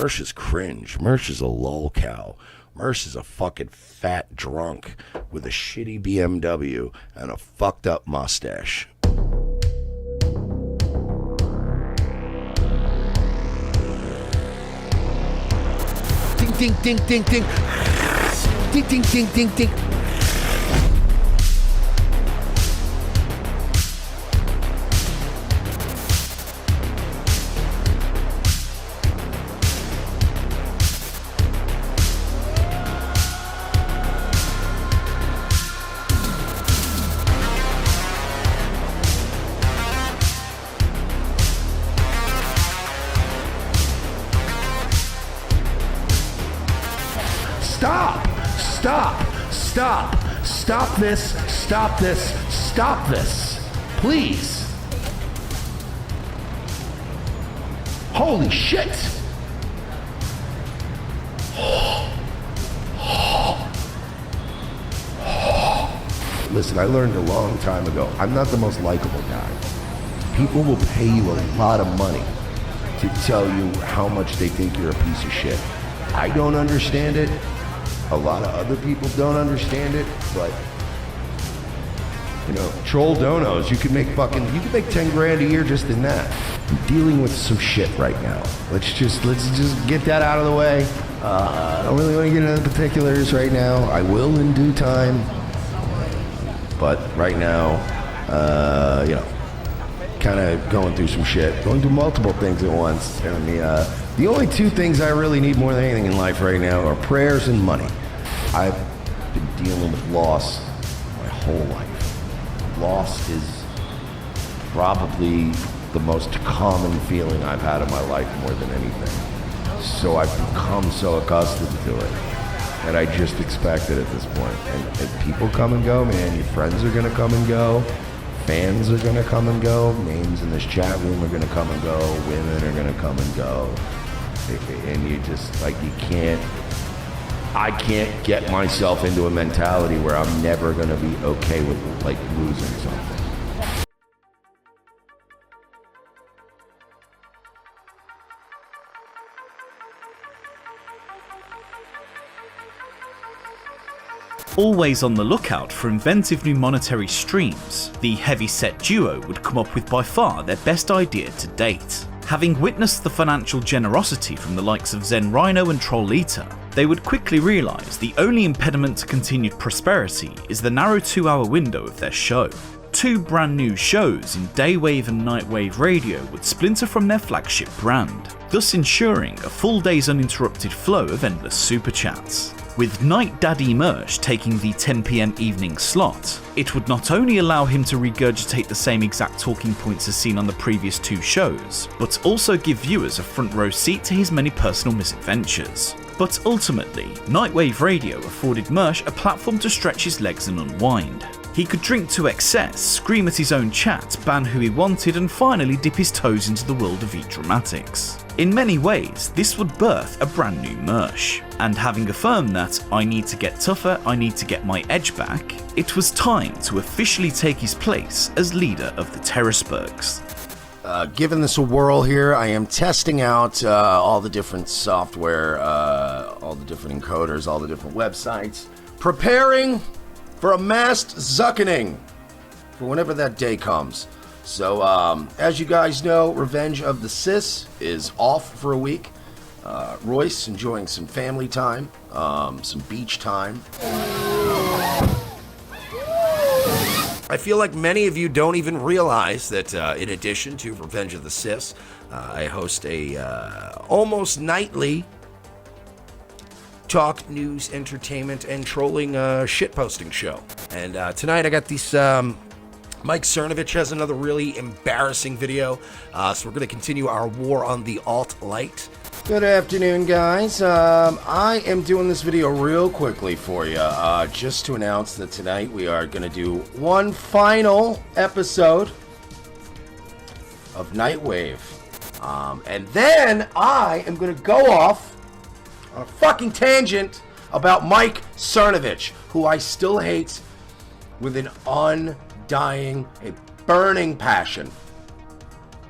Mersh is cringe. Mersh is a lolcow. Mersh is a fucking fat drunk with a shitty BMW and a fucked up mustache. Ding, ding, ding, ding, ding. Ding, ding, ding, ding, ding. Stop this, please. Holy shit. Listen, I learned a long time ago, I'm not the most likable guy. People will pay you a lot of money to tell you how much they think you're a piece of shit. I don't understand it. A lot of other people don't understand it, but you know, troll donos, you could make 10 grand a year just in that. I'm dealing with some shit right now. Let's just get that out of the way. I don't really want to get into the particulars right now. I will in due time. But right now, you know, kind of going through some shit, going through multiple things at once. And the only two things I really need more than anything in life right now are prayers and money. I've been dealing with loss my whole life. Loss is probably the most common feeling I've had in my life more than anything. So I've become so accustomed to it that I just expect it at this point. And people come and go, man. Your friends are gonna come and go. Fans are gonna come and go. Names in this chat room are gonna come and go. Women are gonna come and go. And you just, like, I can't get myself into a mentality where I'm never gonna be okay with, like, losing something. Always on the lookout for inventive new monetary streams, the heavy-set duo would come up with by far their best idea to date. Having witnessed the financial generosity from the likes of Zen Rhino and Troll Eater, they would quickly realise the only impediment to continued prosperity is the narrow 2-hour window of their show. 2 brand new shows in Daywave and Nightwave Radio would splinter from their flagship brand, thus ensuring a full day's uninterrupted flow of endless super chats. With Night Daddy Mersh taking the 10 PM evening slot, it would not only allow him to regurgitate the same exact talking points as seen on the previous 2 shows, but also give viewers a front row seat to his many personal misadventures. But ultimately, Nightwave Radio afforded Mersh a platform to stretch his legs and unwind. He could drink to excess, scream at his own chat, ban who he wanted, and finally dip his toes into the world of E-Dramatics. In many ways, this would birth a brand new Mersh. And having affirmed that I need to get tougher, I need to get my edge back, it was time to officially take his place as leader of the Terrorspergs. Giving this a whirl here, I am testing out all the different software, all the different encoders, all the different websites, preparing for a massed zuckening for whenever that day comes. So, as you guys know, Revenge of the Sis is off for a week. Royce enjoying some family time, some beach time. I feel like many of you don't even realize that in addition to Revenge of the Sis, I host a almost nightly talk, news, entertainment, and trolling shitposting show. And tonight I got these... Mike Cernovich has another really embarrassing video, so we're going to continue our war on the alt-light. Good afternoon, guys. I am doing this video real quickly for you, just to announce that tonight we are going to do one final episode of Nightwave. And then I am going to go off on a fucking tangent about Mike Cernovich, who I still hate with an undying, a burning passion.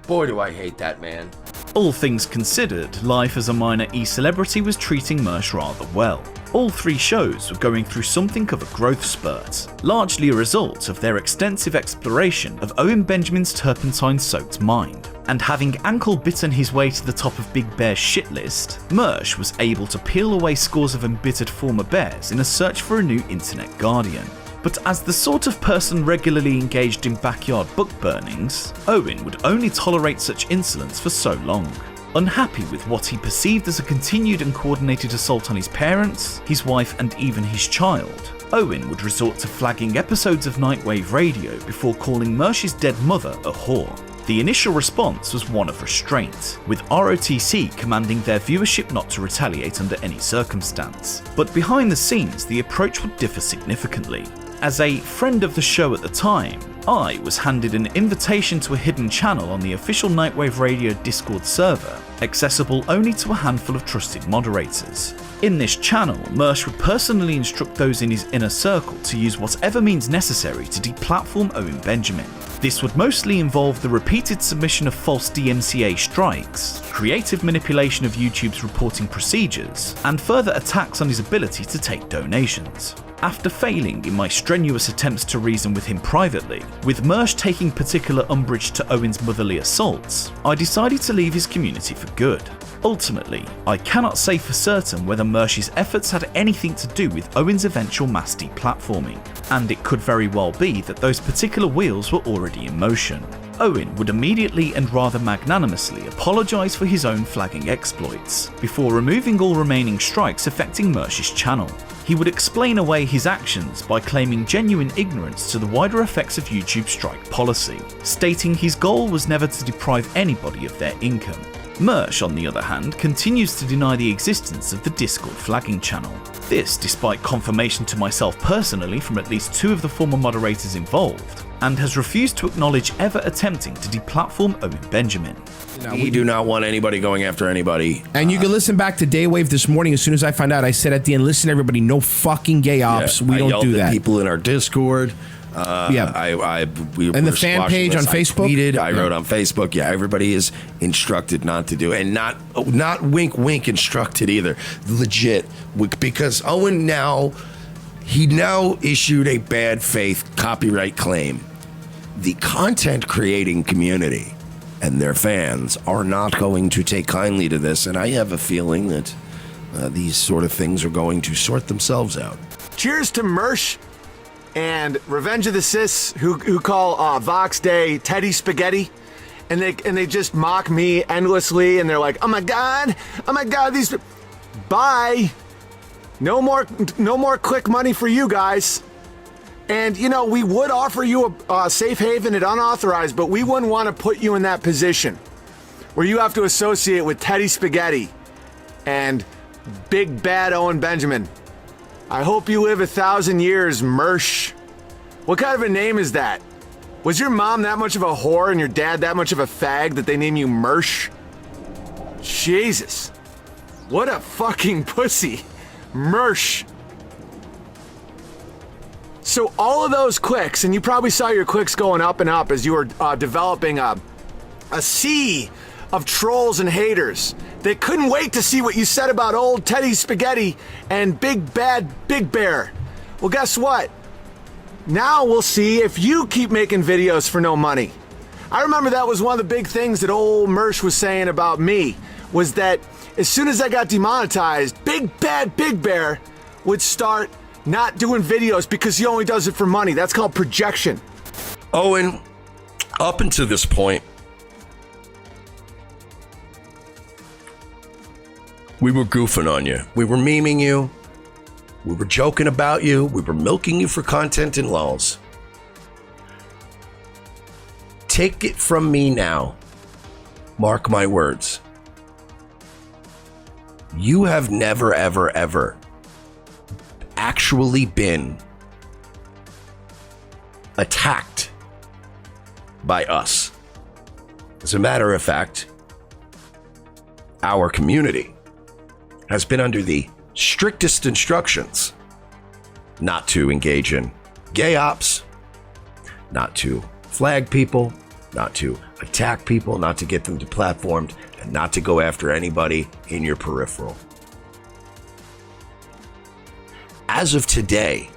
Boy, do I hate that man. All things considered, life as a minor e-celebrity was treating Mersh rather well. All 3 shows were going through something of a growth spurt, largely a result of their extensive exploration of Owen Benjamin's turpentine-soaked mind. And having ankle-bitten his way to the top of Big Bear's shit list, Mersh was able to peel away scores of embittered former bears in a search for a new internet guardian. But as the sort of person regularly engaged in backyard book burnings, Owen would only tolerate such insolence for so long. Unhappy with what he perceived as a continued and coordinated assault on his parents, his wife and even his child, Owen would resort to flagging episodes of Nightwave radio before calling Mersh's dead mother a whore. The initial response was one of restraint, with ROTC commanding their viewership not to retaliate under any circumstance. But behind the scenes, the approach would differ significantly. As a friend of the show at the time, I was handed an invitation to a hidden channel on the official Nightwave Radio Discord server, accessible only to a handful of trusted moderators. In this channel, Mersh would personally instruct those in his inner circle to use whatever means necessary to deplatform Owen Benjamin. This would mostly involve the repeated submission of false DMCA strikes, creative manipulation of YouTube's reporting procedures, and further attacks on his ability to take donations. After failing in my strenuous attempts to reason with him privately, with Mersh taking particular umbrage to Owen's motherly assaults, I decided to leave his community for good. Ultimately, I cannot say for certain whether Mersh's efforts had anything to do with Owen's eventual mass deplatforming, and it could very well be that those particular wheels were already in motion. Owen would immediately and rather magnanimously apologise for his own flagging exploits, before removing all remaining strikes affecting Mersh's channel. He would explain away his actions by claiming genuine ignorance to the wider effects of YouTube's strike policy, stating his goal was never to deprive anybody of their income. Mersh, on the other hand, continues to deny the existence of the Discord flagging channel. This despite confirmation to myself personally from at least 2 of the former moderators involved, and has refused to acknowledge ever attempting to deplatform Owen Benjamin. We do not want anybody going after anybody. And you can listen back to Daywave this morning. As soon as I found out, I said at the end, listen, everybody, no fucking gay ops. We don't do that. People in our Discord. We and the fan page on Facebook. I wrote on Facebook. Yeah, everybody is instructed not to do it, and not wink instructed either. Legit, because Owen now issued a bad faith copyright claim. The content creating community and their fans are not going to take kindly to this, and I have a feeling that these sort of things are going to sort themselves out. Cheers to Mersh and Revenge of the Sis, who call Vox Day Teddy Spaghetti, and they just mock me endlessly, and they're like, oh my god, these. Bye. No more click money for you guys. And we would offer you a safe haven at unauthorized, but we wouldn't want to put you in that position where you have to associate with Teddy Spaghetti and Big Bad Owen Benjamin. I hope you live 1,000 years, Mersh. What kind of a name is that? Was your mom that much of a whore and your dad that much of a fag that they name you Mersh? Jesus. What a fucking pussy. Mersh. So all of those clicks, and you probably saw your clicks going up and up as you were developing a sea of trolls and haters. They couldn't wait to see what you said about old Teddy Spaghetti and Big Bad Big Bear. Well, guess what? Now we'll see if you keep making videos for no money. I remember that was one of the big things that old Mersh was saying about me, was that as soon as I got demonetized, Big Bad Big Bear would start not doing videos because he only does it for money. That's called projection. Owen, up until this point, we were goofing on you. We were memeing you. We were joking about you. We were milking you for content and lulz. Take it from me now. Mark my words. You have never, ever, ever actually been attacked by us. As a matter of fact, our community has been under the strictest instructions not to engage in gay ops, not to flag people, not to attack people, not to get them deplatformed, and not to go after anybody in your peripheral. As of today,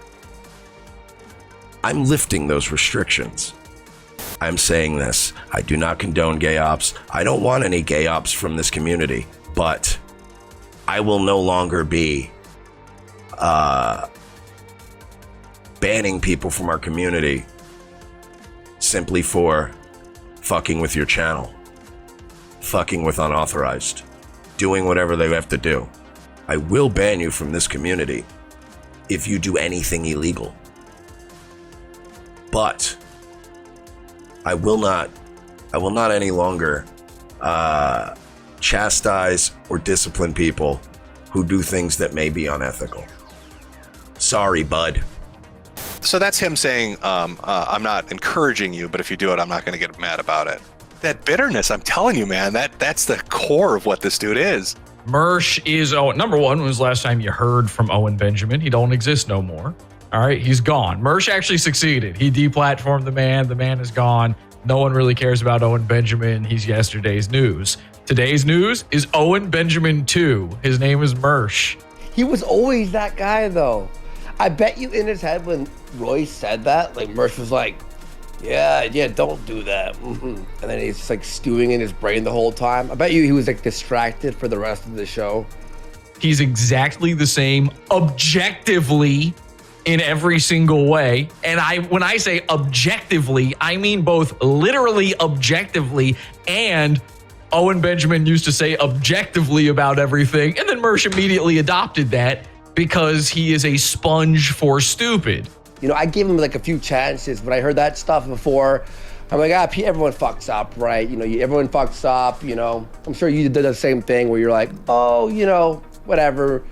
I'm lifting those restrictions. I'm saying this. I do not condone gay ops. I don't want any gay ops from this community, but I will no longer be banning people from our community simply for fucking with your channel, fucking with unauthorized, doing whatever they have to do. I will ban you from this community if you do anything illegal. But I will not any longer chastise or discipline people who do things that may be unethical. Sorry, bud. So that's him saying, I'm not encouraging you, but if you do it, I'm not going to get mad about it. That bitterness, I'm telling you, man, that's the core of what this dude is. Mersh is, number one, when was the last time you heard from Owen Benjamin? He don't exist no more. All right, he's gone. Mersh actually succeeded. He deplatformed the man. The man is gone. No one really cares about Owen Benjamin. He's yesterday's news. Today's news is Owen Benjamin 2. His name is Mersh. He was always that guy, though. I bet you in his head when Roy said that, like, Mersh was like, yeah, don't do that. And then he's just like stewing in his brain the whole time. I bet you he was like distracted for the rest of the show. He's exactly the same objectively in every single way. And when I say objectively, I mean both literally objectively and Owen Benjamin used to say objectively about everything. And then Mersh immediately adopted that because he is a sponge for stupid. You know, I gave him like a few chances, but I heard that stuff before. I'm like, everyone fucks up, right? You know, everyone fucks up, you know. I'm sure you did the same thing where you're like, oh, you know, whatever.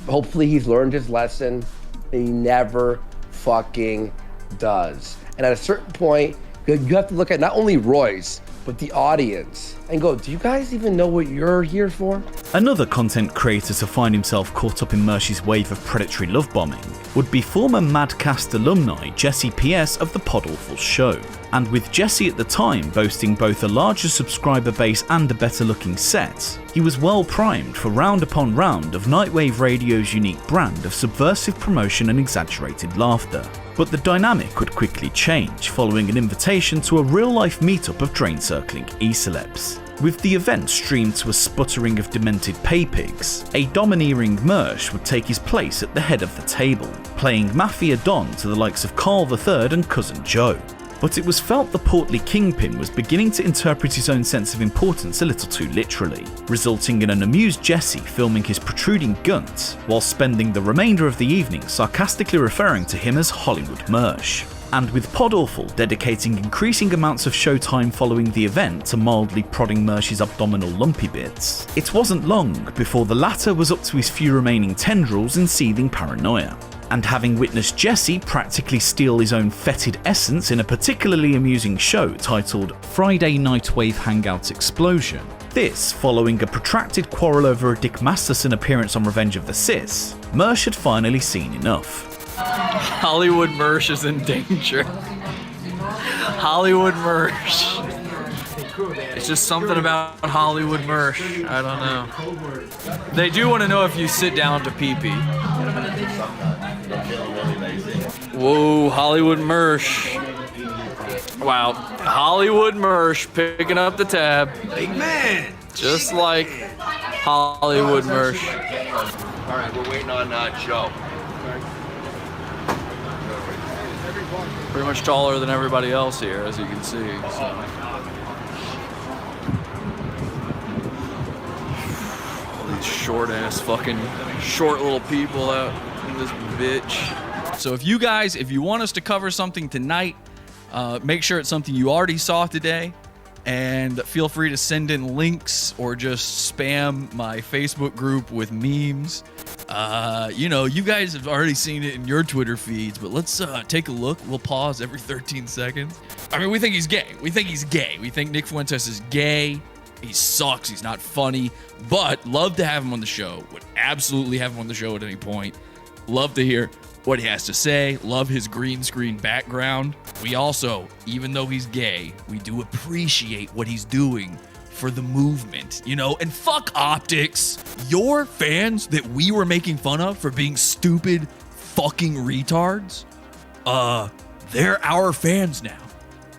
Hopefully he's learned his lesson. And he never fucking does. And at a certain point, you have to look at not only Royce, but the audience and go, do you guys even know what you're here for? Another content creator to find himself caught up in Mersh's wave of predatory love bombing would be former Madcast alumni Jesse PS of the Podawful show. And with Jesse at the time boasting both a larger subscriber base and a better looking set, he was well primed for round upon round of Nightwave Radio's unique brand of subversive promotion and exaggerated laughter. But the dynamic would quickly change following an invitation to a real-life meetup of drain-circling e-celebs. With the event streamed to a sputtering of demented pay pigs, a domineering Mersh would take his place at the head of the table, playing Mafia Don to the likes of Carl III and Cousin Joe. But it was felt the portly kingpin was beginning to interpret his own sense of importance a little too literally, resulting in an amused Jesse filming his protruding gunt, while spending the remainder of the evening sarcastically referring to him as Hollywood Mersh. And with Podawful dedicating increasing amounts of showtime following the event to mildly prodding Mersh's abdominal lumpy bits, it wasn't long before the latter was up to his few remaining tendrils in seething paranoia. And having witnessed Jesse practically steal his own fetid essence in a particularly amusing show titled Friday Nightwave Hangout Explosion, this following a protracted quarrel over a Dick Masterson appearance on Revenge of the Sis, Mersh had finally seen enough. Hollywood Mersh is in danger. Hollywood Mersh. It's just something about Hollywood Mersh. I don't know. They do want to know if you sit down to pee-pee. Whoa, Hollywood Mersh. Wow, Hollywood Mersh picking up the tab. Man! Just like Hollywood Mersh. All right, we're waiting on Joe. Pretty much taller than everybody else here, as you can see. So. All these short-ass fucking short little people out in this bitch. So if you want us to cover something tonight, make sure it's something you already saw today, and feel free to send in links or just spam my Facebook group with memes. You guys have already seen it in your Twitter feeds, but let's take a look. We'll pause every 13 seconds. I mean, we think he's gay. We think Nick Fuentes is gay. He sucks. He's not funny, but love to have him on the show. Would absolutely have him on the show at any point. Love to hear what he has to say, love his green screen background. We also, even though he's gay, we do appreciate what he's doing for the movement, you know? And fuck optics. Your fans that we were making fun of for being stupid fucking retards, they're our fans now,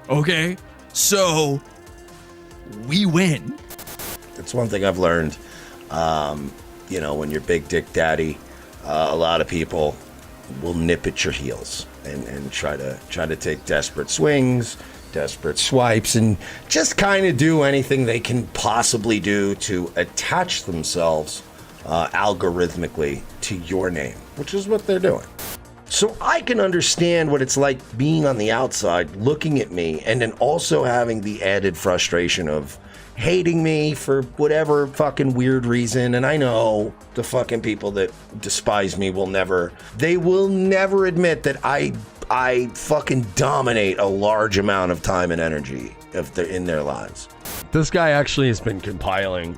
okay? So, we win. It's one thing I've learned, when you're Big Dick Daddy, a lot of people will nip at your heels and try to take desperate swings, desperate swipes, and just kind of do anything they can possibly do to attach themselves algorithmically to your name, which is what they're doing. So I can understand what it's like being on the outside, looking at me, and then also having the added frustration of hating me for whatever fucking weird reason. And I know the fucking people that despise me will never admit that I fucking dominate a large amount of time and energy in their lives. This guy actually has been compiling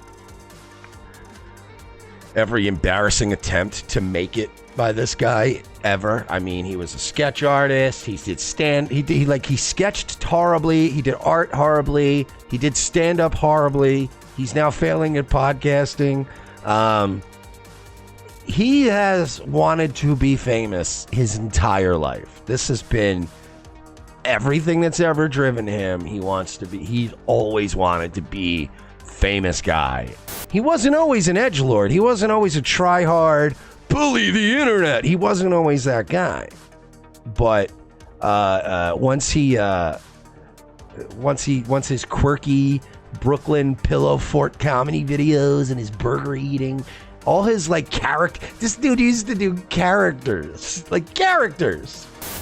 every embarrassing attempt to make it by this guy ever. I mean, he was a sketch artist. He sketched horribly. He did art horribly. He did stand-up horribly. He's now failing at podcasting. He has wanted to be famous his entire life. This has been everything that's ever driven him. He's always wanted to be famous guy. He wasn't always an edgelord. He wasn't always a try-hard, bully the internet. He wasn't always that guy. But once his quirky Brooklyn pillow fort comedy videos and his burger eating, all his this dude used to do characters.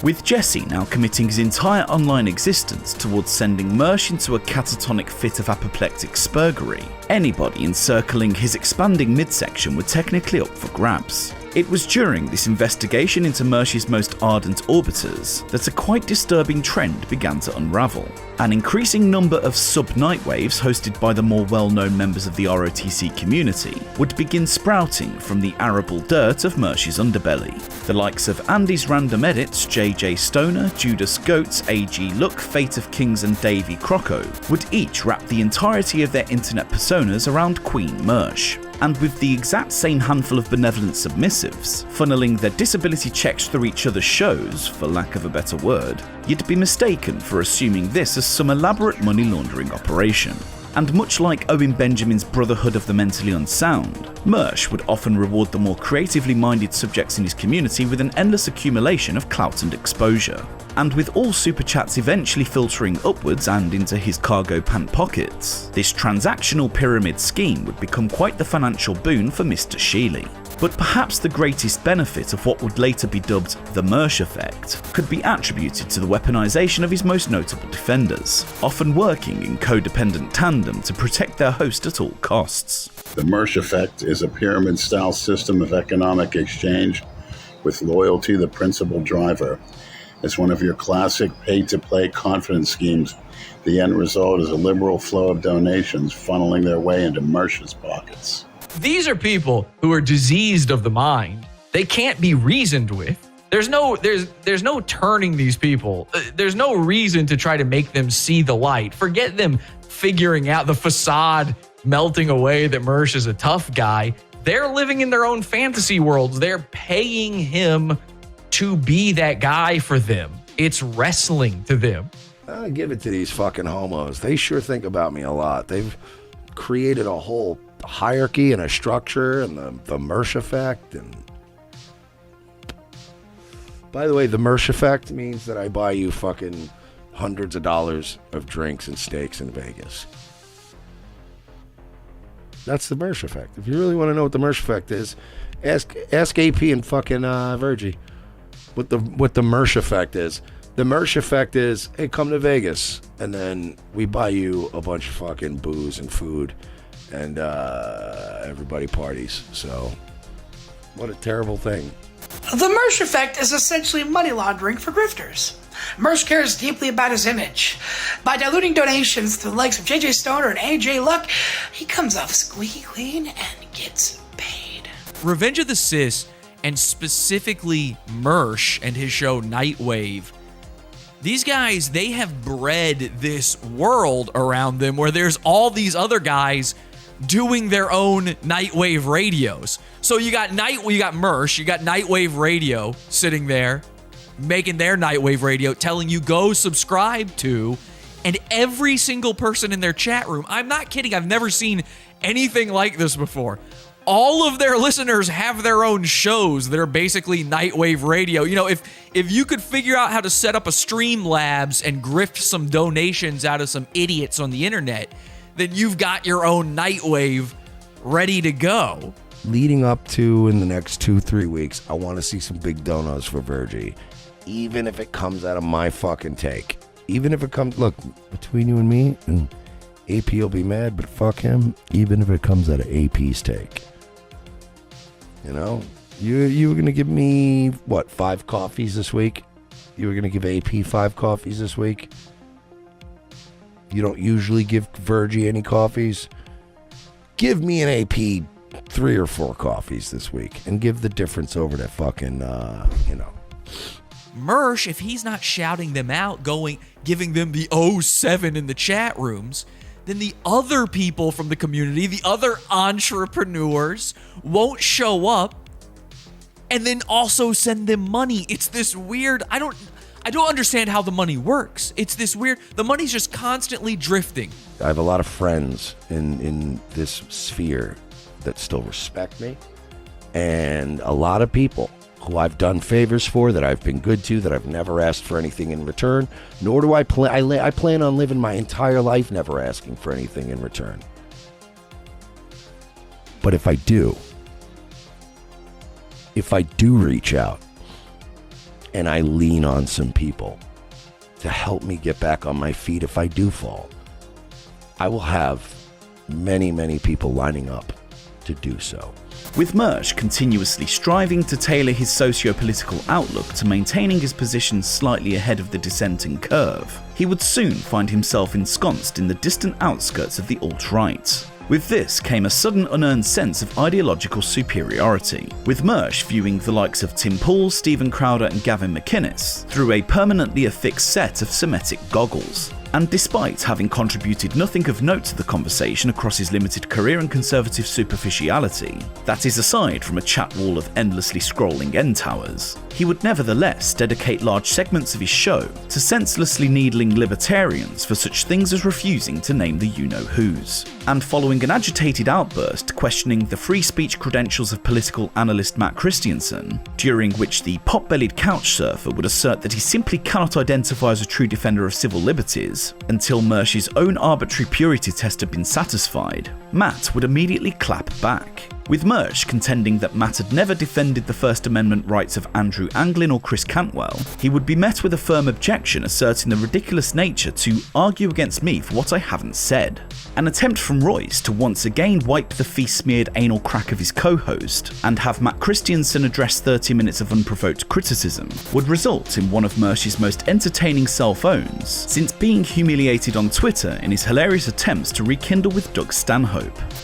With Jesse now committing his entire online existence towards sending Mersh into a catatonic fit of apoplectic spurgery, anybody encircling his expanding midsection were technically up for grabs. It was during this investigation into Mersh's most ardent orbiters that a quite disturbing trend began to unravel. An increasing number of sub-Nightwaves hosted by the more well-known members of the ROTC community would begin sprouting from the arable dirt of Mersh's underbelly. The likes of Andy's Random Edits, JJ Stoner, Judas Goats, AG Luck, Fate of Kings and Davey Crocco would each wrap the entirety of their internet personas around Queen Mersh. And with the exact same handful of benevolent submissives funneling their disability checks through each other's shows, for lack of a better word, you'd be mistaken for assuming this as some elaborate money laundering operation. And much like Owen Benjamin's Brotherhood of the Mentally Unsound, Mersh would often reward the more creatively minded subjects in his community with an endless accumulation of clout and exposure. And with all super chats eventually filtering upwards and into his cargo pant pockets, this transactional pyramid scheme would become quite the financial boon for Mr. Sheely. But perhaps the greatest benefit of what would later be dubbed the Mersh Effect could be attributed to the weaponization of his most notable defenders, often working in codependent tandem to protect their host at all costs. The Mersh Effect is a pyramid-style system of economic exchange with loyalty the principal driver. It's one of your classic pay-to-play confidence schemes. The end result is a liberal flow of donations funneling their way into Mersh's pockets. These are people who are diseased of the mind. They can't be reasoned with. There's no turning these people. There's no reason to try to make them see the light. Forget them figuring out the facade melting away that Mersh is a tough guy. They're living in their own fantasy worlds. They're paying him to be that guy for them. It's wrestling to them. I give it to these fucking homos. They sure think about me a lot. They've created a whole hierarchy and a structure and the Mersh Effect. And by the way, the Mersh Effect means that I buy you fucking hundreds of dollars of drinks and steaks in Vegas. That's the Mersh Effect. If you really want to know what the Mersh Effect is, ask AP and fucking Virgie what the Mersh Effect is. The Mersh Effect is, hey, come to Vegas, and then we buy you a bunch of fucking booze and food, and everybody parties. So, what a terrible thing. The Mersh Effect is essentially money laundering for grifters. Mersh cares deeply about his image. By diluting donations to the likes of JJ Stoner and AJ Luck, he comes off squeaky clean and gets paid. Revenge of the Cis and specifically Mersh and his show Nightwave, these guys, they have bred this world around them where there's all these other guys doing their own Nightwave radios. So you got Mersh, you got Nightwave Radio sitting there making their Nightwave radio, telling you go subscribe to, and every single person in their chat room, I'm not kidding, I've never seen anything like this before. All of their listeners have their own shows that are basically Nightwave radio. You know, if you could figure out how to set up a Streamlabs and grift some donations out of some idiots on the internet, then you've got your own Nightwave ready to go. Leading up to in the next 2-3 weeks, I want to see some big donos for Virgie. Even if it comes out of my fucking take. Even if it comes, look, between you and me, and AP will be mad, but fuck him, even if it comes out of AP's take. You know? You were going to give me, 5 coffees this week? You were going to give AP 5 coffees this week? You don't usually give Virgie any coffees? Give me an AP 3 or 4 coffees this week and give the difference over to fucking, Mersh, if he's not shouting them out, giving them the 07 in the chat rooms, then the other people from the community, the other entrepreneurs, won't show up and then also send them money. It's this weird, I don't understand how the money works. It's this weird, the money's just constantly drifting. I have a lot of friends in this sphere that still respect me, and a lot of people who I've done favors for, that I've been good to, that I've never asked for anything in return, nor do I plan on living my entire life never asking for anything in return. But if I do reach out and I lean on some people to help me get back on my feet if I do fall, I will have many, many people lining up to do so. With Mersh continuously striving to tailor his socio-political outlook to maintaining his position slightly ahead of the dissenting curve, he would soon find himself ensconced in the distant outskirts of the alt-right. With this came a sudden unearned sense of ideological superiority, with Mersh viewing the likes of Tim Pool, Stephen Crowder and Gavin McInnes through a permanently affixed set of Semitic goggles. And despite having contributed nothing of note to the conversation across his limited career and conservative superficiality, that is aside from a chat wall of endlessly scrolling end towers, he would nevertheless dedicate large segments of his show to senselessly needling libertarians for such things as refusing to name the you-know-whos. And following an agitated outburst questioning the free speech credentials of political analyst Matt Christiansen, during which the pot-bellied couch surfer would assert that he simply cannot identify as a true defender of civil liberties until Mersh's own arbitrary purity test had been satisfied, Matt would immediately clap back, with Mersh contending that Matt had never defended the First Amendment rights of Andrew Anglin or Chris Cantwell. He would be met with a firm objection asserting the ridiculous nature to argue against me for what I haven't said. An attempt from Royce to once again wipe the feast-smeared anal crack of his co-host and have Matt Christiansen address 30 minutes of unprovoked criticism would result in one of Mersh's most entertaining self-owns since being humiliated on Twitter in his hilarious attempts to rekindle with Doug Stanhope.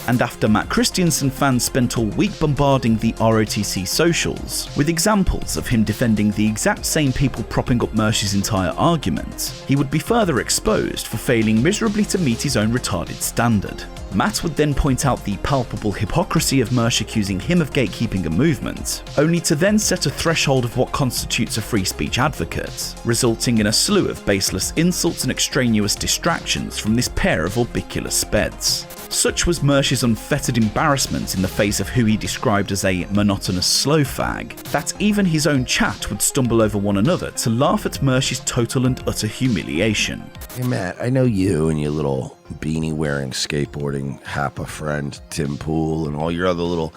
And after Matt Christiansen fans spent all week bombarding the ROTC socials with examples of him defending the exact same people propping up Mersh's entire argument, he would be further exposed for failing miserably to meet his own retarded standard. Matt would then point out the palpable hypocrisy of Mersh accusing him of gatekeeping a movement, only to then set a threshold of what constitutes a free speech advocate, resulting in a slew of baseless insults and extraneous distractions from this pair of orbicular speds. Such was Mersh's unfettered embarrassment in the face of who he described as a monotonous slow fag, that even his own chat would stumble over one another to laugh at Mersh's total and utter humiliation. Hey Matt, I know you and your little beanie-wearing, skateboarding Hapa friend, Tim Pool, and all your other little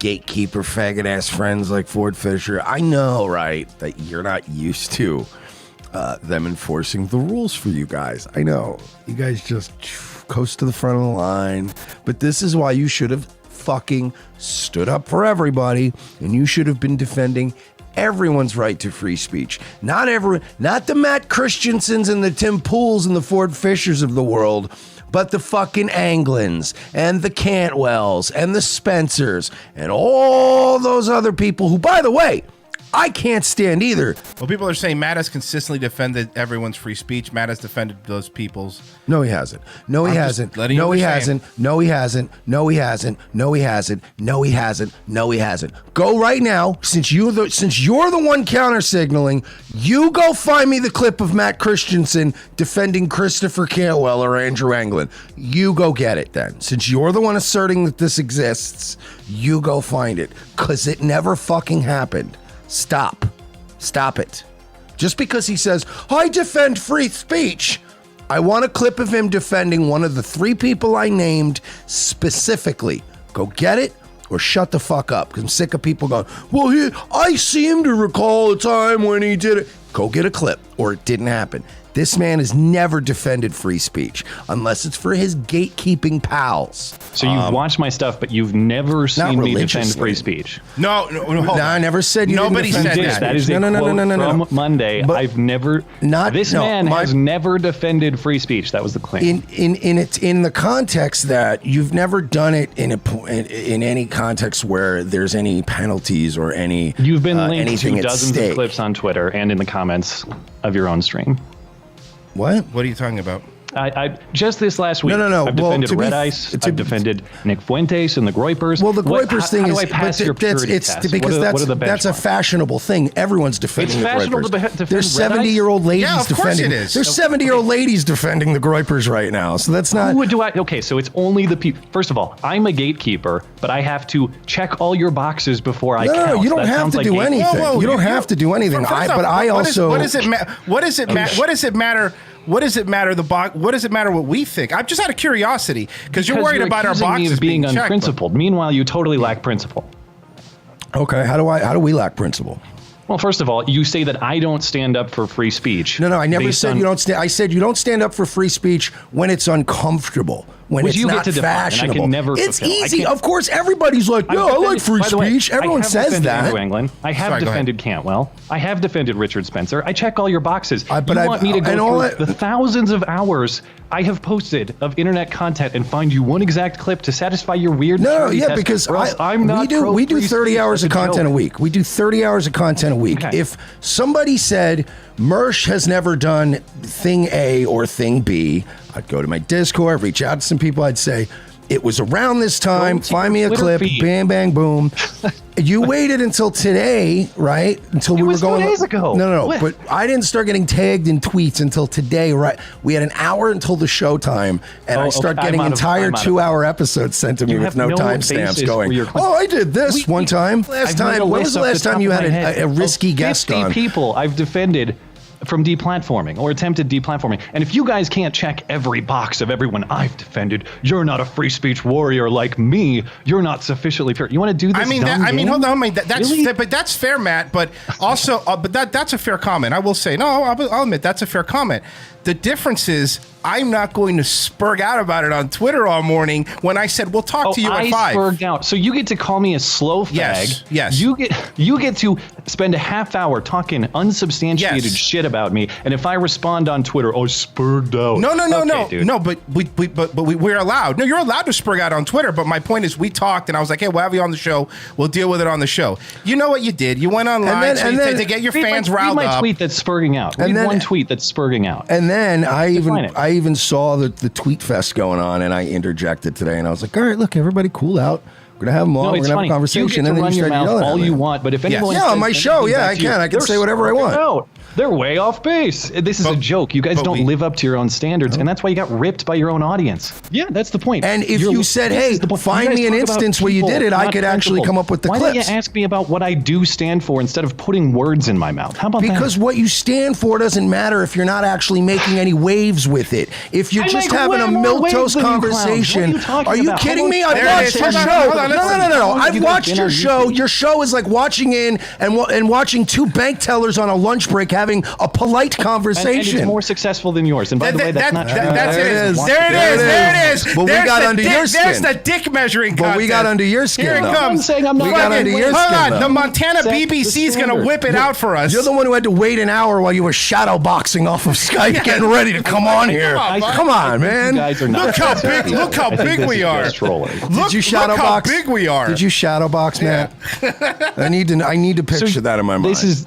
gatekeeper faggot-ass friends like Ford Fisher. I know, right, that you're not used to them enforcing the rules for you guys. I know. You guys just coast to the front of the line. But this is why you should have fucking stood up for everybody, and you should have been defending everyone's right to free speech. Not the Matt Christiansens and the Tim Pools and the Ford Fishers of the world, but the fucking Anglins and the Cantwells and the Spencers and all those other people who, by the way, I can't stand either. Well, people are saying Matt has consistently defended everyone's free speech. Matt has defended those people's. No, he hasn't. No, he hasn't. No, he hasn't. No, he hasn't. No, he hasn't. No, he hasn't. No, he hasn't. No, he hasn't. Go right now, since you're the one counter signaling. You go find me the clip of Matt Christiansen defending Christopher Cantwell or Andrew Anglin. You go get it then. Since you're the one asserting that this exists, you go find it, because it never fucking happened. Stop it. Just because he says, I defend free speech, I want a clip of him defending one of the 3 people I named specifically. Go get it or shut the fuck up, because I'm sick of people going, well, I seem to recall a time when he did it. Go get a clip, or it didn't happen. This man has never defended free speech unless it's for his gatekeeping pals. So you've watched my stuff, but you've never seen me defend free speech. No, I never said you Nobody didn't said defend that. That is a quote from Monday. But I've never. This man has never defended free speech. That was the claim. In the context that you've never done it in any context where there's any penalties or any. You've been linked anything to dozens of clips on Twitter and in the comments of your own stream. What? What are you talking about? I just this last week. No. I've defended Red Ice. I've defended Nick Fuentes and the Groypers. Well, the Groypers thing how is, do I pass your purity test? Because what are the that's a fashionable thing. Everyone's defending the fashionable Groypers. to defend There's Red Ice? 70-year-old ladies Yeah, of course defending. it is. There's 70-year-old ladies defending the Groypers right now. So that's not. Who do I? Okay, so it's only the people. First of all, I'm a gatekeeper, but I have to check all your boxes before I count. No, you don't have to do anything. You don't have to do anything. What does it matter? What does it matter? What does it matter? What does it matter what we think? I'm just out of curiosity because you're worried about our boxes me of being checked, unprincipled. Meanwhile, you totally lack principle. Okay, how do we lack principle? Well, first of all, you say that I don't stand up for free speech. No, I never said you don't stand. I said you don't stand up for free speech when it's uncomfortable, when it's not fashionable. I can never it's fulfill. easy. Of course, everybody's like, I like free speech. Everyone says that. Andrew Anglin. I have defended Cantwell. I have defended Richard Spencer. I check all your boxes. You want me to go through the thousands of hours I have posted of internet content and find you one exact clip to satisfy your weird test, because I'm not we do 30 hours of content a week. We do 30 hours of content a week. Okay. If somebody said Mersh has never done thing A or thing B, I'd go to my Discord, reach out to some people. I'd say, it was around this time. Find me a clip. Bang, bang, boom. You waited until today, right? Until we were going. 2 days ago. No. But I didn't start getting tagged in tweets until today, right? We had an hour until the show time, and I start getting entire 2-hour episodes sent to me with no timestamps going, I did this one time. When was the last time you had a risky guest on? 50 people I've defended from deplatforming or attempted deplatforming. And if you guys can't check every box of everyone I've defended, you're not a free speech warrior like me. You're not sufficiently fair. You want to do this? Hold on. That's fair, Matt. But also, that's a fair comment. I will say, I'll admit that's a fair comment. The difference is I'm not going to spurg out about it on Twitter all morning when I said we'll talk to you at 5. I spurged out. So you get to call me a slow fag. Yes. You get to spend a half hour talking unsubstantiated shit about me, and if I respond on Twitter, spurged out. No, but we're allowed. No, you're allowed to spurg out on Twitter. But my point is, we talked, and I was like, hey, we'll have you on the show. We'll deal with it on the show. You know what you did? You went online to get your fans riled up. Read my tweet that's spurging out. Read one tweet that's spurging out. And then I even saw the tweet fest going on, and I interjected today, and I was like, all right, look, everybody cool out. We're going to have them on. We're going to have a conversation. You get to run your mouth all you want, but if anyone on my show, I can say whatever I want. They're way off base. This is a joke. You guys don't live up to your own standards, and that's why you got ripped by your own audience. Yeah, that's the point. And if you said, hey, find me an instance where you did it, I could actually come up with the clips. Why don't you ask me about what I do stand for instead of putting words in my mouth? How about that? Because what you stand for doesn't matter if you're not actually making any waves with it. If you're just having a milquetoast conversation. Are you kidding me? I watched the show. No. I've watched your show. Your show is like watching in and watching two bank tellers on a lunch break having a polite conversation. And it's more successful than yours. And by the way, that's not true. There it is. But we got under your skin. There's the dick measuring contest. But we got under your skin. Here it comes. I'm saying I'm not. We got under your skin. Hold on. The Montana BBC is going to whip it out for us. You're the one who had to wait an hour while you were shadow boxing off of Skype, getting ready to come on here. Come on, man. Look how big we are. Did you shadow box? How big we are. Did you shadow box, man? I need to picture that in my mind.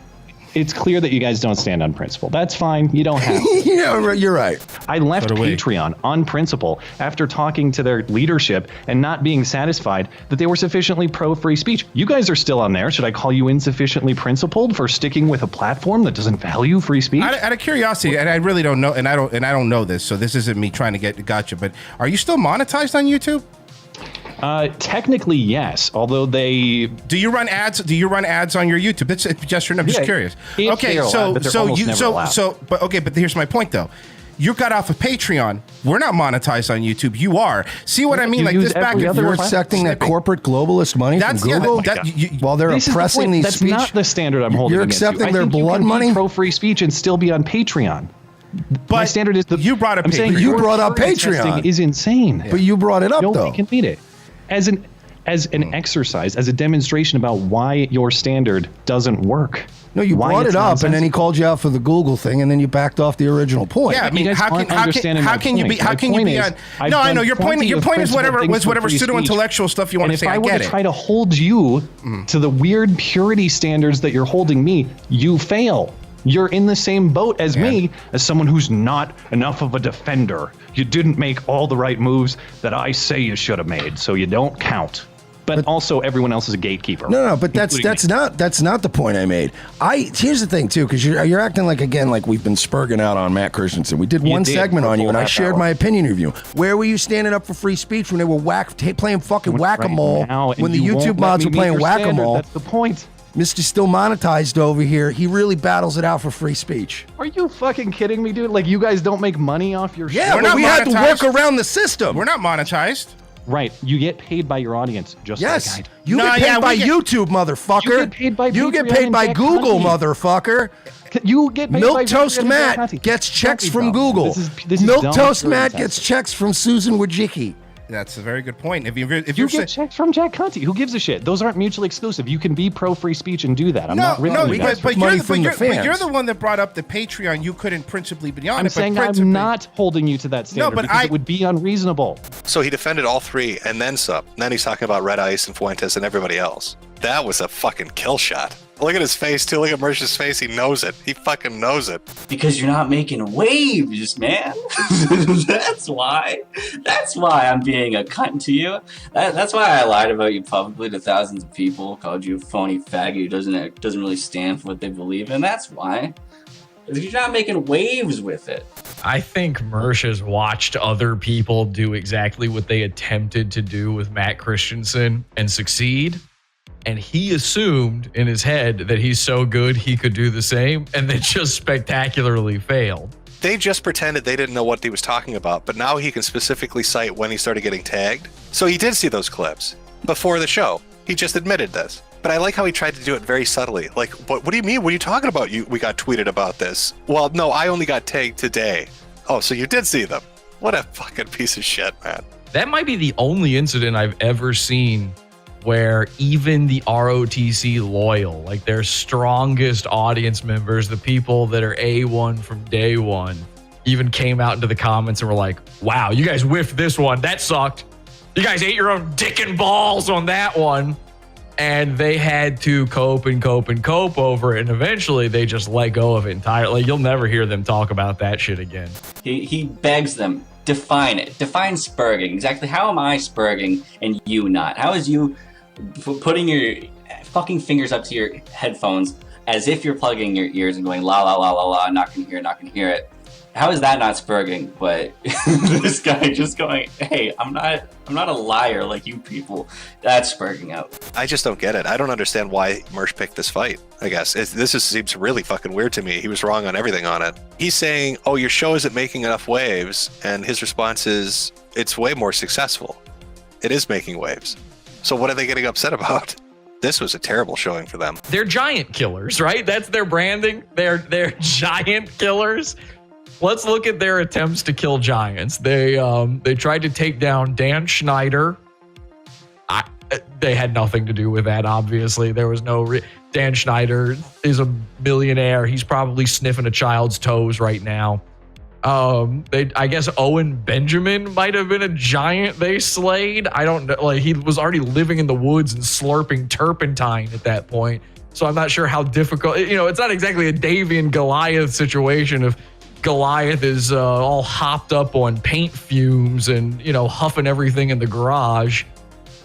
It's clear that you guys don't stand on principle. That's fine. You don't have to. Yeah, you're right. I left Patreon on principle after talking to their leadership and not being satisfied that they were sufficiently pro-free speech. You guys are still on there. Should I call you insufficiently principled for sticking with a platform that doesn't value free speech? Out of curiosity, and I really don't know, and I don't know this, so this isn't me trying to get gotcha. But are you still monetized on YouTube? Technically, yes. Although do you run ads? Do you run ads on your YouTube? That's just I'm just curious. Okay, but here's my point though. You got off of Patreon. We're not monetized on YouTube. You are. See what I mean? Like this back and you're accepting that corporate globalist money from Google while they're oppressing these speech. That's not the standard I'm holding. You're accepting their blood money. Pro free speech and still be on Patreon. But my standard is you brought up. I'm saying you brought up Patreon is insane. But you brought it up though. Nobody can beat it. As an exercise, as a demonstration about why your standard doesn't work. No, you brought it up, and then he called you out for the Google thing, and then you backed off the original point. Yeah, I mean, how can you be on? No, I know your point. Your point is whatever pseudo-intellectual stuff you want to say. I get it. And if I were to try to hold you to the weird purity standards that you're holding me, you fail. You're in the same boat as me, as someone who's not enough of a defender. You didn't make all the right moves that I say you should have made, so you don't count. But also, everyone else is a gatekeeper. No, but that's not the point I made. Here's the thing too, because you're acting like we've been spurging out on Matt Christiansen. We did one segment on you, and I shared my opinion of you. Where were you standing up for free speech when they were playing fucking whack-a-mole? When the YouTube mods were playing whack-a-mole? That's the point. Mr. Still Monetized over here, he really battles it out for free speech. Are you fucking kidding me, dude? Like, you guys don't make money off your show? Yeah, but we had to work around the system. We're not monetized. Right. You get paid by your audience, just like I do. You get paid by YouTube, motherfucker. You get paid by Google, motherfucker. You get paid Milk Toast Matt gets checks from Google. Milk Toast Matt gets checks from Susan Wojcicki. That's a very good point. If you get checks from Jack Cunty, who gives a shit? Those aren't mutually exclusive. You can be pro free speech and do that. I'm not really. But you're the one that brought up the Patreon. You couldn't principally be on it. I'm saying I'm not holding you to that standard because it would be unreasonable. So he defended all three and then some. And then he's talking about Red Ice and Fuentes and everybody else. That was a fucking kill shot. Look at his face, too. Look at Mersh's face. He knows it. He fucking knows it. Because you're not making waves, man. That's why. That's why I'm being a cunt to you. That's why I lied about you publicly to thousands of people, called you a phony faggot who doesn't really stand for what they believe in. That's why. Because you're not making waves with it. I think Mersh has watched other people do exactly what they attempted to do with Matt Christiansen and succeed. And he assumed in his head that he's so good he could do the same, and then just spectacularly failed. They just pretended they didn't know what he was talking about, but now he can specifically cite when he started getting tagged. So he did see those clips before the show. He just admitted this. But I like how he tried to do it very subtly. Like, what do you mean? What are you talking about? We got tweeted about this. Well, no, I only got tagged today. Oh, so you did see them. What a fucking piece of shit, man. That might be the only incident I've ever seen where even the ROTC loyal, like their strongest audience members, the people that are A1 from day one, even came out into the comments and were like, wow, you guys whiffed this one. That sucked. You guys ate your own dick and balls on that one. And they had to cope over it. And eventually they just let go of it entirely. You'll never hear them talk about that shit again. He begs them, define it. Define spurging. Exactly how am I spurging and you not? How is you putting your fucking fingers up to your headphones as if you're plugging your ears and going la la la la la, not gonna hear it. How is that not spurging? But this guy just going, hey, I'm not a liar like you people. That's spurging out. I just don't get it. I don't understand why Mersh picked this fight. I guess seems really fucking weird to me. He was wrong on everything on it. He's saying, oh, your show isn't making enough waves, and his response is, it's way more successful. It is making waves. So what are they getting upset about? This was a terrible showing for them. They're giant killers, right? That's their branding. They're giant killers. Let's look at their attempts to kill giants. They tried to take down Dan Schneider. They had nothing to do with that, obviously. There was no... Dan Schneider is a millionaire. He's probably sniffing a child's toes right now. I guess Owen Benjamin might have been a giant they slayed. I don't know. Like, he was already living in the woods and slurping turpentine at that point. So I'm not sure how difficult... it's not exactly a Davy and Goliath situation if Goliath is all hopped up on paint fumes and, huffing everything in the garage.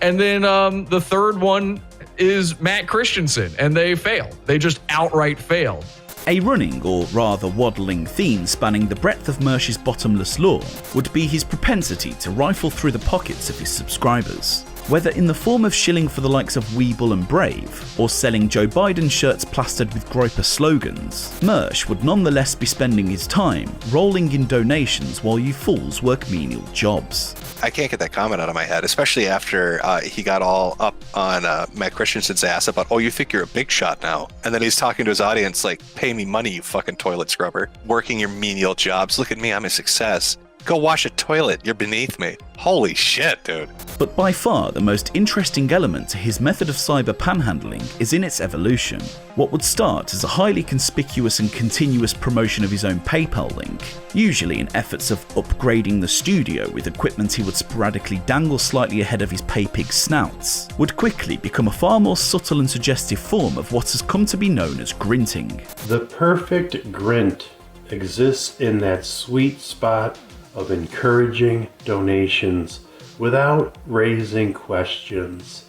And then the third one is Matt Christiansen, and they failed. They just outright failed. A running, or rather waddling, theme spanning the breadth of Mersh's bottomless lore would be his propensity to rifle through the pockets of his subscribers. Whether in the form of shilling for the likes of Weeble and Brave, or selling Joe Biden shirts plastered with Groyper slogans, Mersh would nonetheless be spending his time rolling in donations while you fools work menial jobs. I can't get that comment out of my head, especially after he got all up on Matt Christiansen's ass about, oh, you think you're a big shot now. And then he's talking to his audience like, pay me money, you fucking toilet scrubber. Working your menial jobs. Look at me, I'm a success. Go wash a toilet, you're beneath me. Holy shit, dude. But by far the most interesting element to his method of cyber panhandling is in its evolution. What would start as a highly conspicuous and continuous promotion of his own PayPal link, usually in efforts of upgrading the studio with equipment he would sporadically dangle slightly ahead of his pay pig snouts, would quickly become a far more subtle and suggestive form of what has come to be known as grinting. The perfect grint exists in that sweet spot of encouraging donations without raising questions.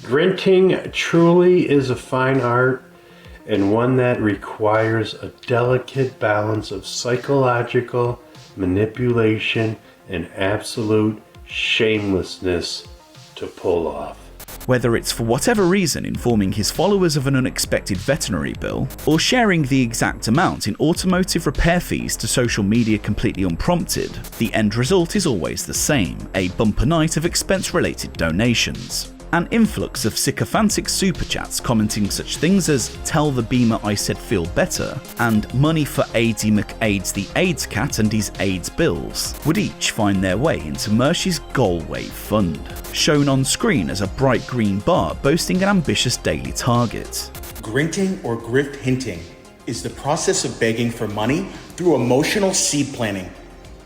Grinting truly is a fine art, and one that requires a delicate balance of psychological manipulation and absolute shamelessness to pull off. Whether it's for whatever reason informing his followers of an unexpected veterinary bill, or sharing the exact amount in automotive repair fees to social media completely unprompted, the end result is always the same: a bumper night of expense-related donations. An influx of sycophantic super chats commenting such things as "Tell the Beamer I said feel better" and "Money for Aidsy McAids the AIDS cat and his AIDS bills" would each find their way into Mersh's Goalwave Fund, shown on screen as a bright green bar boasting an ambitious daily target. Grinting or grift hinting is the process of begging for money through emotional seed planting.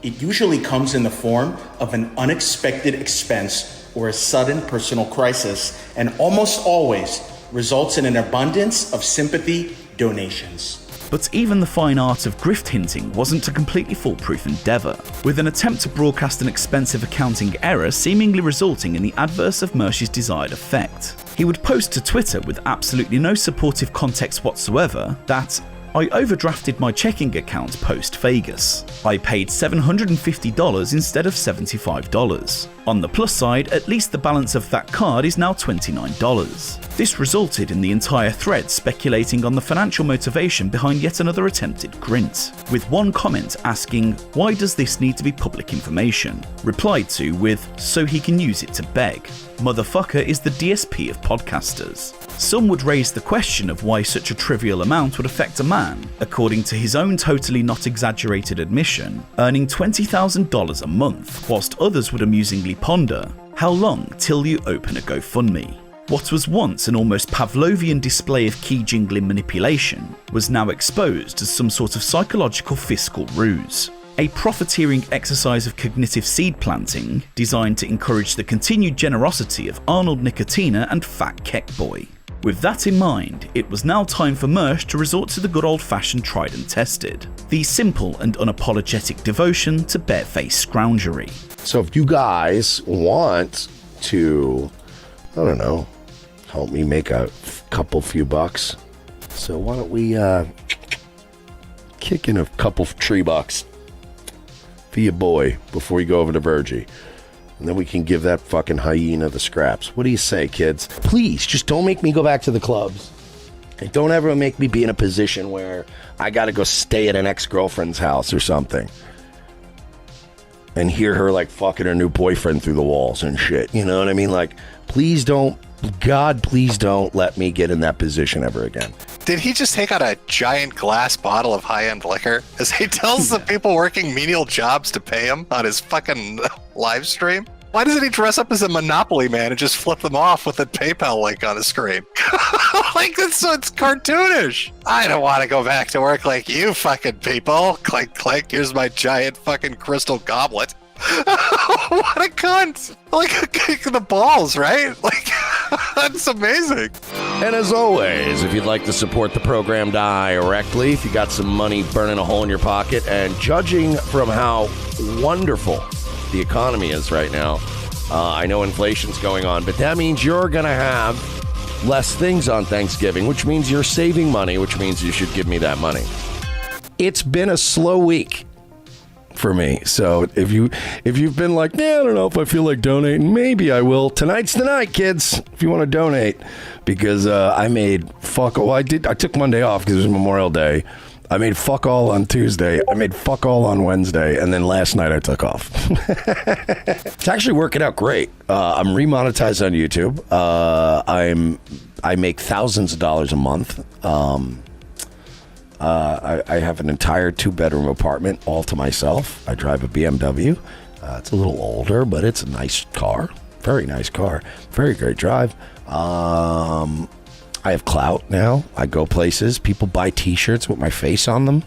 It usually comes in the form of an unexpected expense or a sudden personal crisis, and almost always results in an abundance of sympathy donations. But even the fine art of grift hinting wasn't a completely foolproof endeavour, with an attempt to broadcast an expensive accounting error seemingly resulting in the adverse of Mersh's desired effect. He would post to Twitter with absolutely no supportive context whatsoever that "I overdrafted my checking account post-Vegas. I paid $750 instead of $75. On the plus side, at least the balance of that card is now $29. This resulted in the entire thread speculating on the financial motivation behind yet another attempted grint, with one comment asking, "Why does this need to be public information?" replied to with, "So he can use it to beg. Motherfucker is the DSP of podcasters." Some would raise the question of why such a trivial amount would affect a man, according to his own totally not exaggerated admission, earning $20,000 a month, whilst others would amusingly ponder, how long till you open a GoFundMe? What was once an almost Pavlovian display of key jingling manipulation was now exposed as some sort of psychological fiscal ruse. A profiteering exercise of cognitive seed planting designed to encourage the continued generosity of Arnold Nicotina and Fat Keckboy. With that in mind, it was now time for Mersh to resort to the good old-fashioned tried and tested, the simple and unapologetic devotion to barefaced scroungery. So if you guys want to, I don't know, help me make a few bucks, so why don't we kick in a couple $3 for your boy before we go over to Virgie. And then we can give that fucking hyena the scraps. What do you say, kids? Please, just don't make me go back to the clubs. And don't ever make me be in a position where I gotta go stay at an ex-girlfriend's house or something. and hear her like fucking her new boyfriend through the walls and shit. You know what I mean? Like, please don't let me get in that position ever again. Did he just take out a giant glass bottle of high-end liquor as he tells the people working menial jobs to pay him on his fucking live stream? Why doesn't he dress up as a Monopoly man and just flip them off with a PayPal link on the screen? Like, it's cartoonish. I don't want to go back to work like you fucking people. Clink, clink, here's my giant fucking crystal goblet. What a cunt. Like a kick in the balls, right? Like, that's amazing. And as always, if you'd like to support the program directly, if you got some money burning a hole in your pocket, and judging from how wonderful the economy is right now, I know inflation's going on, but that means you're going to have less things on Thanksgiving, which means you're saving money, which means you should give me that money. It's been a slow week for me. So if you've been like, yeah, I don't know if I feel like donating, maybe I will. Tonight's the night, kids, if you want to donate, because I made fuck all. I took Monday off because it was Memorial Day. I made fuck all on Tuesday. I made fuck all on Wednesday. And then last night I took off. It's actually working out great. I'm remonetized on YouTube. I make thousands of dollars a month. I have an entire 2-bedroom apartment all to myself. I drive a BMW. It's a little older, but it's a nice car. Very nice car. Very great drive. I have clout now. I go places. People buy T-shirts with my face on them.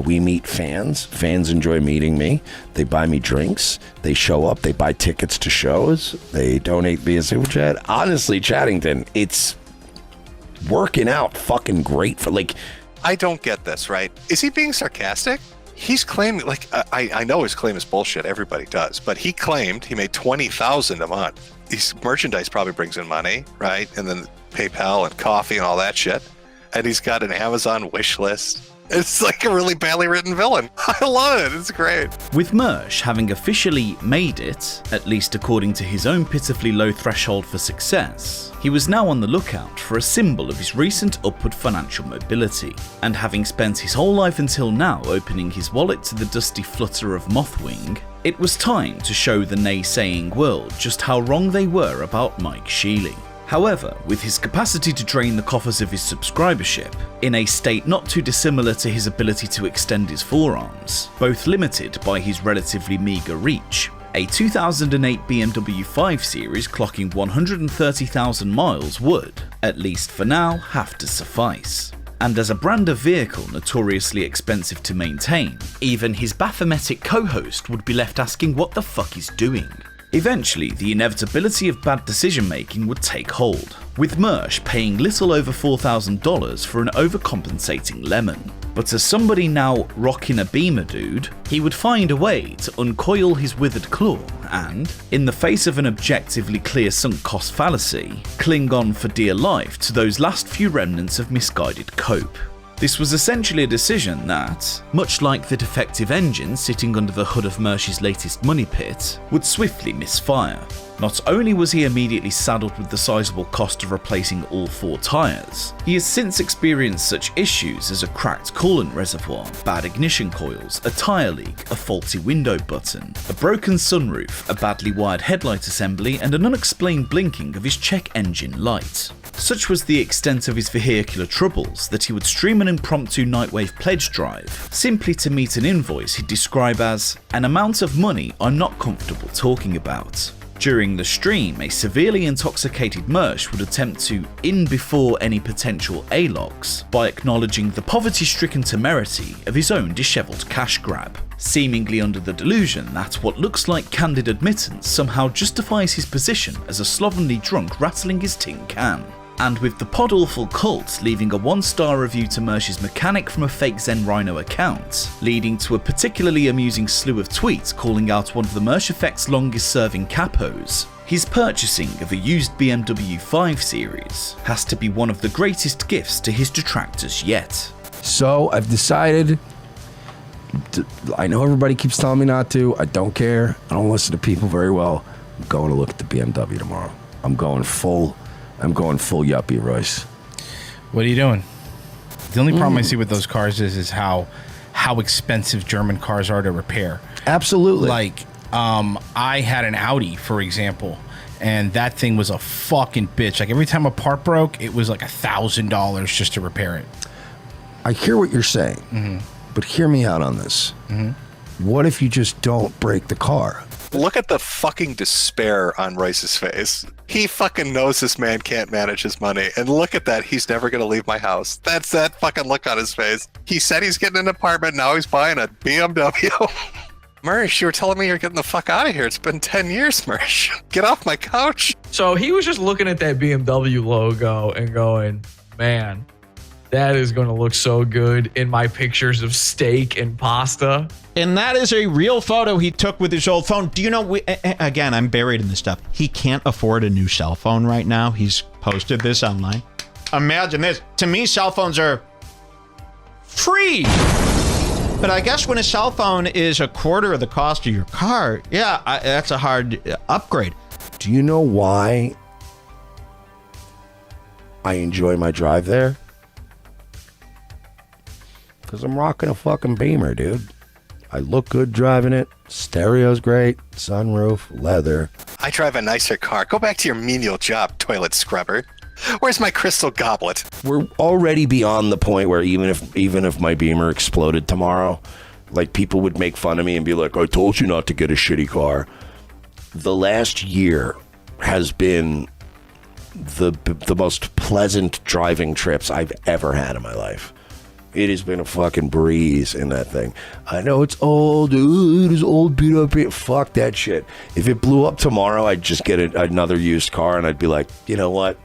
We meet fans. Fans enjoy meeting me. They buy me drinks. They show up. They buy tickets to shows. They donate via Super Chat. Honestly, Chattington, it's working out fucking great for like. I don't get this, right? Is he being sarcastic? He's claiming, like, I know his claim is bullshit. Everybody does, but he claimed he made $20,000 a month. His merchandise probably brings in money, right? And then PayPal and coffee and all that shit. And he's got an Amazon wish list. It's like a really badly written villain. I love it. It's great. With Mersh having officially made it, at least according to his own pitifully low threshold for success, he was now on the lookout for a symbol of his recent upward financial mobility. And having spent his whole life until now opening his wallet to the dusty flutter of Mothwing, it was time to show the naysaying world just how wrong they were about Mike Shealy. However, with his capacity to drain the coffers of his subscribership, in a state not too dissimilar to his ability to extend his forearms, both limited by his relatively meagre reach, a 2008 BMW 5 Series clocking 130,000 miles would, at least for now, have to suffice. And as a brand of vehicle notoriously expensive to maintain, even his Baphometic co-host would be left asking what the fuck he's doing. Eventually, the inevitability of bad decision-making would take hold, with Mersh paying little over $4,000 for an overcompensating lemon. But as somebody now rocking a Beamer dude, he would find a way to uncoil his withered claw and, in the face of an objectively clear sunk cost fallacy, cling on for dear life to those last few remnants of misguided cope. This was essentially a decision that, much like the defective engine sitting under the hood of Mersh's latest money pit, would swiftly misfire. Not only was he immediately saddled with the sizable cost of replacing all 4 tyres, he has since experienced such issues as a cracked coolant reservoir, bad ignition coils, a tyre leak, a faulty window button, a broken sunroof, a badly wired headlight assembly, and an unexplained blinking of his check engine light. Such was the extent of his vehicular troubles that he would stream an impromptu Nightwave pledge drive, simply to meet an invoice he'd describe as an amount of money I'm not comfortable talking about. During the stream, a severely intoxicated Mersh would attempt to in before any potential A-logs by acknowledging the poverty-stricken temerity of his own dishevelled cash grab, seemingly under the delusion that what looks like candid admittance somehow justifies his position as a slovenly drunk rattling his tin can. And with the Podawful cult leaving a 1-star review to Mersh's mechanic from a fake Zen Rhino account, leading to a particularly amusing slew of tweets calling out one of the Mersh Effect's longest serving capos, his purchasing of a used BMW 5 Series has to be one of the greatest gifts to his detractors yet. So I've decided, I know everybody keeps telling me not to, I don't care, I don't listen to people very well, I'm going to look at the BMW tomorrow. I'm going full yuppie, Royce. What are you doing? The only problem I see with those cars is how expensive German cars are to repair. Absolutely. Like, I had an Audi, for example, and that thing was a fucking bitch. Like every time a part broke, it was like $1,000 just to repair it. I hear what you're saying, but hear me out on this. What if you just don't break the car? Look at the fucking despair on Royce's face. He fucking knows this man can't manage his money. And look at that. He's never going to leave my house. That's that fucking look on his face. He said he's getting an apartment. Now he's buying a BMW. Mersh, you were telling me you're getting the fuck out of here. It's been 10 years, Mersh. Get off my couch. So he was just looking at that BMW logo and going, man, that is going to look so good in my pictures of steak and pasta. And that is a real photo he took with his old phone. Do you know, again, I'm buried in this stuff. He can't afford a new cell phone right now. He's posted this online. Imagine this. To me, cell phones are free. But I guess when a cell phone is a quarter of the cost of your car, that's a hard upgrade. Do you know why I enjoy my drive there? Because I'm rocking a fucking Beamer, dude. I look good driving it. Stereo's great. Sunroof, leather. I drive a nicer car. Go back to your menial job, toilet scrubber. Where's my crystal goblet? We're already beyond the point where even if my Beamer exploded tomorrow, like people would make fun of me and be like, I told you not to get a shitty car. The last year has been the most pleasant driving trips I've ever had in my life. It has been a fucking breeze in that thing. I know it's old, dude. It's old, beat up. Fuck that shit. If it blew up tomorrow, I'd just get another used car and I'd be like, you know what?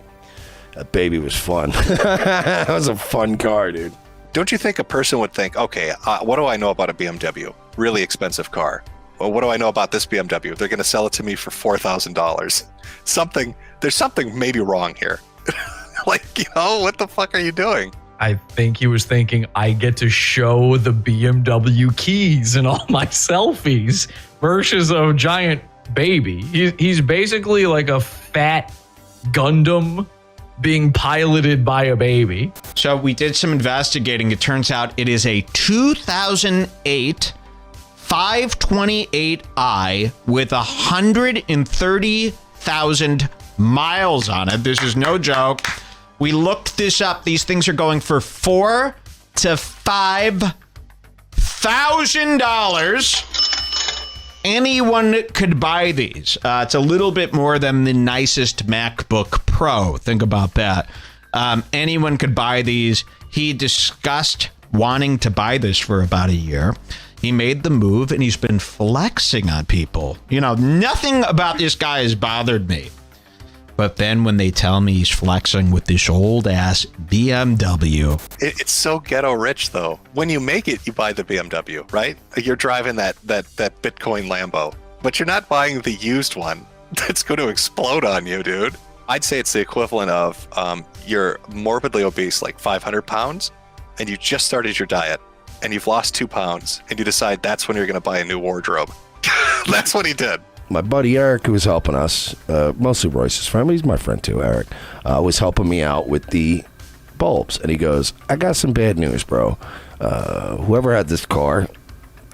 That baby was fun. That was a fun car, dude. Don't you think a person would think, okay, what do I know about a BMW? Really expensive car. Well, what do I know about this BMW? They're going to sell it to me for $4,000. There's something maybe wrong here. Like, what the fuck are you doing? I think he was thinking, I get to show the BMW keys in all my selfies. Mersh is a giant baby. He's basically like a fat Gundam being piloted by a baby. So we did some investigating. It turns out it is a 2008 528i with 130,000 miles on it. This is no joke. We looked this up. These things are going for $4,000 to $5,000. Anyone could buy these. It's a little bit more than the nicest MacBook Pro. Think about that. Anyone could buy these. He discussed wanting to buy this for about a year. He made the move and he's been flexing on people. Nothing about this guy has bothered me. But then when they tell me he's flexing with this old ass BMW. It's so ghetto rich though. When you make it, you buy the BMW, right? You're driving that Bitcoin Lambo, but you're not buying the used one that's going to explode on you, dude. I'd say it's the equivalent of you're morbidly obese, like 500 pounds, and you just started your diet and you've lost 2 pounds and you decide that's when you're going to buy a new wardrobe. That's what he did. My buddy Eric, who was helping us, mostly Royce's friend, but he's my friend too, Eric, was helping me out with the bulbs. And he goes, I got some bad news, bro. Whoever had this car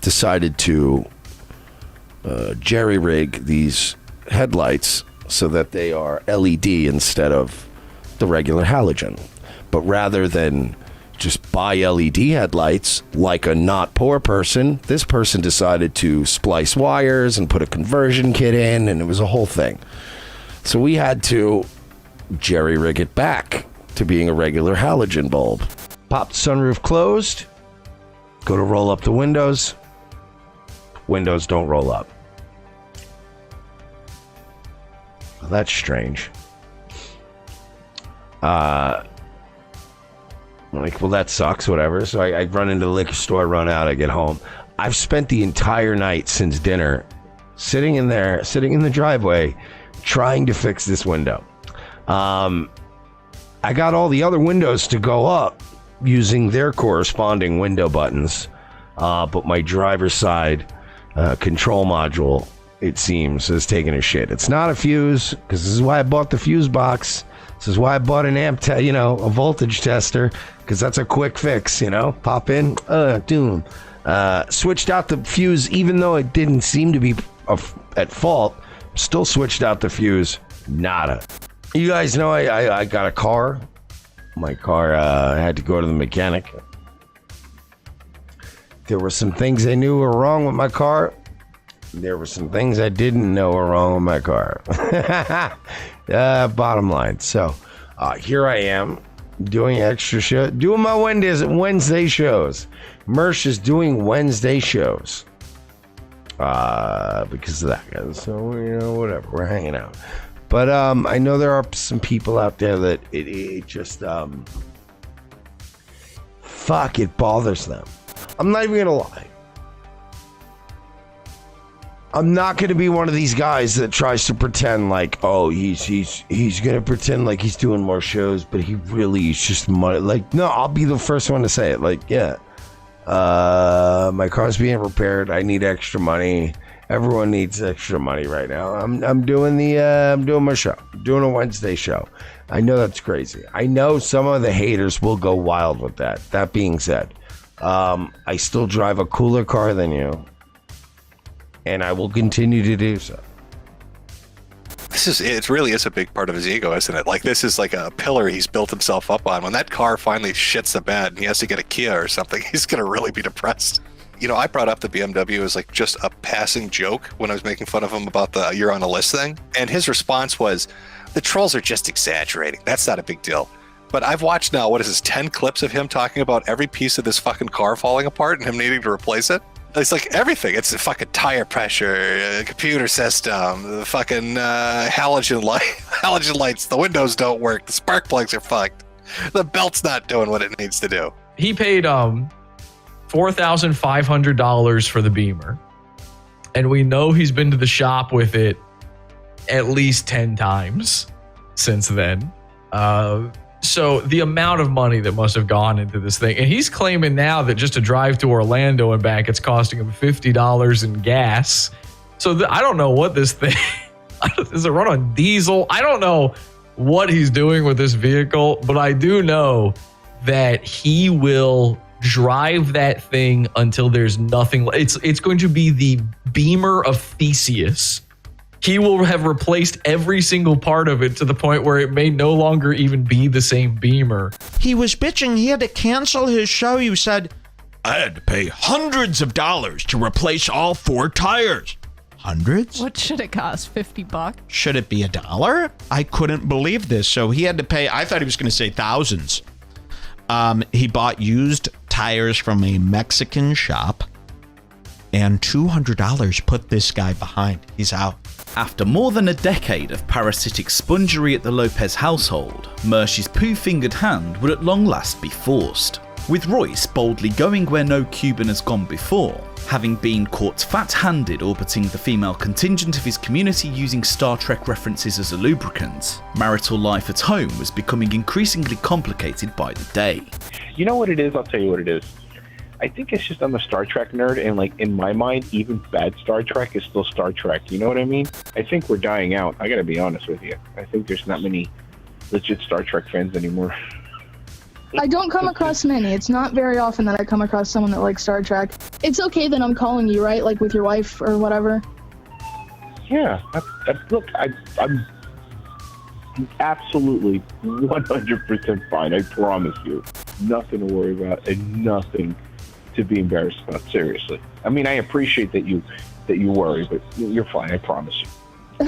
decided to jerry-rig these headlights so that they are LED instead of the regular halogen. But rather than just buy LED headlights like a not poor person, this person decided to splice wires and put a conversion kit in, and it was a whole thing. So we had to jerry-rig it back to being a regular halogen bulb. Pop the sunroof closed, go to roll up the windows. Windows don't roll up. Well, that's strange. I'm like, well, that sucks, whatever. So I run into the liquor store, run out, I get home. I've spent the entire night since dinner sitting in the driveway, trying to fix this window. I got all the other windows to go up using their corresponding window buttons. But my driver's side control module, it seems, is taking a shit. It's not a fuse, because this is why I bought the fuse box. This is why I bought an a voltage tester, because that's a quick fix, Pop in, doom. Switched out the fuse, even though it didn't seem to be at fault. Still switched out the fuse. Nada. You guys know I got a car. My car had to go to the mechanic. There were some things I knew were wrong with my car. There were some things I didn't know were wrong with my car. Bottom line. So here I am doing extra show, doing my Wednesday shows. Mersh is doing Wednesday shows because of that. So whatever, we're hanging out. But I know there are some people out there that it just it bothers them. I'm not even gonna lie. I'm not going to be one of these guys that tries to pretend like, oh, he's going to pretend like he's doing more shows, but he really is just money. Like, no, I'll be the first one to say it. Like, yeah, my car's being repaired. I need extra money. Everyone needs extra money right now. I'm doing my show, doing a Wednesday show. I know that's crazy. I know some of the haters will go wild with that. That being said, I still drive a cooler car than you. And I will continue to do so. It really is a big part of his ego, isn't it? Like, this is like a pillar he's built himself up on. When that car finally shits the bed and he has to get a Kia or something, he's going to really be depressed. I brought up the BMW as like just a passing joke when I was making fun of him about the you're on a list thing. And his response was, the trolls are just exaggerating. That's not a big deal. But I've watched now, 10 clips of him talking about every piece of this fucking car falling apart and him needing to replace it? It's like everything. It's the fucking tire pressure, computer system, the fucking halogen lights. The windows don't work. The spark plugs are fucked. The belt's not doing what it needs to do. He paid $4,500 for the Beamer, and we know he's been to the shop with it at least 10 times since then. So the amount of money that must have gone into this thing, and he's claiming now that just to drive to Orlando and back, it's costing him $50 in gas. So I don't know what this thing is. It run on diesel? I don't know what he's doing with this vehicle, but I do know that he will drive that thing until there's nothing. It's going to be the Beamer of Theseus. He will have replaced every single part of it to the point where it may no longer even be the same Beamer. He was bitching he had to cancel his show. You said, I had to pay hundreds of dollars to replace all 4 tires. Hundreds? What should it cost? $50? Should it be $1? I couldn't believe this. So he had to pay, I thought he was going to say thousands. He bought used tires from a Mexican shop, and $200 put this guy behind. He's out. After more than a decade of parasitic spongery at the Lopez household, Mersh's poo-fingered hand would at long last be forced, with Royce boldly going where no Cuban has gone before, having been caught fat-handed orbiting the female contingent of his community using Star Trek references as a lubricant. Marital life at home was becoming increasingly complicated by the day. You know what it is? I'll tell you what it is. I think it's just I'm a Star Trek nerd, and like in my mind, even bad Star Trek is still Star Trek. You know what I mean? I think we're dying out. I gotta be honest with you. I think there's not many legit Star Trek fans anymore. I don't come across many. It's not very often that I come across someone that likes Star Trek. It's okay that I'm calling you, right? Like with your wife or whatever. Yeah. Look, I'm absolutely 100% fine. I promise you. Nothing to worry about and nothing to be embarrassed about, seriously. I mean, I appreciate that you worry, but you're fine, I promise you.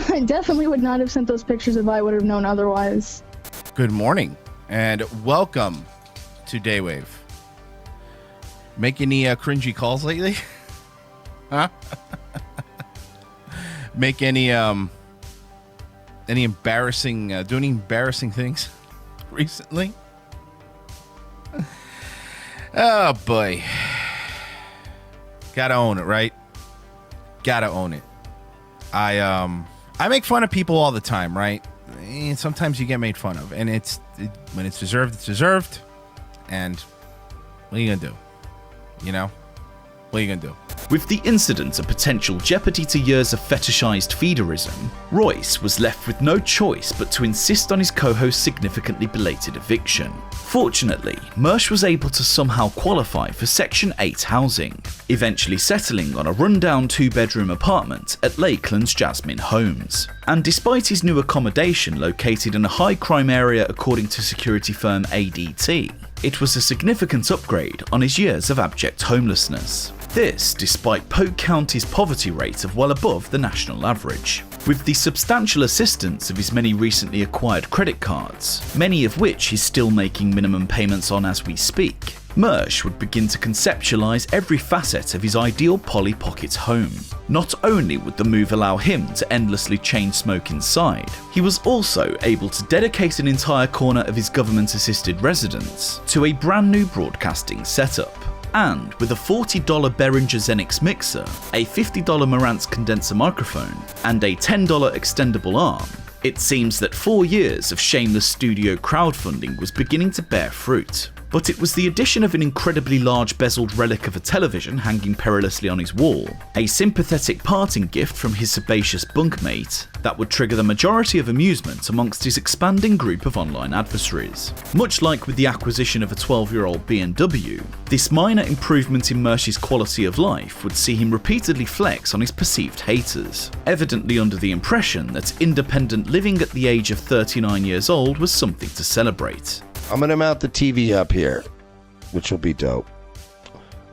I definitely would not have sent those pictures if I would have known otherwise. Good morning, and welcome to Daywave. Make any cringy calls lately? Huh? Make any embarrassing, do any embarrassing things recently? Oh boy. Gotta own it, right? Gotta own it. I make fun of people all the time, right? And sometimes you get made fun of, and when it's deserved, it's deserved. And what are you gonna do? You know? What are you gonna do? With the incident a potential jeopardy to years of fetishized feederism, Royce was left with no choice but to insist on his co-host's significantly belated eviction. Fortunately, Mersh was able to somehow qualify for Section 8 housing, eventually settling on a rundown 2-bedroom apartment at Lakeland's Jasmine Homes. And despite his new accommodation located in a high crime area according to security firm ADT, it was a significant upgrade on his years of abject homelessness. This despite Polk County's poverty rate of well above the national average. With the substantial assistance of his many recently acquired credit cards, many of which he's still making minimum payments on as we speak, Mersh would begin to conceptualize every facet of his ideal Polly Pocket home. Not only would the move allow him to endlessly chain smoke inside, he was also able to dedicate an entire corner of his government-assisted residence to a brand new broadcasting setup. And with a $40 Behringer Xenix mixer, a $50 Marantz condenser microphone, and a $10 extendable arm, it seems that 4 years of shameless studio crowdfunding was beginning to bear fruit. But it was the addition of an incredibly large bezeled relic of a television hanging perilously on his wall, a sympathetic parting gift from his sebaceous bunkmate, that would trigger the majority of amusement amongst his expanding group of online adversaries. Much like with the acquisition of a 12-year-old BMW, this minor improvement in Mersh's quality of life would see him repeatedly flex on his perceived haters, evidently under the impression that independent living at the age of 39 years old was something to celebrate. I'm gonna mount the TV up here, which will be dope.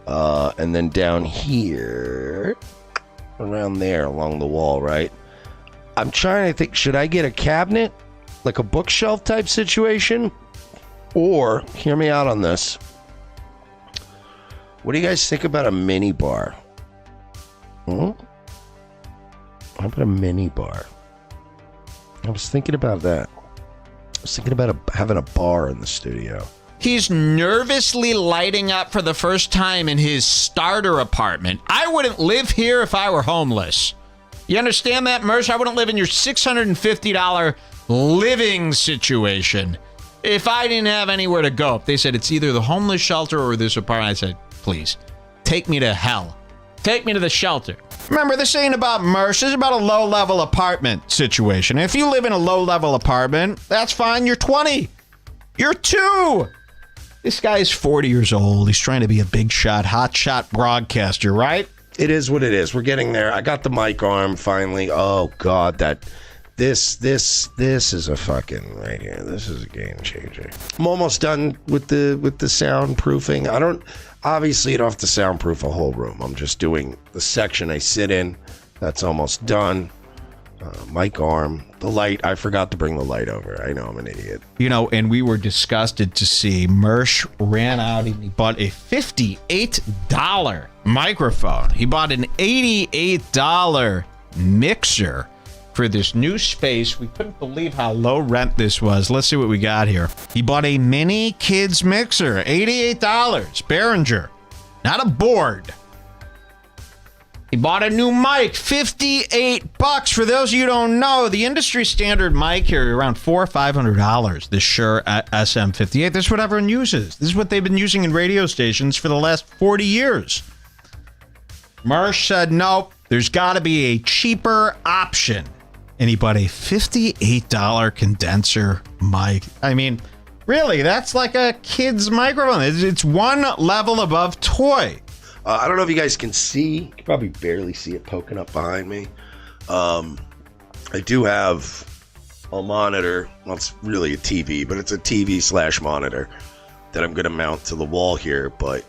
And then down here, around there along the wall, right? I'm trying to think, should I get a cabinet? Like a bookshelf type situation? Or, hear me out on this. What do you guys think about a mini bar? How about a mini bar? I was thinking about that. I was thinking about having a bar in the studio. He's nervously lighting up for the first time in his starter apartment. I wouldn't live here if I were homeless. You understand that, Mersh? I wouldn't live in your $650 living situation if I didn't have anywhere to go. If they said it's either the homeless shelter or this apartment, I said, please, take me to hell. Take me to the shelter. Remember, this ain't about Mersh. This is about a low-level apartment situation. If you live in a low-level apartment, that's fine. You're 20. You're 2. This guy's 40 years old. He's trying to be a big shot, hot shot broadcaster, right? It is what it is. We're getting there. I got the mic arm finally. Oh God, this is a fucking right here. This is a game changer. I'm almost done with the soundproofing. I don't have to soundproof a whole room. I'm just doing the section I sit in. That's almost done. Mic arm, the light. I forgot to bring the light over. I know I'm an idiot. You know, and we were disgusted to see Mersh ran out and he bought a $58 microphone. He bought an $88 mixer for this new space. We couldn't believe how low rent this was. Let's see what we got here. He bought a mini kids mixer, $88, Behringer, not a board. He bought a new mic, $58. For those of you who don't know, the industry standard mic here around $400 or $500. This Shure SM58. This is what everyone uses. This is what they've been using in radio stations for the last 40 years. Mersh said, nope, there's got to be a cheaper option. And he bought a $58 condenser mic. I mean, really, that's like a kid's microphone. It's one level above toy. I don't know if you guys can see. You can probably barely see it poking up behind me. I do have a monitor. Well, it's really a TV, but it's a TV / monitor that I'm going to mount to the wall here. But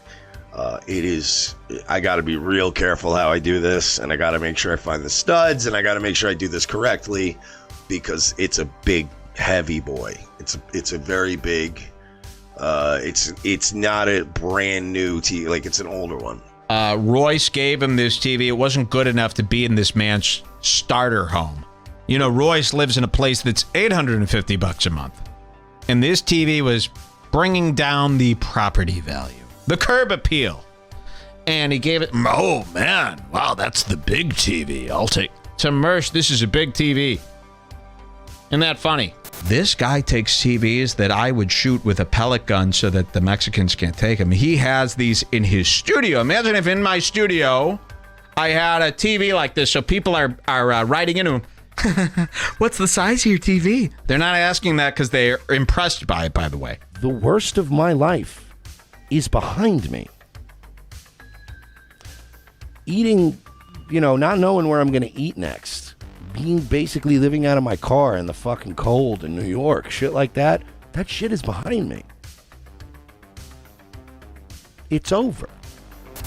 I got to be real careful how I do this, and I got to make sure I find the studs, and I got to make sure I do this correctly because it's a big, heavy boy. It's a very big. It's not a brand new TV, like it's an older one. Royce gave him this TV. It wasn't good enough to be in this man's starter home. You know, Royce lives in a place that's $850 a month. And this TV was bringing down the property value, the curb appeal. And he gave it, oh man, wow, that's the big TV. I'll take. To Mersh, this is a big TV. Isn't that funny? This guy takes TVs that I would shoot with a pellet gun so that the Mexicans can't take them. He has these in his studio. Imagine if in my studio I had a TV like this, so people are writing into him. What's the size of your TV? They're not asking that because they're impressed by it, by the way. The worst of my life is behind me. Eating, not knowing where I'm going to eat next. Basically living out of my car in the fucking cold in New York. Shit like that. That shit is behind me. It's over.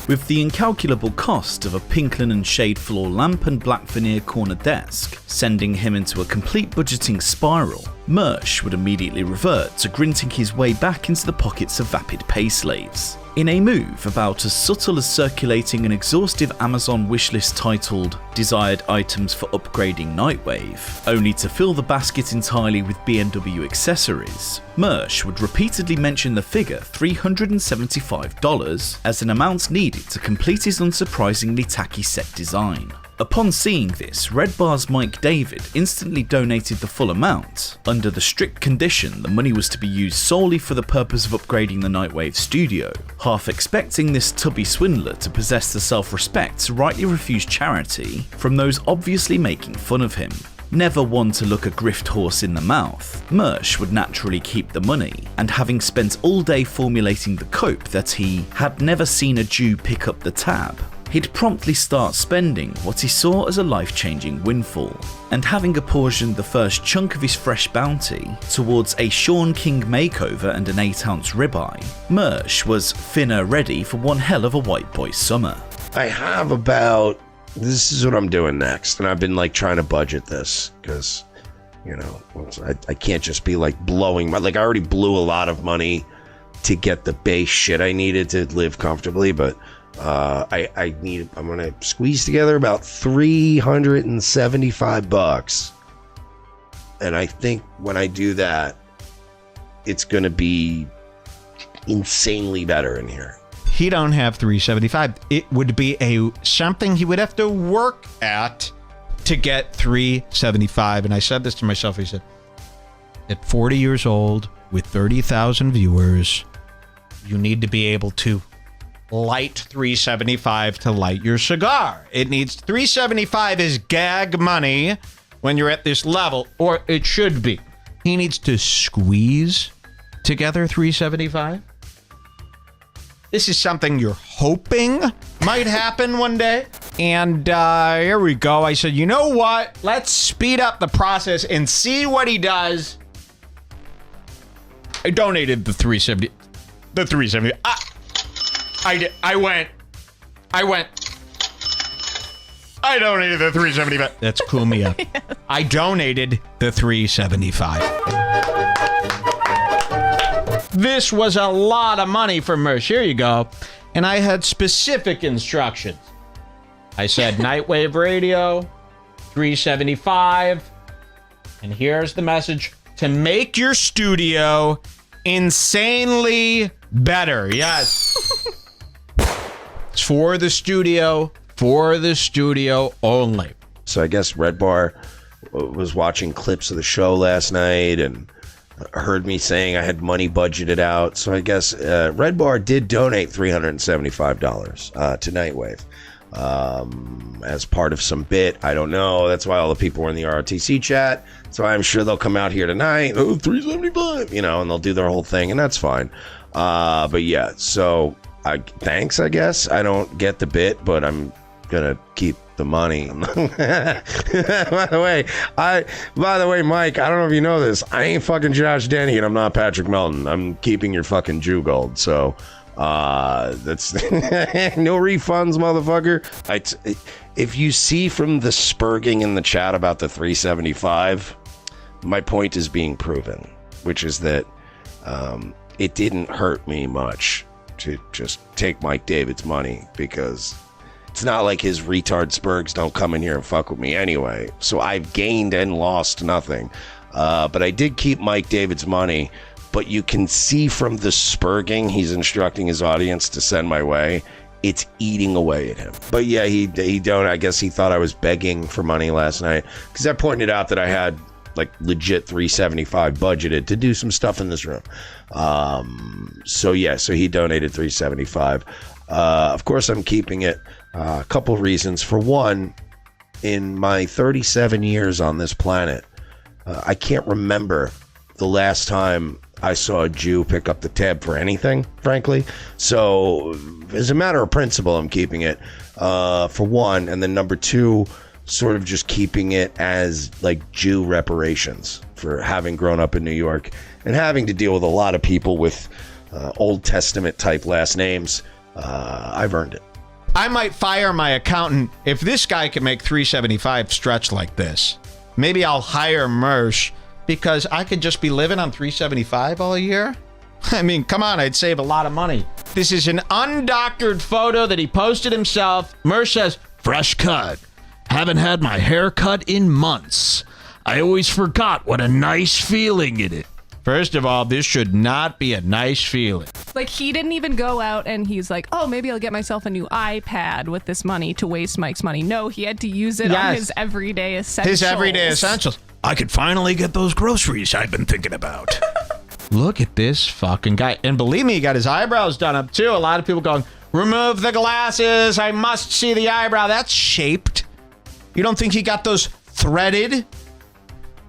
With the incalculable cost of a pink linen shade floor lamp and black veneer corner desk, sending him into a complete budgeting spiral, Mersh would immediately revert to grinting his way back into the pockets of vapid pay slaves. In a move about as subtle as circulating an exhaustive Amazon wishlist titled Desired Items for Upgrading Nightwave, only to fill the basket entirely with BMW accessories, Mersh would repeatedly mention the figure $375 as an amount needed to complete his unsurprisingly tacky set design. Upon seeing this, Red Bar's Mike David instantly donated the full amount, under the strict condition the money was to be used solely for the purpose of upgrading the Nightwave studio, half expecting this tubby swindler to possess the self-respect to rightly refuse charity from those obviously making fun of him. Never one to look a grift horse in the mouth, Mersh would naturally keep the money, and having spent all day formulating the cope that he had never seen a Jew pick up the tab, he'd promptly start spending what he saw as a life-changing windfall, and having apportioned the first chunk of his fresh bounty towards a Sean King makeover and an 8-ounce ribeye, Mersh was finna ready for one hell of a white boy summer. I have this is what I'm doing next, and I've been trying to budget this, because, I can't just be blowing I already blew a lot of money to get the base shit I needed to live comfortably, but I'm gonna squeeze together about $375, and I think when I do that, it's gonna be insanely better in here. He don't have $375. It would be something he would have to work at to get $375. And I said this to myself. He said, at 40 years old with 30,000 viewers, you need to be able to light $375 to light your cigar. It needs $375 is gag money when you're at this level, or it should be. He needs to squeeze together $375. This is something you're hoping might happen one day. And here we go. I said, you know what? Let's speed up the process and see what he does. I donated the $370. I went. I donated the $375. That's cool me up. I donated the $375. This was a lot of money for Mersh. Here you go. And I had specific instructions. I said Nightwave Radio, $375. And here's the message. To make your studio insanely better. Yes. It's for the studio only. So I guess Red Bar was watching clips of the show last night and heard me saying I had money budgeted out. So I guess Red Bar did donate $375 to Nightwave as part of some bit. I don't know. That's why all the people were in the ROTC chat. So I'm sure they'll come out here tonight. Oh, $375, and they'll do their whole thing, and that's fine. But yeah, so thanks, I guess. I don't get the bit, but I'm gonna keep the money. By the way, Mike, I don't know if you know this. I ain't fucking Josh Denny, and I'm not Patrick Melton. I'm keeping your fucking Jew gold. So that's no refunds, motherfucker. If you see from the spurging in the chat about the 375, my point is being proven, which is that it didn't hurt me much to just take Mike David's money, because it's not like his retard spurgs don't come in here and fuck with me anyway. So I've gained and lost nothing. But I did keep Mike David's money. But you can see from the spurging he's instructing his audience to send my way, it's eating away at him. But yeah, he don't. I guess he thought I was begging for money last night, because I pointed out that I had like legit $375 budgeted to do some stuff in this room. So he donated $375. Of course, I'm keeping it. A couple reasons. For one, in my 37 years on this planet, I can't remember the last time I saw a Jew pick up the tab for anything, frankly. So as a matter of principle, I'm keeping it, for one. And then number two, sort of just keeping it as like Jew reparations for having grown up in New York and having to deal with a lot of people with Old Testament type last names. I've earned it. I might fire my accountant if this guy can make $375 stretch like this. Maybe I'll hire Mersh because I could just be living on $375 all year. I mean, come on, I'd save a lot of money. This is an undoctored photo that he posted himself. Mersh says, "Fresh cut. Haven't had my hair cut in months. I always forgot what a nice feeling it is." First of all, this should not be a nice feeling. Like, he didn't even go out and he's like, oh, maybe I'll get myself a new iPad with this money to waste Mike's money. No, he had to use it on his everyday essentials. His everyday essentials. I could finally get those groceries I've been thinking about. Look at this fucking guy. And believe me, he got his eyebrows done up too. A lot of people going, remove the glasses. I must see the eyebrow. That's shaped. You don't think he got those threaded?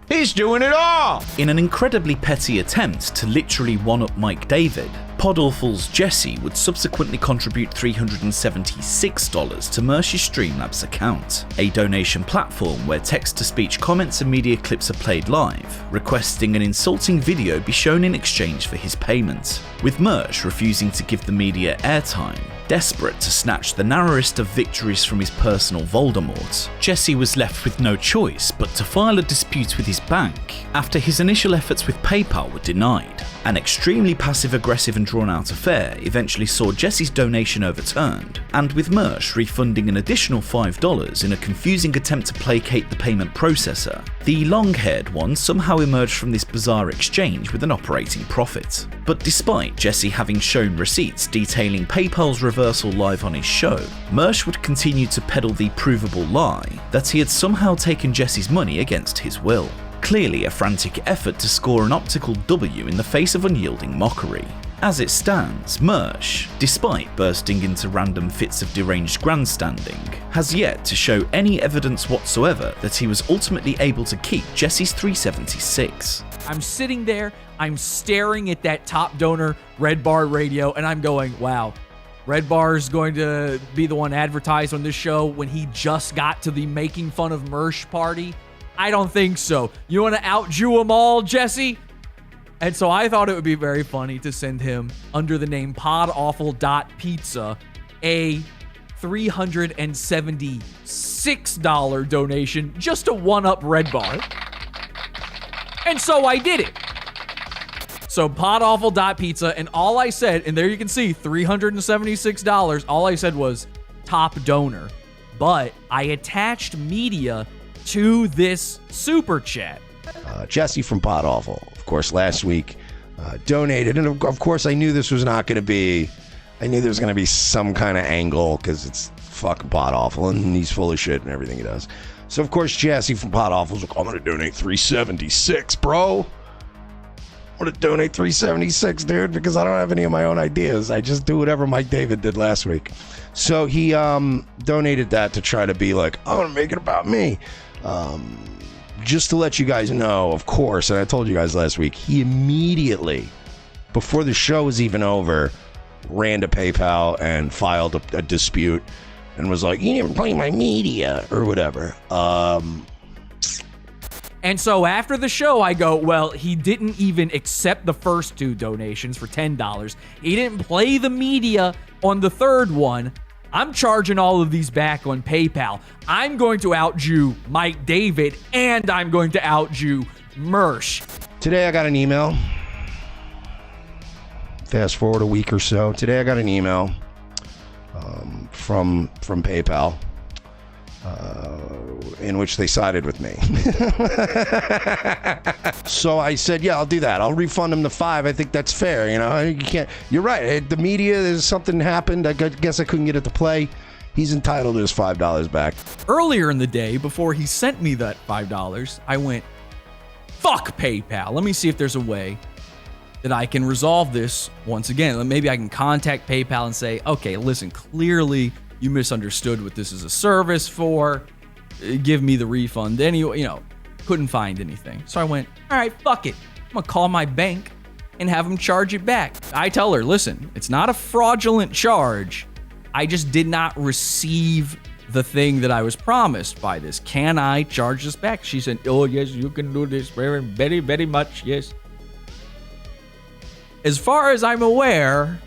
He's doing it all! In an incredibly petty attempt to literally one-up Mike David, Podawful's Jesse would subsequently contribute $376 to Mersh's Streamlabs account, a donation platform where text-to-speech comments and media clips are played live, requesting an insulting video be shown in exchange for his payment, with Mersh refusing to give the media airtime. Desperate to snatch the narrowest of victories from his personal Voldemort, Jesse was left with no choice but to file a dispute with his bank after his initial efforts with PayPal were denied. An extremely passive-aggressive and drawn-out affair eventually saw Jesse's donation overturned, and with Mersh refunding an additional $5 in a confusing attempt to placate the payment processor, the long-haired one somehow emerged from this bizarre exchange with an operating profit. But despite Jesse having shown receipts detailing PayPal's reversal live on his show, Mersh would continue to peddle the provable lie that he had somehow taken Jesse's money against his will. Clearly a frantic effort to score an optical W in the face of unyielding mockery. As it stands, Mersh, despite bursting into random fits of deranged grandstanding, has yet to show any evidence whatsoever that he was ultimately able to keep Jesse's $376. I'm sitting there, I'm staring at that top donor, Red Bar Radio, and I'm going, wow, Red Bar is going to be the one advertised on this show when he just got to the making fun of Mersh party? I don't think so. You want to out-Jew them all, Jesse? And so I thought it would be very funny to send him, under the name Podawful.pizza, a $376 donation just to one-up Red Bar. And so I did it. So Podawful.pizza, and all I said, and there you can see $376, all I said was top donor. But I attached media to this super chat. Jesse from Podawful, of course, last week donated, and of course I knew this was not going to be, I knew there was going to be some kind of angle because it's fucking Podawful and he's full of shit and everything he does. So of course Jesse from Podawful was like, I'm going to donate $376, bro. I'm going to donate $376, dude, because I don't have any of my own ideas. I just do whatever Mike David did last week. So he donated that to try to be like, I'm going to make it about me. Just to let you guys know, of course, and I told you guys last week, he immediately, before the show was even over, ran to PayPal and filed a dispute and was like, you didn't play my media or whatever. And so after the show, I go, well, he didn't even accept the first two donations for $10. He didn't play the media on the third one. I'm charging all of these back on PayPal. I'm going to out-Jew Mike David, and I'm going to out-Jew Mersh. Today I got an email. Fast forward a week or so. Today I got an email from PayPal in which they sided with me. So I said, yeah, I'll do that. I'll refund him the $5. I think that's fair. You know, you can't. You're right. The media, there's something happened. I guess I couldn't get it to play. He's entitled to his $5 back. Earlier in the day, before he sent me that $5, I went, fuck PayPal. Let me see if there's a way that I can resolve this once again. Maybe I can contact PayPal and say, okay, listen, clearly you misunderstood what this is a service for. Give me the refund. Anyway, couldn't find anything. So I went, all right, fuck it. I'm gonna call my bank and have them charge it back. I tell her, listen, it's not a fraudulent charge. I just did not receive the thing that I was promised by this. Can I charge this back? She said, oh, yes, you can do this very, very, very much, yes. As far as I'm aware,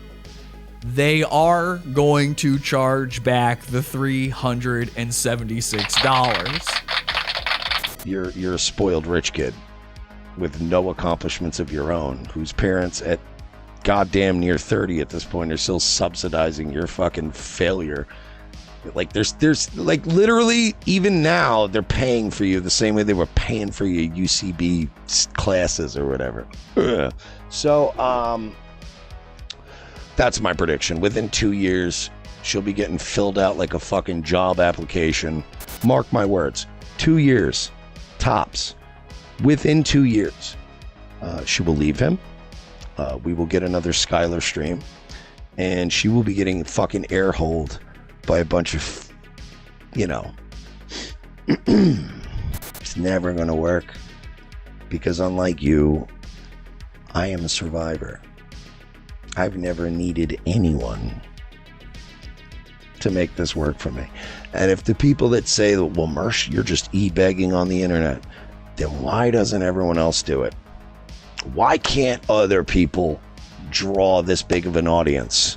they are going to charge back the $376. You're a spoiled rich kid with no accomplishments of your own, whose parents at goddamn near 30 at this point are still subsidizing your fucking failure. Like there's like literally even now they're paying for you the same way they were paying for your UCB classes or whatever. So that's my prediction. Within 2 years, she'll be getting filled out like a fucking job application. Mark my words. 2 years, tops. Within 2 years, she will leave him. We will get another Skylar stream, and she will be getting fucking air-holed by a bunch of, it's never gonna work, because unlike you, I am a survivor. I've never needed anyone to make this work for me. And if the people that say, well, Mersh, you're just e-begging on the internet, then why doesn't everyone else do it? Why can't other people draw this big of an audience?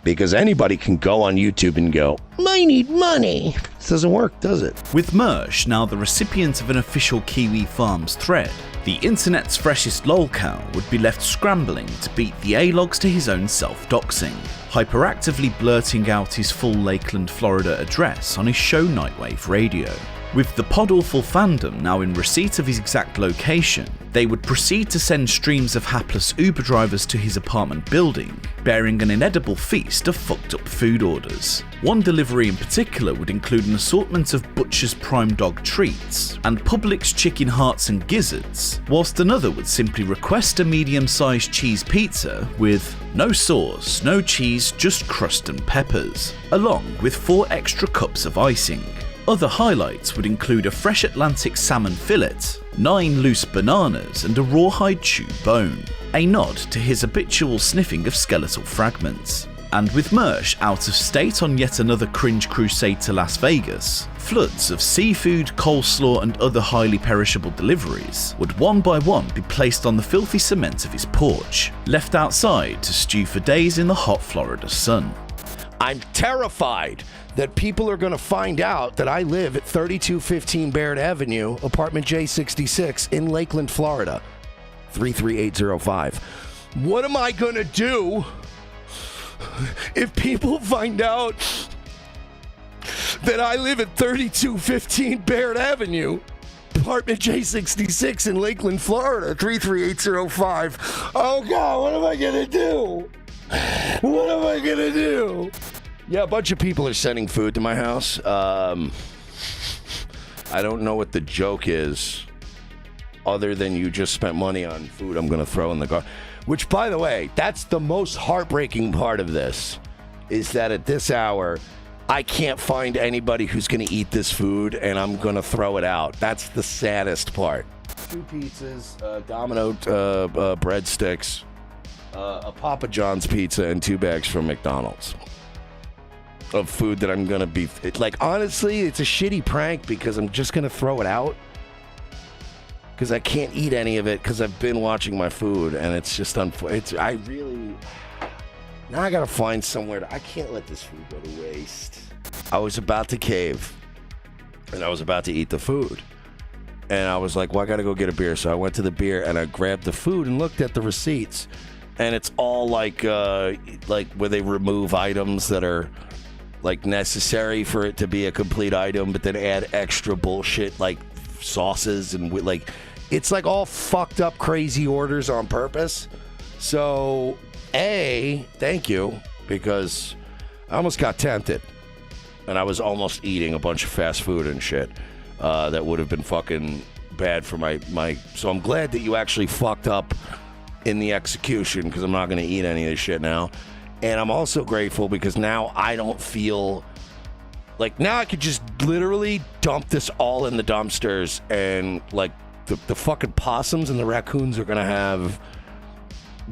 Because anybody can go on YouTube and go, I need money. This doesn't work, does it? With Mersh now the recipient of an official Kiwi Farms thread, the internet's freshest lolcow would be left scrambling to beat the A-logs to his own self-doxing, hyperactively blurting out his full Lakeland, Florida address on his show Nightwave Radio. With the Podawful fandom now in receipt of his exact location, they would proceed to send streams of hapless Uber drivers to his apartment building, bearing an inedible feast of fucked up food orders. One delivery in particular would include an assortment of Butcher's Prime Dog treats and Publix chicken hearts and gizzards, whilst another would simply request a medium-sized cheese pizza with no sauce, no cheese, just crust and peppers, along with 4 extra cups of icing. Other highlights would include a fresh Atlantic salmon fillet, 9 loose bananas and a rawhide chew bone, a nod to his habitual sniffing of skeletal fragments. And with Mersh out of state on yet another cringe crusade to Las Vegas, floods of seafood, coleslaw and other highly perishable deliveries would one by one be placed on the filthy cement of his porch, left outside to stew for days in the hot Florida sun. I'm terrified that people are going to find out that I live at 3215 Baird Avenue, apartment J66 in Lakeland, Florida, 33805. What am I going to do if people find out that I live at 3215 Baird Avenue, apartment J66 in Lakeland, Florida, 33805? Oh God, what am I going to do? What am I going to do? Yeah, a bunch of people are sending food to my house. I don't know what the joke is, other than you just spent money on food I'm going to throw in the garbage. Which, by the way, that's the most heartbreaking part of this, is that at this hour, I can't find anybody who's going to eat this food, and I'm going to throw it out. That's the saddest part. 2 pizzas, Domino breadsticks, a Papa John's pizza, and 2 bags from McDonald's of food that I'm gonna be like. Honestly, it's a shitty prank because I'm just gonna throw it out because I can't eat any of it because I've been watching my food, and it's just unfortunate. I really now I gotta find somewhere I can't let this food go to waste. I was about to cave, and I was about to eat the food, and I was like, well, I gotta go get a beer. So I went to the beer and I grabbed the food and looked at the receipts, and it's all like where they remove items that are like necessary for it to be a complete item, but then add extra bullshit like sauces and like it's like all fucked up crazy orders on purpose. So thank you, because I almost got tempted and I was almost eating a bunch of fast food and shit that would have been fucking bad for my. So I'm glad that you actually fucked up in the execution, because I'm not going to eat any of this shit now. And I'm also grateful because now I don't feel like, now I could just literally dump this all in the dumpsters, and like the fucking possums and the raccoons are going to have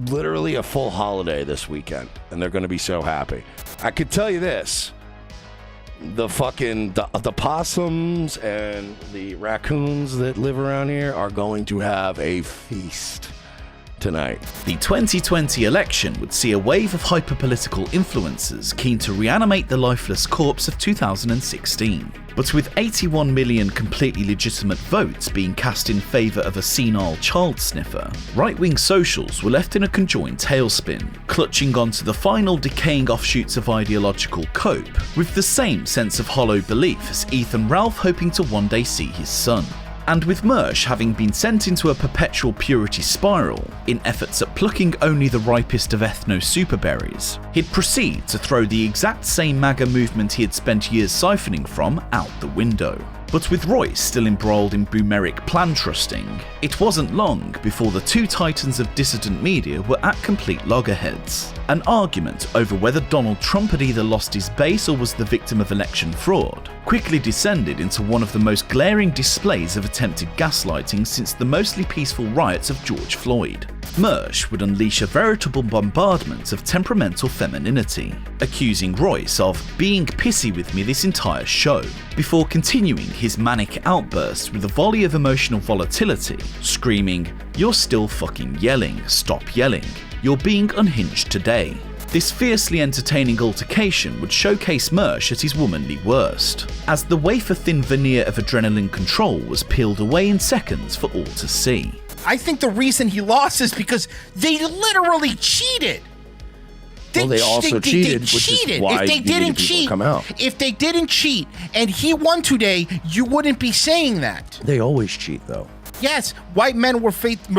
literally a full holiday this weekend, and they're going to be so happy. I could tell you this. The possums and the raccoons that live around here are going to have a feast tonight. The 2020 election would see a wave of hyper-political influencers keen to reanimate the lifeless corpse of 2016. But with 81 million completely legitimate votes being cast in favour of a senile child sniffer, right-wing socials were left in a conjoined tailspin, clutching onto the final decaying offshoots of ideological cope, with the same sense of hollow belief as Ethan Ralph hoping to one day see his son. And with Mersh having been sent into a perpetual purity spiral in efforts at plucking only the ripest of ethno-superberries, he'd proceed to throw the exact same MAGA movement he had spent years siphoning from out the window. But with Royce still embroiled in boomeric plan trusting, it wasn't long before the two titans of dissident media were at complete loggerheads. An argument over whether Donald Trump had either lost his base or was the victim of election fraud quickly descended into one of the most glaring displays of attempted gaslighting since the mostly peaceful riots of George Floyd. Mersh would unleash a veritable bombardment of temperamental femininity, accusing Royce of being pissy with me this entire show, before continuing his manic outburst with a volley of emotional volatility, screaming, "You're still fucking yelling, stop yelling, you're being unhinged today." This fiercely entertaining altercation would showcase Mersh at his womanly worst, as the wafer-thin veneer of adrenaline control was peeled away in seconds for all to see. I think the reason he lost is because they literally cheated. They also cheated, which is why if they didn't cheat, come out. If they didn't cheat and he won today, you wouldn't be saying that. They always cheat, though. Yes, white men were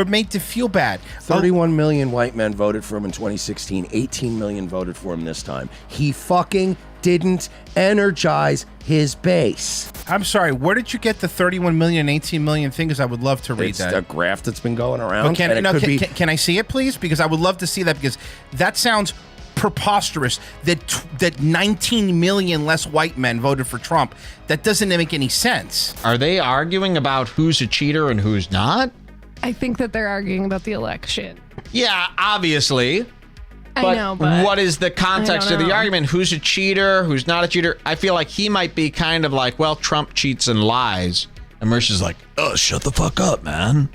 made to feel bad. 31 million white men voted for him in 2016. 18 million voted for him this time. He fucking didn't energize his base. I'm sorry, where did you get the 31 million, 18 million thing? Because I would love to read It's that. a graph that's been going around. But can I see it, please? Because I would love to see that, because that sounds preposterous that 19 million less white men voted for Trump. That doesn't make any sense. Are they arguing about who's a cheater and who's not? I think that they're arguing about the election. Yeah, obviously. I know, but what is the context of the argument? Who's a cheater? Who's not a cheater? I feel like he might be kind of like, well, Trump cheats and lies. And Mersh is like, oh, shut the fuck up, man.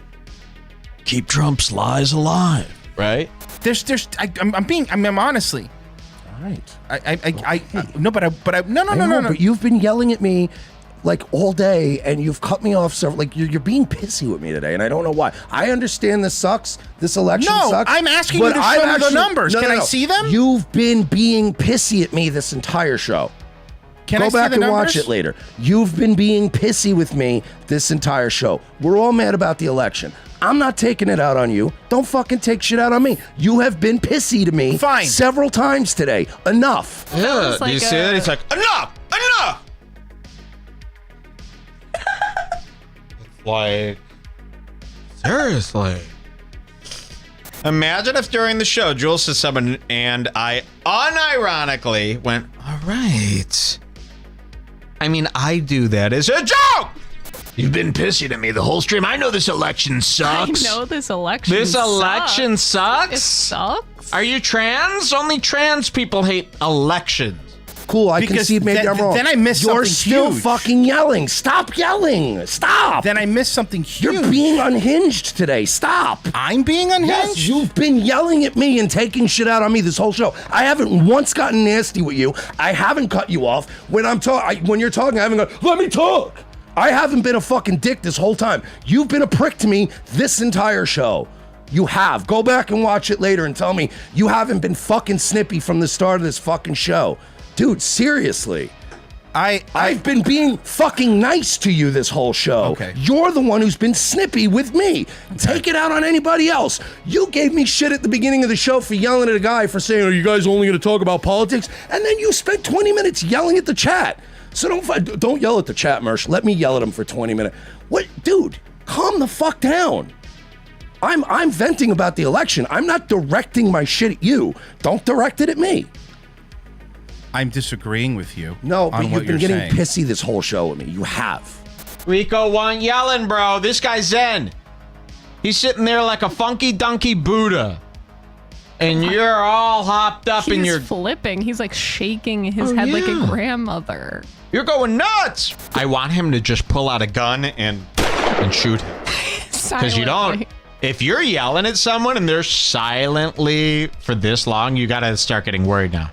Keep Trump's lies alive, right? I'm honestly. All right. No. But you've been yelling at me like all day, and you've cut me off. So like you're being pissy with me today, and I don't know why. I understand this sucks. This election sucks. I'm asking you to show me the numbers. Can I see them? You've been being pissy at me this entire show. Go back and watch it later. You've been being pissy with me this entire show. We're all mad about the election. I'm not taking it out on you. Don't fucking take shit out on me. You have been pissy to me several times today. Enough. Yeah, do you see that? He's like, enough! It's like, seriously. Imagine if during the show, Jules said something and I unironically went, all right. I mean, I do that as a joke! You've been pissy to me the whole stream. I know this election sucks. I know this election This election sucks? It sucks? Are you trans? Only trans people hate elections. Cool, I concede maybe I'm wrong. Then I missed You're something still huge. fucking yelling. Stop yelling. Stop. Then I missed something huge. You're being unhinged today. Stop. I'm being unhinged? Yes, you've been yelling at me and taking shit out on me this whole show. I haven't once gotten nasty with you. I haven't cut you off. When you're talking, I haven't gone, let me talk. I haven't been a fucking dick this whole time. You've been a prick to me this entire show. You have. Go back and watch it later and tell me you haven't been fucking snippy from the start of this fucking show. Dude, seriously. I've been being fucking nice to you this whole show. Okay. You're the one who's been snippy with me. Take it out on anybody else. You gave me shit at the beginning of the show for yelling at a guy for saying, are you guys only going to talk about politics? And then you spent 20 minutes yelling at the chat. So don't yell at the chat, Mersh. Let me yell at him for 20 minutes. What? Dude, calm the fuck down. I'm venting about the election. I'm not directing my shit at you. Don't direct it at me. I'm disagreeing with you. No, but on you've what been you're getting saying. pissy this whole show at me. You have. Rico wasn't yelling, bro. This guy's zen. He's sitting there like a funky donkey Buddha. And you're all hopped up in your... He's flipping. He's like shaking his head like a grandmother. You're going nuts. I want him to just pull out a gun and shoot him. Because you don't... If you're yelling at someone and they're silently for this long, you got to start getting worried now.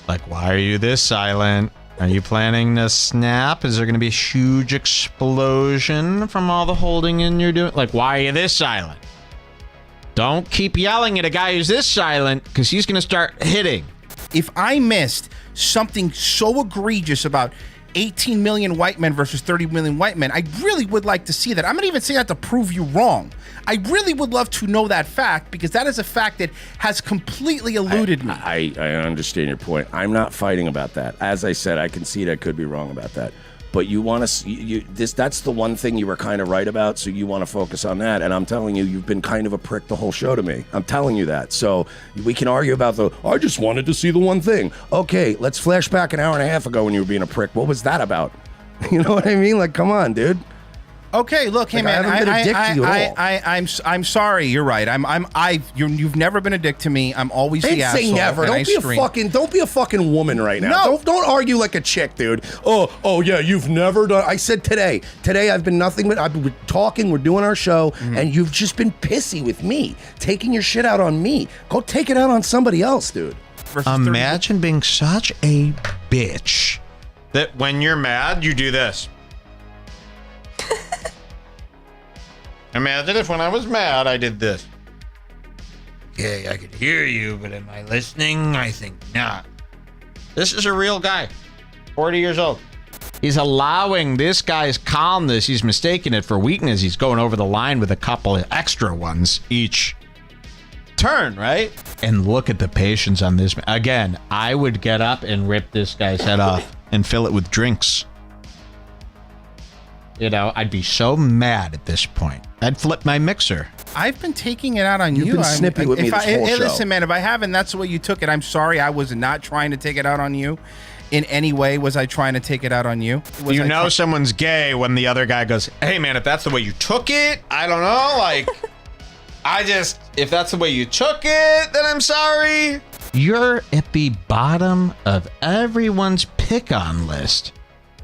Like, why are you this silent? Are you planning to snap? Is there going to be a huge explosion from all the holding in you're doing? Like, why are you this silent? Don't keep yelling at a guy who's this silent, because he's going to start hitting. If I missed something so egregious about 18 million white men versus 30 million white men, I really would like to see that. I'm not even saying that to prove you wrong. I really would love to know that fact, because that is a fact that has completely eluded me. I understand your point. I'm not fighting about that. As I said, I concede I could be wrong about that. But you want to that's the one thing you were kind of right about, so you want to focus on that. And I'm telling you, you've been kind of a prick the whole show to me. I'm telling you that. So we can argue about I just wanted to see the one thing. Okay, let's flash back an hour and a half ago when you were being a prick. What was that about? You know what I mean? Like, come on, dude. Okay, look, hey man, I haven't been a dick to you at all. I'm sorry. You're right. You've never been a dick to me. I'm always the asshole. Say never. Don't be a fucking woman right now. No. Don't argue like a chick, dude. Oh yeah, you've never done. I said today. Today I've been nothing but I've been talking. We're doing our show, and you've just been pissy with me, taking your shit out on me. Go take it out on somebody else, dude. Imagine being such a bitch that when you're mad, you do this. Imagine if when I was mad, I did this. Okay, I could hear you, but am I listening? I think not. This is a real guy, 40 years old. He's allowing this guy's calmness. He's mistaking it for weakness. He's going over the line with a couple of extra ones each turn, right? And look at the patience on this. Again, I would get up and rip this guy's head off and fill it with drinks. You know, I'd be so mad at this point. I'd flip my mixer. I've been taking it out on you. You've been snippy with me this whole show. Listen, man, if I haven't, that's the way you took it. I'm sorry. I was not trying to take it out on you. In any way, was I trying to take it out on you? You know someone's gay when the other guy goes, hey, man, if that's the way you took it, I don't know. Like, if that's the way you took it, then I'm sorry. You're at the bottom of everyone's pick-on list.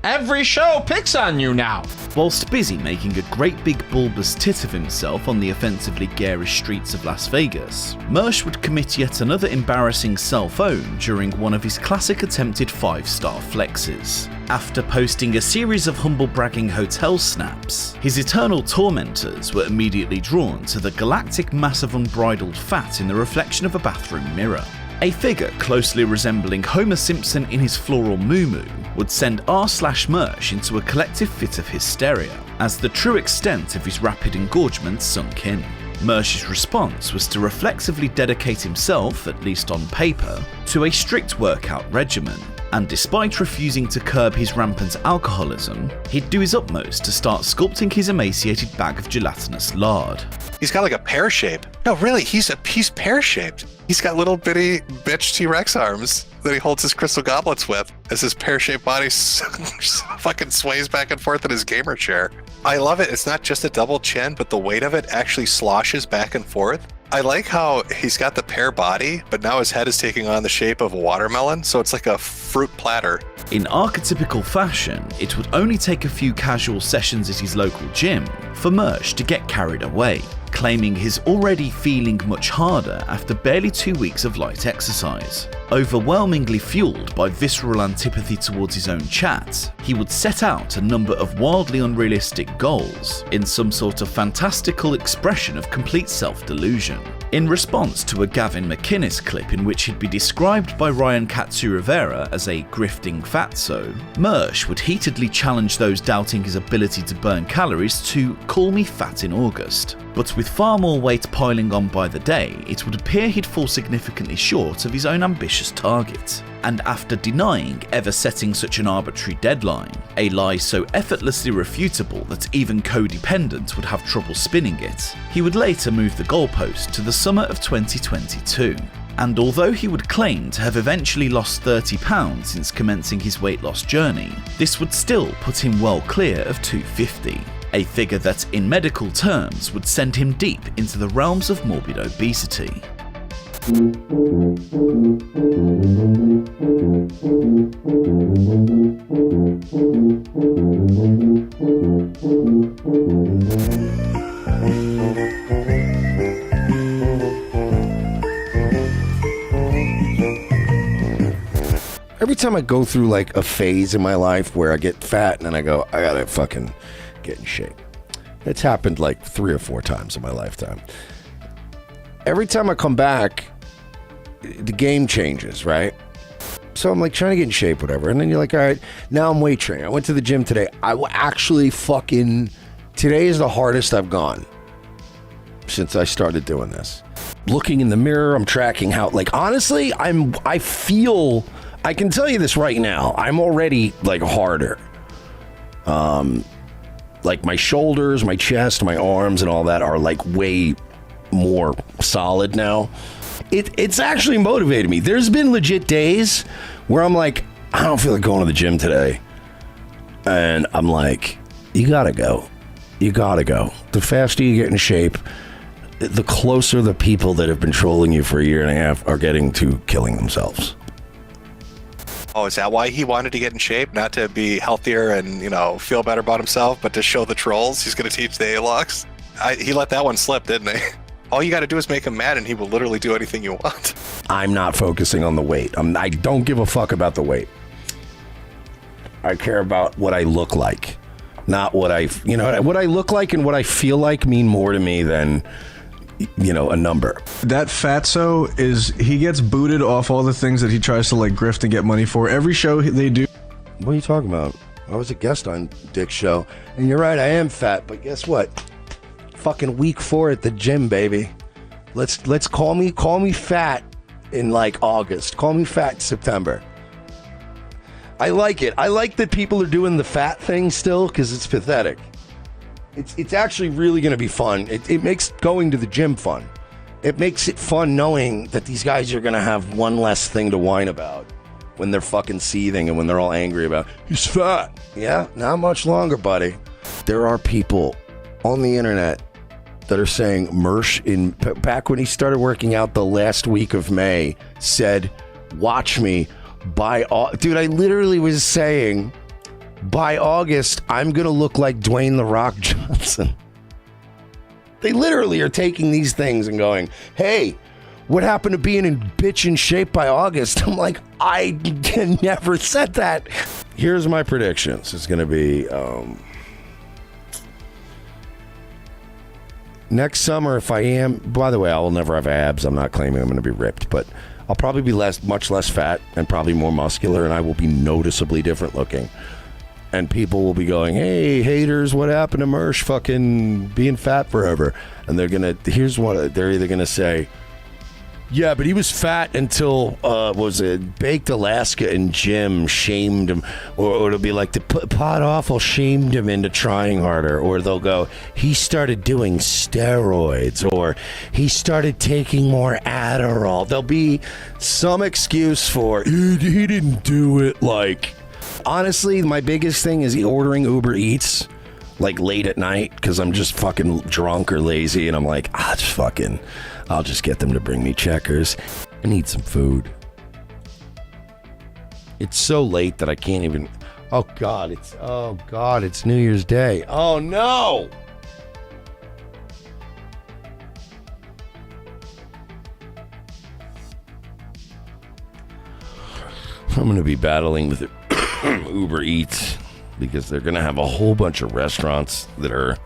Every show picks on you now. Whilst busy making a great big bulbous tit of himself on the offensively garish streets of Las Vegas, Mersh would commit yet another embarrassing self-own during one of his classic attempted 5-star flexes. After posting a series of humble bragging hotel snaps, his eternal tormentors were immediately drawn to the galactic mass of unbridled fat in the reflection of a bathroom mirror. A figure closely resembling Homer Simpson in his floral moo-moo would send r/Mersh into a collective fit of hysteria as the true extent of his rapid engorgement sunk in. Mersh's response was to reflexively dedicate himself, at least on paper, to a strict workout regimen, and despite refusing to curb his rampant alcoholism, he'd do his utmost to start sculpting his emaciated bag of gelatinous lard. He's got like a pear shape. No, really, he's pear-shaped. He's got little bitty bitch T-Rex arms that he holds his crystal goblets with as his pear-shaped body fucking sways back and forth in his gamer chair. I love it. It's not just a double chin, but the weight of it actually sloshes back and forth. I like how he's got the pear body, but now his head is taking on the shape of a watermelon, so it's like a fruit platter. In archetypical fashion, it would only take a few casual sessions at his local gym for Mersh to get carried away, claiming he's already feeling much harder after barely 2 weeks of light exercise. Overwhelmingly fueled by visceral antipathy towards his own chat, he would set out a number of wildly unrealistic goals in some sort of fantastical expression of complete self-delusion. In response to a Gavin McInnes clip in which he'd be described by Ryan Katsu-Rivera as a grifting fatso, Mersh would heatedly challenge those doubting his ability to burn calories to call me fat in August. But with far more weight piling on by the day, it would appear he'd fall significantly short of his own ambitious target. And after denying ever setting such an arbitrary deadline, a lie so effortlessly refutable that even codependent would have trouble spinning it, he would later move the goalpost to the summer of 2022. And although he would claim to have eventually lost 30 pounds since commencing his weight loss journey, this would still put him well clear of 250, a figure that in medical terms would send him deep into the realms of morbid obesity. Every time I go through like a phase in my life where I get fat and then I go, I gotta fucking get in shape. It's happened like 3 or 4 times in my lifetime. Every time I come back, the game changes, right? So I'm like trying to get in shape, whatever. And then you're like, all right, now I'm weight training. I went to the gym today. Today is the hardest I've gone since I started doing this. Looking in the mirror, I'm tracking how, like, honestly, I can tell you this right now. I'm already like harder. Like my shoulders, my chest, my arms and all that are like way more solid now. It's actually motivated me. There's been legit days where I'm like, I don't feel like going to the gym today. And I'm like, you gotta go. You gotta go. The faster you get in shape, the closer the people that have been trolling you for a year and a half are getting to killing themselves. Oh, is that why he wanted to get in shape? Not to be healthier and, feel better about himself, but to show the trolls he's going to teach the A-Locks? He let that one slip, didn't he? All you got to do is make him mad and he will literally do anything you want. I'm not focusing on the weight. I don't give a fuck about the weight. I care about what I look like, not what what I look like and what I feel like mean more to me than a number. That fatso he gets booted off all the things that he tries to like grift and get money for. Every show they do. What are you talking about? I was a guest on Dick's show, and you're right, I am fat, but guess what? Fucking week 4 at the gym, baby. Let's call me fat in like August. Call me fat in September. I like it. I like that people are doing the fat thing still because it's pathetic. It's actually really going to be fun. It makes going to the gym fun. It makes it fun knowing that these guys are going to have one less thing to whine about when they're fucking seething and when they're all angry about, he's fat. Yeah, not much longer, buddy. There are people on the internet that are saying Mersh, back when he started working out the last week of May, said, watch me. Dude, I literally was saying, by August, I'm going to look like Dwayne The Rock Johnson. They literally are taking these things and going, hey, what happened to being in bitchin' shape by August? I'm like, I never said that. Here's my predictions. It's going to be next summer, if I am, by the way, I will never have abs. I'm not claiming I'm going to be ripped, but I'll probably be much less fat and probably more muscular, and I will be noticeably different looking. And people will be going, hey, haters, what happened to Mersh fucking being fat forever? And they're either going to say, yeah, but he was fat until, Baked Alaska and Jim shamed him. Or it'll be like the Podawful shamed him into trying harder. Or they'll go, he started doing steroids. Or he started taking more Adderall. There'll be some excuse for, he didn't do it like... Honestly, my biggest thing is ordering Uber Eats like late at night because I'm just fucking drunk or lazy and I'm like, I'll just get them to bring me checkers. I need some food. It's so late that I can't even. Oh God, it's New Year's Day. Oh no! I'm gonna be battling with Uber Eats because they're gonna have a whole bunch of restaurants that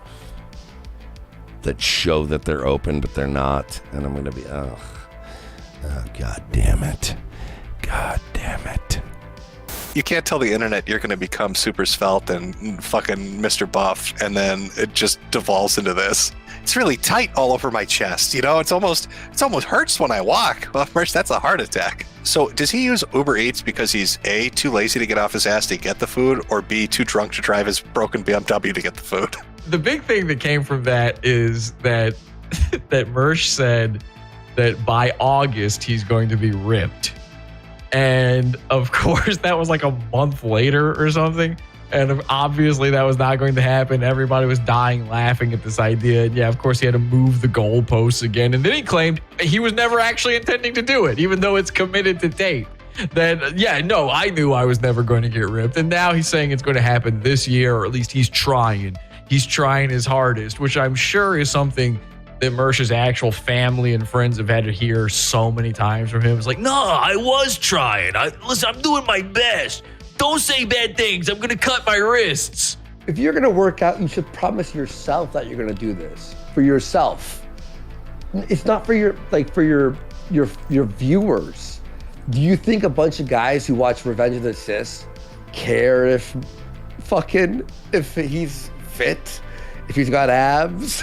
show that they're open but they're not, and I'm gonna be oh god damn it. You can't tell the internet you're gonna become super svelte and fucking Mr. Buff and then it just devolves into this. it's really tight all over my chest. You know, it's almost hurts when I walk. Well, Mersh, that's a heart attack. So does he use Uber Eats because he's A, too lazy to get off his ass to get the food, or B, too drunk to drive his broken BMW to get the food? The big thing that came from that is that that Mersh said that by August he's going to be ripped. And of course that was like a month later or something. And obviously that was not going to happen. Everybody was dying laughing at this idea. And yeah, of course he had to move the goalposts again. And then he claimed he was never actually intending to do it, even though it's committed to tape. That, yeah, no, I knew I was never going to get ripped. And now he's saying it's going to happen this year, or at least he's trying. He's trying his hardest, which I'm sure is something that Mersh's actual family and friends have had to hear so many times from him. It's like, no, I was trying. Listen, I'm doing my best. Don't say bad things. I'm going to cut my wrists. If you're going to work out, you should promise yourself that you're going to do this for yourself. It's not for your viewers. Do you think a bunch of guys who watch Revenge of the Sis care if he's fit, if he's got abs?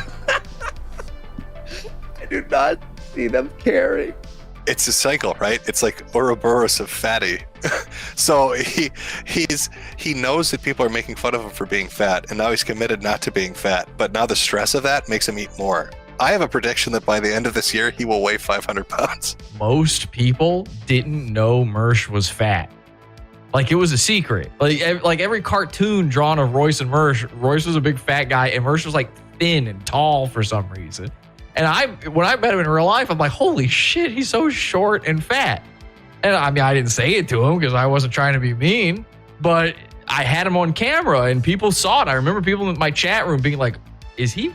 I do not see them caring. It's a cycle, right? It's like Ouroboros of fatty. So he knows that people are making fun of him for being fat, and now he's committed not to being fat. But now the stress of that makes him eat more. I have a prediction that by the end of this year, he will weigh 500 pounds. Most people didn't know Mersh was fat. Like, it was a secret. Like every cartoon drawn of Royce and Mersh, Royce was a big fat guy, and Mersh was like thin and tall for some reason. And when I met him in real life, I'm like, holy shit, he's so short and fat. And I mean, I didn't say it to him because I wasn't trying to be mean, but I had him on camera and people saw it. I remember people in my chat room being like, is he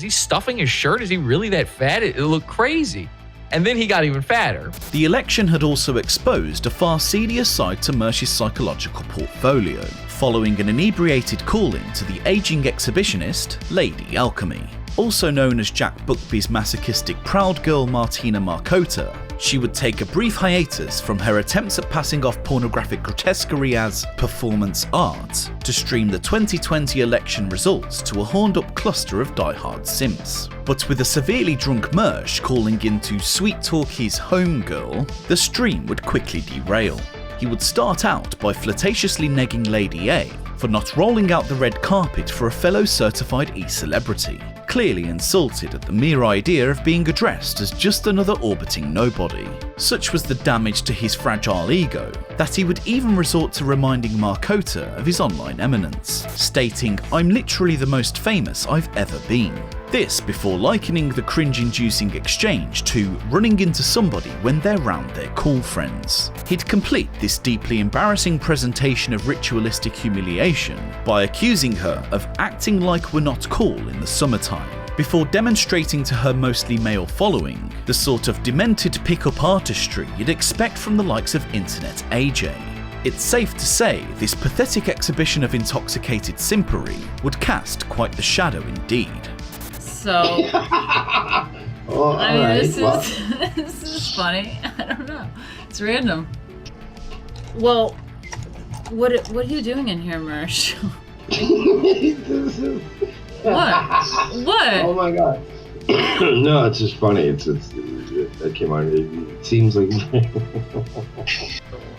stuffing his shirt? Is he really that fat? It looked crazy. And then he got even fatter. The election had also exposed a far seedier side to Mersh's psychological portfolio, following an inebriated call-in to the aging exhibitionist, Lady Alchemy. Also known as Jack Buckby's masochistic proud girl Martina Markota, she would take a brief hiatus from her attempts at passing off pornographic grotesquerie as performance art to stream the 2020 election results to a horned-up cluster of diehard simps. But with a severely drunk Mersh calling in to sweet-talk his homegirl, the stream would quickly derail. He would start out by flirtatiously negging Lady A for not rolling out the red carpet for a fellow certified e-celebrity, clearly insulted at the mere idea of being addressed as just another orbiting nobody. Such was the damage to his fragile ego that he would even resort to reminding Markota of his online eminence, stating, "I'm literally the most famous I've ever been." This before likening the cringe-inducing exchange to running into somebody when they're round their cool friends. He'd complete this deeply embarrassing presentation of ritualistic humiliation by accusing her of acting like we're not cool in the summertime, before demonstrating to her mostly male following the sort of demented pick-up artistry you'd expect from the likes of Internet AJ. It's safe to say this pathetic exhibition of intoxicated simpery would cast quite the shadow indeed. So, I mean, this is funny. I don't know. It's random. Well, what are you doing in here, Mersh? What? Oh my god. No, it's just funny. That came on. It seems like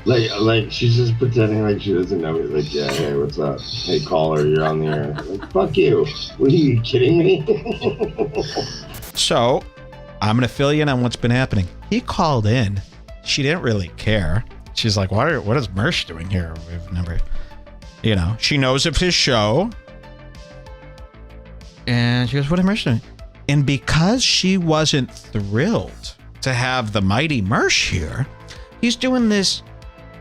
like she's just pretending like she doesn't know me. Like, yeah, hey, what's up? Hey, caller, you're on the air. Like, fuck you. What are you kidding me? So, I'm gonna fill you in on what's been happening. He called in. She didn't really care. She's like, what is Mersh doing here? We've never, she knows of his show. And she goes, what is Mersh doing? And because she wasn't thrilled to have the mighty Mersh here, he's doing this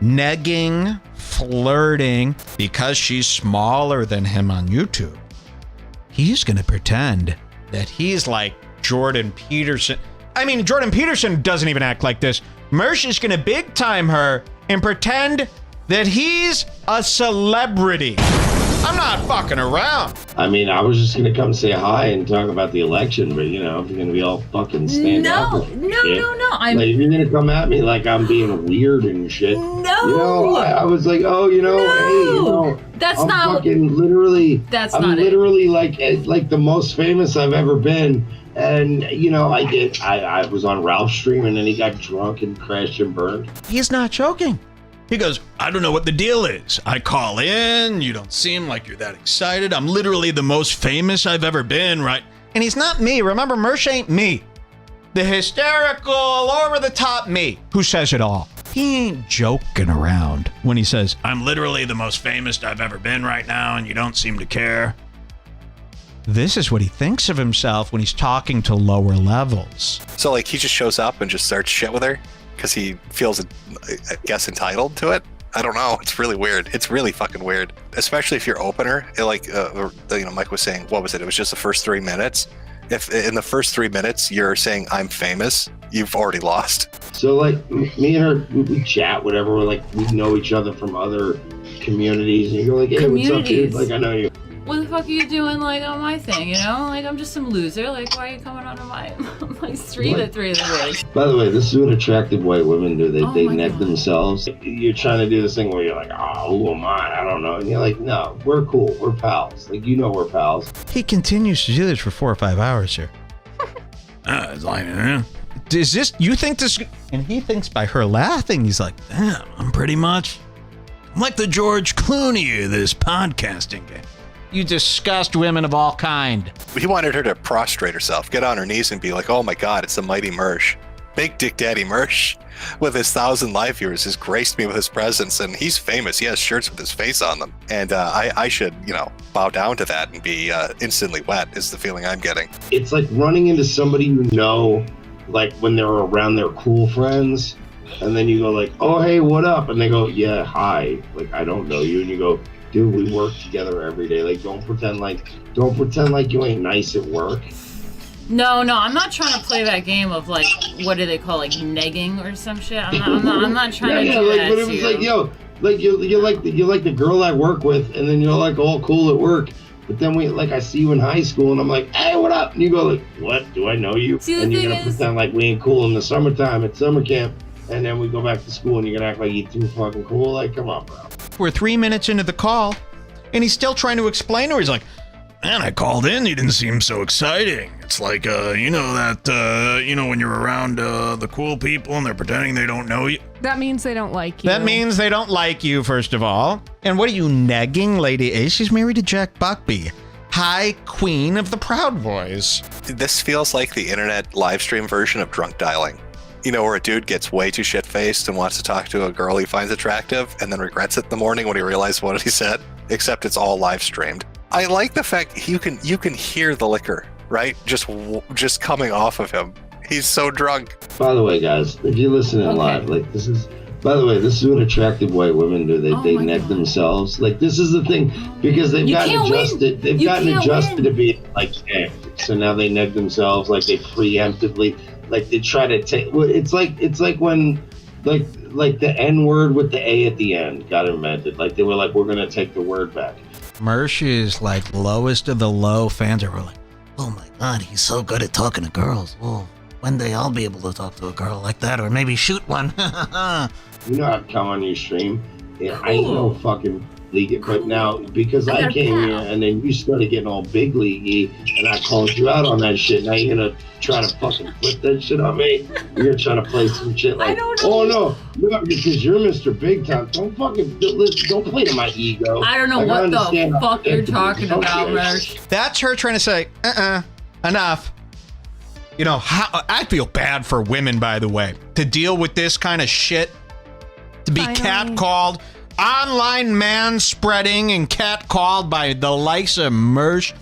negging, flirting, because she's smaller than him on YouTube. He's going to pretend that he's like Jordan Peterson. I mean, Jordan Peterson doesn't even act like this. Mersh is going to big time her and pretend that he's a celebrity. I'm not fucking around. I mean, I was just gonna come say hi and talk about the election, but if you're gonna be all fucking stand up. No. Like, if you're gonna come at me like I'm being weird and shit. No. I was like, hey, that's I'm not fucking literally. That's I'm not literally like the most famous I've ever been And, you know, I was on Ralph's stream, and then he got drunk and crashed and burned. He's not joking. He goes, I don't know what the deal is. I call in, you don't seem like you're that excited. I'm literally the most famous I've ever been, right? And he's not me. Remember, Mersh ain't me. The hysterical, over-the-top me who says it all. He ain't joking around when he says, I'm literally the most famous I've ever been right now, and you don't seem to care. This is what he thinks of himself when he's talking to lower levels. So, like, he just shows up and just starts shit with her because he feels, I guess, entitled to it. I don't know. It's really weird. It's really fucking weird, especially if you're opener. Like, Mike was saying, what was it? It was just the first 3 minutes. If in the first 3 minutes you're saying I'm famous, you've already lost. So, like, me and her, we chat, whatever. We're like, we know each other from other communities, and you go like, hey, what's up, dude? Like, I know you. What the fuck are you doing, like, on my thing, you know? Like, I'm just some loser. Like, why are you coming onto my stream at 3 in the morning? By the way, this is what attractive white women do. They neck themselves. You're trying to do this thing where you're like, oh, who am I? I don't know. And you're like, no, we're cool. We're pals. Like, you know we're pals. He continues to do this for 4 or 5 hours here. It's like, is this, you think this, and he thinks by her laughing, he's like, damn, I'm like the George Clooney of this podcasting game. You disgust women of all kind. He wanted her to prostrate herself, get on her knees and be like, oh my God, it's the mighty Mersh. Big Dick Daddy Mersh, with his 1,000 live viewers, has graced me with his presence, and he's famous. He has shirts with his face on them. And I should, bow down to that and be instantly wet, is the feeling I'm getting. It's like running into somebody you know, like when they're around their cool friends, and then you go like, oh, hey, what up? And they go, yeah, hi. Like, I don't know you. And you go, dude, we work together every day. Like, don't pretend like you ain't nice at work. No, I'm not trying to play that game of, like, what do they call, like, negging or some shit. I'm not trying to do like, that. But it was like, yo, like you're like the girl I work with, and then you're like all cool at work. But then I see you in high school, and I'm like, hey, what up? And you go like, what? Do I know you? And you're gonna pretend like we ain't cool in the summertime at summer camp, and then we go back to school, and you're gonna act like you're too fucking cool. Like, come on, bro. We're 3 minutes into the call, and he's still trying to explain to her. He's like, man, I called in. You didn't seem so exciting. It's like, when you're around the cool people and they're pretending they don't know you. That means they don't like you. That means they don't like you, first of all. And what are you negging, Lady A? She's married to Jack Buckby, High Queen of the Proud Boys. This feels like the internet live stream version of drunk dialing. Where a dude gets way too shit-faced and wants to talk to a girl he finds attractive and then regrets it in the morning when he realizes what he said, except it's all live streamed. I like the fact you can hear the liquor, right? Just coming off of him. He's so drunk. By the way, guys, if you're listening live, like, this is what attractive white women do. They neck themselves. Like, this is the thing, because they've gotten adjusted. They've gotten adjusted to be like necked. So now they neck themselves, like they preemptively, like they try to take. It's like when like the N word with the A at the end got invented. Like, they were like, we're gonna take the word back. Mersh is like lowest of the low. Fans are like, oh my God, he's so good at talking to girls. Oh, one day I'll be able to talk to a girl like that, or maybe shoot one. You know, I'd come on your stream. Yeah, I ain't no fucking league, but now because I came here and then you started getting all big leaguey, and I called you out on that shit. Now you're gonna try to fucking flip that shit on me. You're gonna try to play some shit like, oh no, because you're Mr. Big Time. Don't play to my ego. I don't know what the fuck you're talking about, Mersh. That's her trying to say, enough. I feel bad for women, by the way, to deal with this kind of shit, to be catcalled, online man-spreading and catcalled by the likes of Mersh.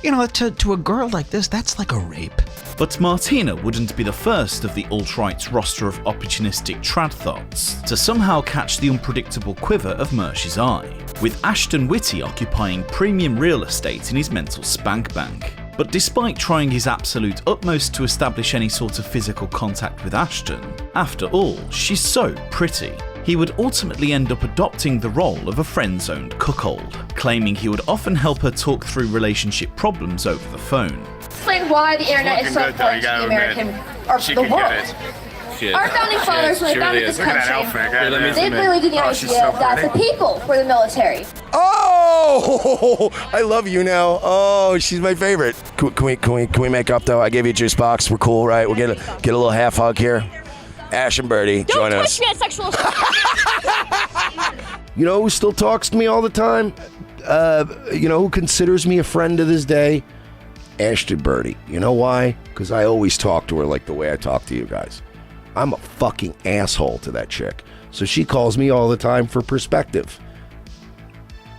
To a girl like this, that's like a rape. But Martina wouldn't be the first of the alt-right's roster of opportunistic trad thoughts to somehow catch the unpredictable quiver of Mersh's eye, with Ashton Whitty occupying premium real estate in his mental spank bank. But despite trying his absolute utmost to establish any sort of physical contact with Ashton, after all, she's so pretty, he would ultimately end up adopting the role of a friend-zoned cuckold, claiming he would often help her talk through relationship problems over the phone. Explain why the internet is so important to the American or the world. shit. Our founding fathers, when she they founded really this is. Look at that country, outfit. they believed in the idea that the people were the military. Oh, I love you now. Oh, she's my favorite. Can we make up though? I gave you a juice box. We're cool, right? We'll get a little half hug here. Ash and Birdie, join us. Don't push me at sexual. You know who still talks to me all the time? You know who considers me a friend to this day? Ashton Birdie. You know why? Because I always talk to her like the way I talk to you guys. I'm a fucking asshole to that chick. So she calls me all the time for perspective.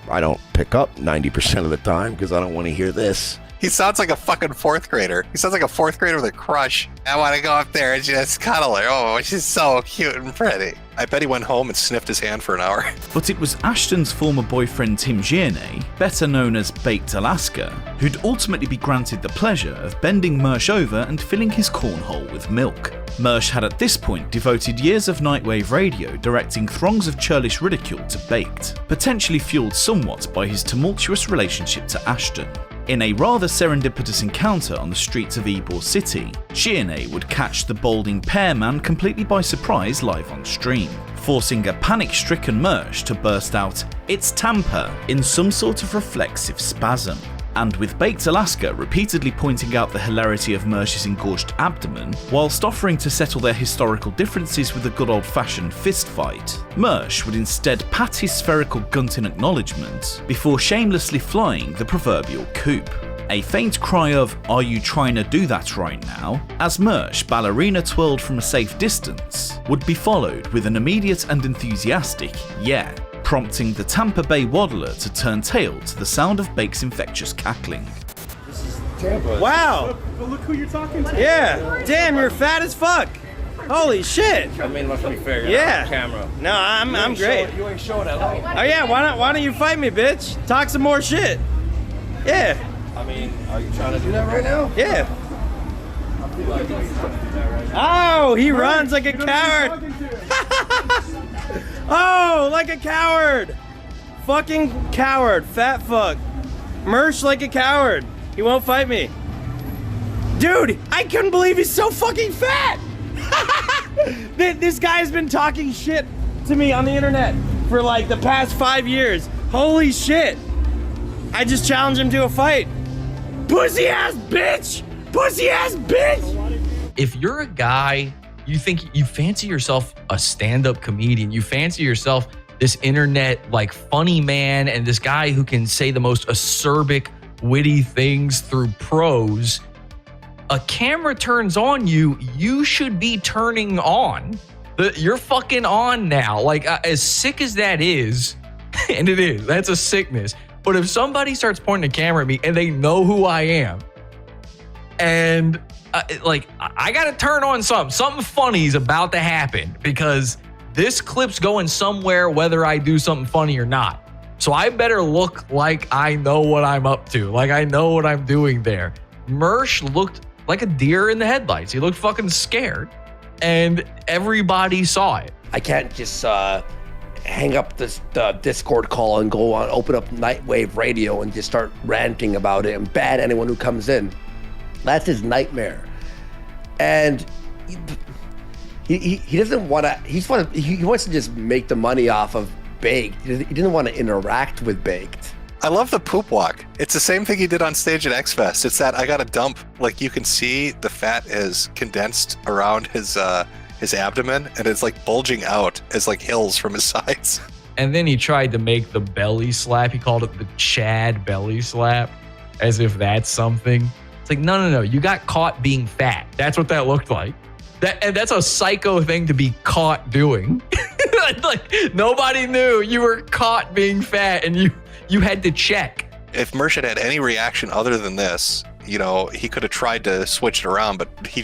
I don't pick up 90% of the time because I don't want to hear this. He sounds like a fucking fourth grader. He sounds like a fourth grader with a crush. I want to go up there and just cuddle her. Oh, she's so cute and pretty. I bet he went home and sniffed his hand for an hour. But it was Ashton's former boyfriend Tim Gierney, better known as Baked Alaska, who'd ultimately be granted the pleasure of bending Mersh over and filling his cornhole with milk. Mersh had at this point devoted years of Nightwave radio directing throngs of churlish ridicule to Baked, potentially fueled somewhat by his tumultuous relationship to Ashton. In a rather serendipitous encounter on the streets of Ybor City, Gierney would catch the balding pearman completely by surprise live on stream, forcing a panic-stricken Mersh to burst out, "It's Tampa," in some sort of reflexive spasm. And with Baked Alaska repeatedly pointing out the hilarity of Mersh's engorged abdomen, whilst offering to settle their historical differences with a good old-fashioned fist fight, Mersh would instead pat his spherical gunt in acknowledgement before shamelessly flying the proverbial coop. A faint cry of, "Are you trying to do that right now?" as Mersh ballerina twirled from a safe distance, would be followed with an immediate and enthusiastic "yeah," prompting the Tampa Bay waddler to turn tail to the sound of Bake's infectious cackling. Wow! But look who you're talking to. Yeah! Damn, you're fat as fuck! Holy shit! I mean, let's be fair. You're Yeah. on camera. No, I'm great. You ain't showing that light. Oh yeah, why don't you fight me, bitch? Talk some more shit. Yeah. I mean, are you trying to do that right now? Yeah. I feel like you ain't trying to do that right Oh, he runs like a coward. Oh, like a coward. Fucking coward. Fat fuck. Mersh like a coward. He won't fight me. Dude, I couldn't believe he's so fucking fat. This guy's been talking shit to me on the internet for like the past 5 years. Holy shit. I just challenged him to a fight. Pussy ass bitch! Pussy ass bitch! If you're a guy, you fancy yourself a stand-up comedian, you fancy yourself this internet like funny man and this guy who can say the most acerbic, witty things through prose, a camera turns on you, you should be turning on. You're fucking on now. Like, as sick as that is, and it is, that's a sickness. But if somebody starts pointing a camera at me and they know who I am, and I gotta turn on something funny's about to happen because this clip's going somewhere whether I do something funny or not. So I better look like I know what I'm up to, like I know what I'm doing there. Mersh looked like a deer in the headlights. He looked fucking scared, and everybody saw it. I can't just hang up this Discord call and go on, open up Nightwave radio and just start ranting about it and ban anyone who comes in. That's his nightmare. And he doesn't want to, he wants to just make the money off of Baked. He didn't want to interact with Baked. I love the poop walk. It's the same thing he did on stage at X Fest. It's that I got a dump. Like, you can see the fat is condensed around his abdomen, and it's like bulging out as like hills from his sides. And then he tried to make the belly slap. He called it the Chad belly slap, as if that's something. It's like, no. You got caught being fat. That's what that looked like. That's a psycho thing to be caught doing. Like, nobody knew you were caught being fat, and you had to check. If Mersh had any reaction other than this, you know, he could have tried to switch it around, but he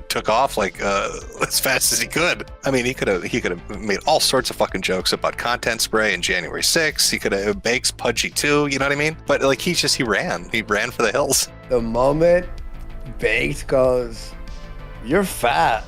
took off like as fast as he could. I mean, he could have made all sorts of fucking jokes about content spray and January 6th. He could have Bakes Pudgy too, you know what I mean? But like, he ran for the hills. The moment Baked goes, "You're fat,"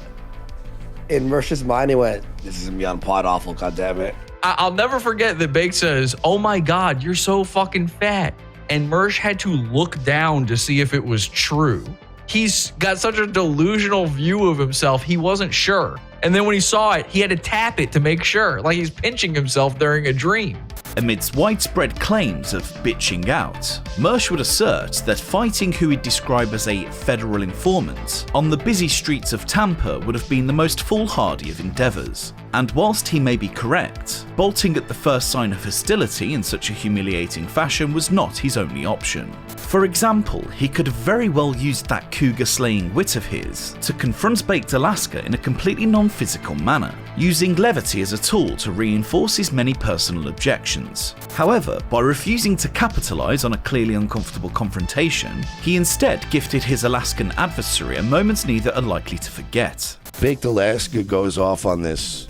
in Mersh's mind, he went, "This is gonna be on Podawful, goddammit." I'll never forget that Bake says, "Oh my God, you're so fucking fat." And Mersh had to look down to see if it was true. he's got such a delusional view of himself, he wasn't sure. And then when he saw it, he had to tap it to make sure, like he's pinching himself during a dream. Amidst widespread claims of bitching out, Mersh would assert that fighting who he'd describe as a federal informant on the busy streets of Tampa would have been the most foolhardy of endeavours. And whilst he may be correct, bolting at the first sign of hostility in such a humiliating fashion was not his only option. For example, he could have very well used that cougar-slaying wit of his to confront Baked Alaska in a completely non-physical manner, using levity as a tool to reinforce his many personal objections. However, by refusing to capitalise on a clearly uncomfortable confrontation, he instead gifted his Alaskan adversary a moment neither are likely to forget. Baked Alaska goes off on this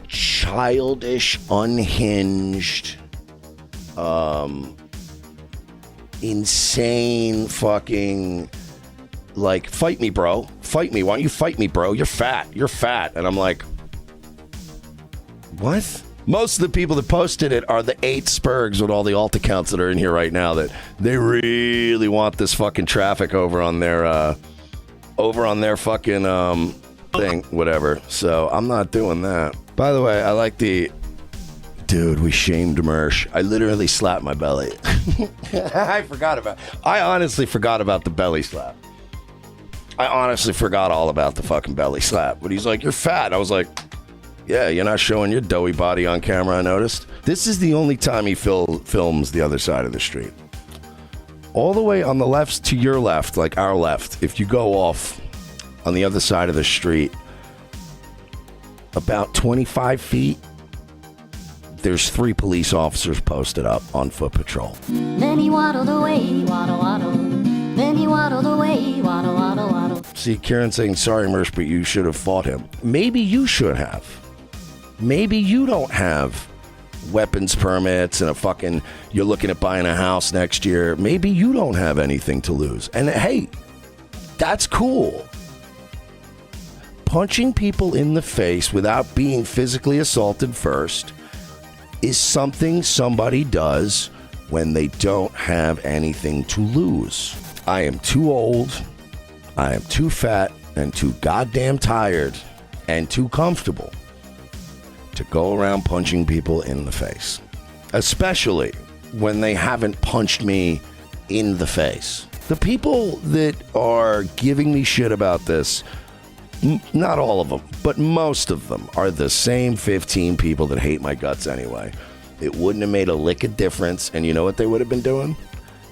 childish, unhinged, insane fucking, like, fight me, bro. Fight me. Why don't you fight me, bro? You're fat. You're fat. And I'm like, what? Most of the people that posted it are the 8 Spurgs with all the alt accounts that are in here right now that they really want this fucking traffic over on their fucking thing, whatever. So I'm not doing that. By the way, I like the... Dude, we shamed Mersh. I literally slapped my belly. I honestly forgot about the belly slap. I honestly forgot all about the fucking belly slap. But he's like, you're fat. I was like, yeah, you're not showing your doughy body on camera, I noticed. This is the only time he films the other side of the street. All the way on the left to your left, like our left, if you go off on the other side of the street, about 25 feet, there's 3 police officers posted up on foot patrol. Then he waddled away, waddle, waddle. Then he waddled away, waddle, waddle, waddle. See, Kieran saying, sorry, Mersh, but you should have fought him. Maybe you should have. Maybe you don't have weapons permits and you're looking at buying a house next year. Maybe you don't have anything to lose. And hey, that's cool. Punching people in the face without being physically assaulted first is something somebody does when they don't have anything to lose. I am too old, I am too fat, and too goddamn tired, and too comfortable to go around punching people in the face. Especially when they haven't punched me in the face. The people that are giving me shit about this, not all of them, but most of them are the same 15 people that hate my guts anyway. It wouldn't have made a lick of difference, and you know what they would have been doing?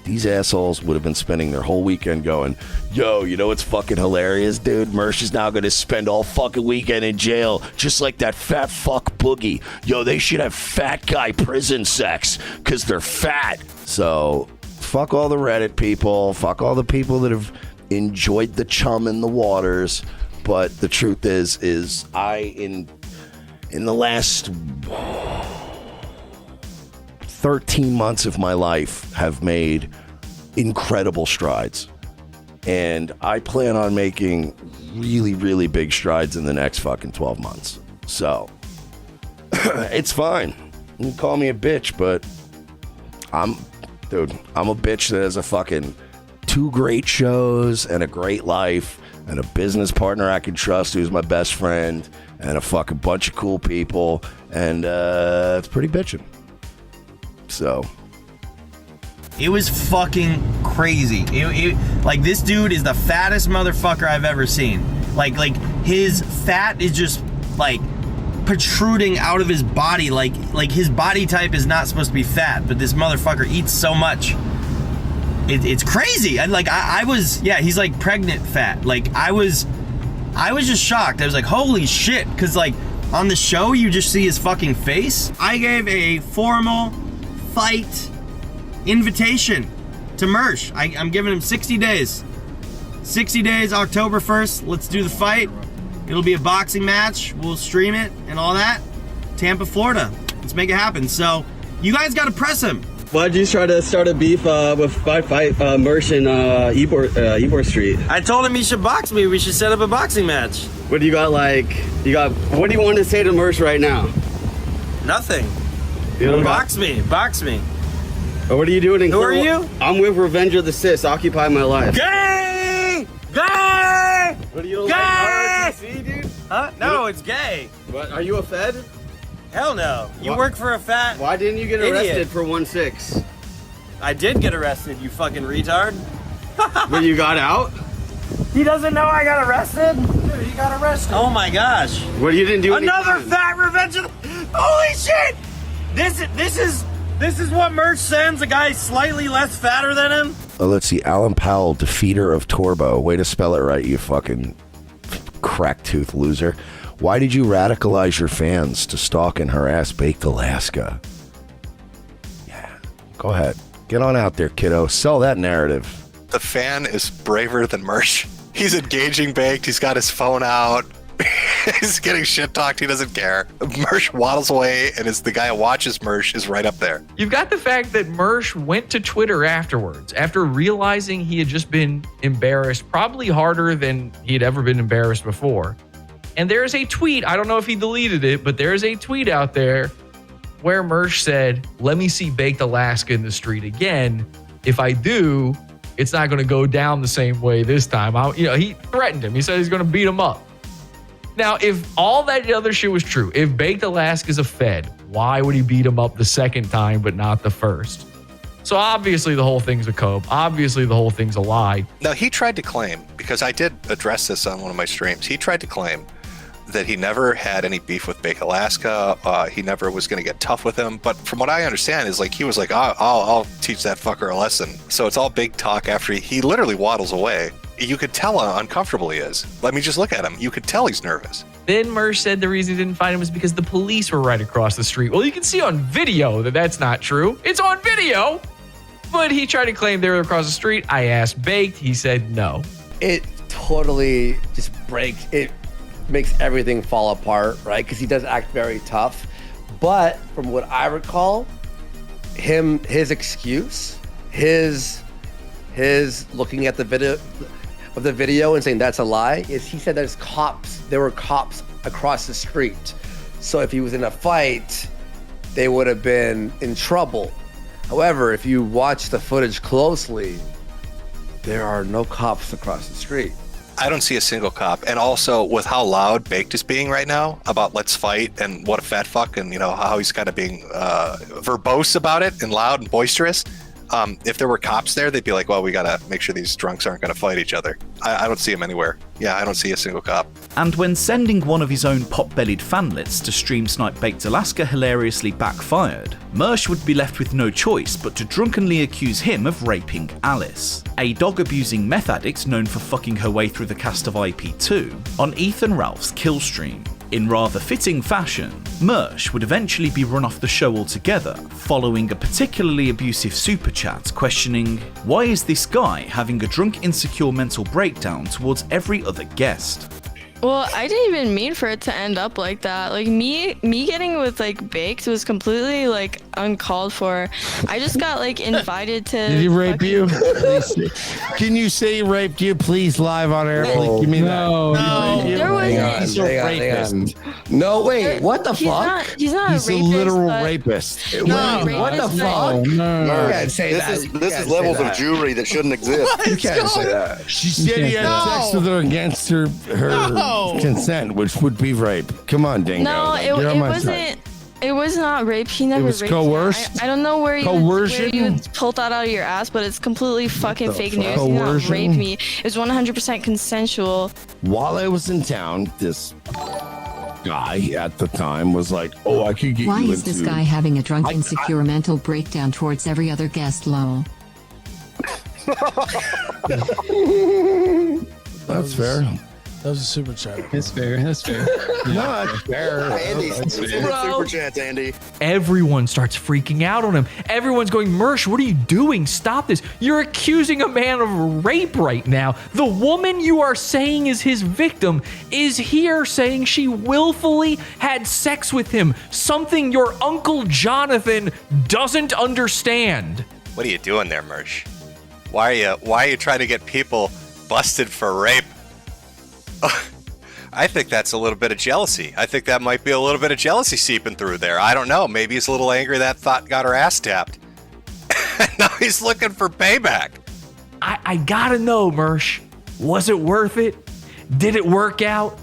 These assholes would have been spending their whole weekend going, yo, you know what's fucking hilarious, dude? Mersh is now going to spend all fucking weekend in jail, just like that fat fuck Boogie. Yo, they should have fat guy prison sex, because they're fat. So, fuck all the Reddit people, fuck all the people that have enjoyed the chum in the waters. But the truth is I, in the last 13 months of my life, have made incredible strides. And I plan on making really, really big strides in the next fucking 12 months. So, it's fine. You can call me a bitch, but I'm a bitch that has a fucking 2 great shows and a great life. And a business partner I can trust who's my best friend, and a fucking bunch of cool people, and it's pretty bitchin'. So. It was fucking crazy. Like, this dude is the fattest motherfucker I've ever seen. Like his fat is just, like, protruding out of his body. Like his body type is not supposed to be fat, but this motherfucker eats so much. It's crazy. I was, yeah, he's like pregnant fat. Like, I was just shocked. I was like, holy shit. Cause like on the show, you just see his fucking face. I gave a formal fight invitation to Mersh. I'm giving him 60 days. 60 days, October 1st. Let's do the fight. It'll be a boxing match. We'll stream it and all that. Tampa, Florida. Let's make it happen. So you guys got to press him. Why'd you try to start a beef with my fight Mersh in Ybor Street? I told him he should box me. We should set up a boxing match. What do you got what do you want to say to Mersh right now? Nothing. Box me. Or what are you doing in Who are you? I'm with Revenge of the Sis, Occupy My Life. Gay! Gay! What do you Gay! like ROTC, dude? Huh? No, it's gay. What? Are you a Fed? Hell no. You Why- work for a fat. Why didn't you get idiot. arrested for 1-6? I did get arrested, you fucking retard. But you got out? He doesn't know I got arrested? Dude, you got arrested. Oh my gosh. What, you didn't do Another anything? fat revenge of Holy shit! This is what Mersh sends, a guy slightly less fatter than him? Let's see. Alan Powell, defeater of Torbo. Way to spell it right, you fucking crack tooth loser. Why did you radicalize your fans to stalk and harass Baked Alaska? Yeah. Go ahead. Get on out there, kiddo. Sell that narrative. The fan is braver than Mersh. He's engaging Baked. He's got his phone out. He's getting shit talked. He doesn't care. Mersh waddles away, and the guy who watches Mersh is right up there. You've got the fact that Mersh went to Twitter afterwards after realizing he had just been embarrassed, probably harder than he had ever been embarrassed before. And there's a tweet, I don't know if he deleted it, but there's a tweet out there where Mersh said, "Let me see Baked Alaska in the street again. If I do, it's not going to go down the same way this time." He threatened him. He said he's going to beat him up. Now, if all that other shit was true, if Baked Alaska's a Fed, why would he beat him up the second time but not the first? So obviously the whole thing's a cope. Obviously the whole thing's a lie. Now, he tried to claim, because I did address this on one of my streams, he tried to claim that he never had any beef with Baked Alaska. He never was going to get tough with him. But from what I understand is he was like, I'll teach that fucker a lesson. So it's all big talk after he literally waddles away. You could tell how uncomfortable he is. Let me just look at him. You could tell he's nervous. Then Mersh said the reason he didn't find him was because the police were right across the street. Well, you can see on video that that's not true. It's on video. But he tried to claim they were across the street. I asked Baked. He said no. It totally just breaks. It makes everything fall apart, right? Because he does act very tough. But from what I recall, his excuse, his looking at the video and saying that's a lie, is he said there were cops across the street. So if he was in a fight, they would have been in trouble. However, if you watch the footage closely, there are no cops across the street. I don't see a single cop. And also with how loud Baked is being right now about let's fight and what a fat fuck and how he's kind of being verbose about it and loud and boisterous. If there were cops there, they'd be like, well, we got to make sure these drunks aren't going to fight each other. I don't see them anywhere. Yeah, I don't see a single cop. And when sending one of his own pot-bellied fanlets to stream snipe Baked Alaska hilariously backfired, Mersh would be left with no choice but to drunkenly accuse him of raping Alice, a dog-abusing meth addict known for fucking her way through the cast of IP2, on Ethan Ralph's kill stream. In rather fitting fashion, Mersh would eventually be run off the show altogether, following a particularly abusive super chat questioning, why is this guy having a drunk insecure mental breakdown towards every other guest? Well, I didn't even mean for it to end up like that. Me getting with Baked was completely uncalled for. I just got invited to. Did he rape you? Can you say he raped you, please, live on air? Give me that. No, there was. Hang on. No, wait. What the fuck? He's not He's a rapist. a literal but- rapist. No, What the rapist, fuck? no. You can't can't say that. This is levels of Jewry that shouldn't exist. You can't say that. She said he had sex with her against her consent, which would be rape. Come on, Dingo. No, it wasn't. It was not rape. He never was raped coerced? me. I don't know where you pulled that out of your ass, but it's completely fucking fake news. He did not rape me. It was 100% consensual. While I was in town, this guy at the time was like, "Oh, I could get Why you is this into-" guy having a drunk, insecure mental breakdown towards every other guest, lol? That's fair. That was a super chat. That's fair. That's fair. No, that's fair. Andy, super chats, Andy. Everyone starts freaking out on him. Everyone's going, Mersh, what are you doing? Stop this. You're accusing a man of rape right now. The woman you are saying is his victim is here saying she willfully had sex with him, something your Uncle Jonathan doesn't understand. What are you doing there, Mersh? Why are you trying to get people busted for rape? I think that's a little bit of jealousy. I think that might be a little bit of jealousy seeping through there. I don't know. Maybe he's a little angry that thought got her ass tapped. Now he's looking for payback. I gotta know, Mersh. Was it worth it? Did it work out?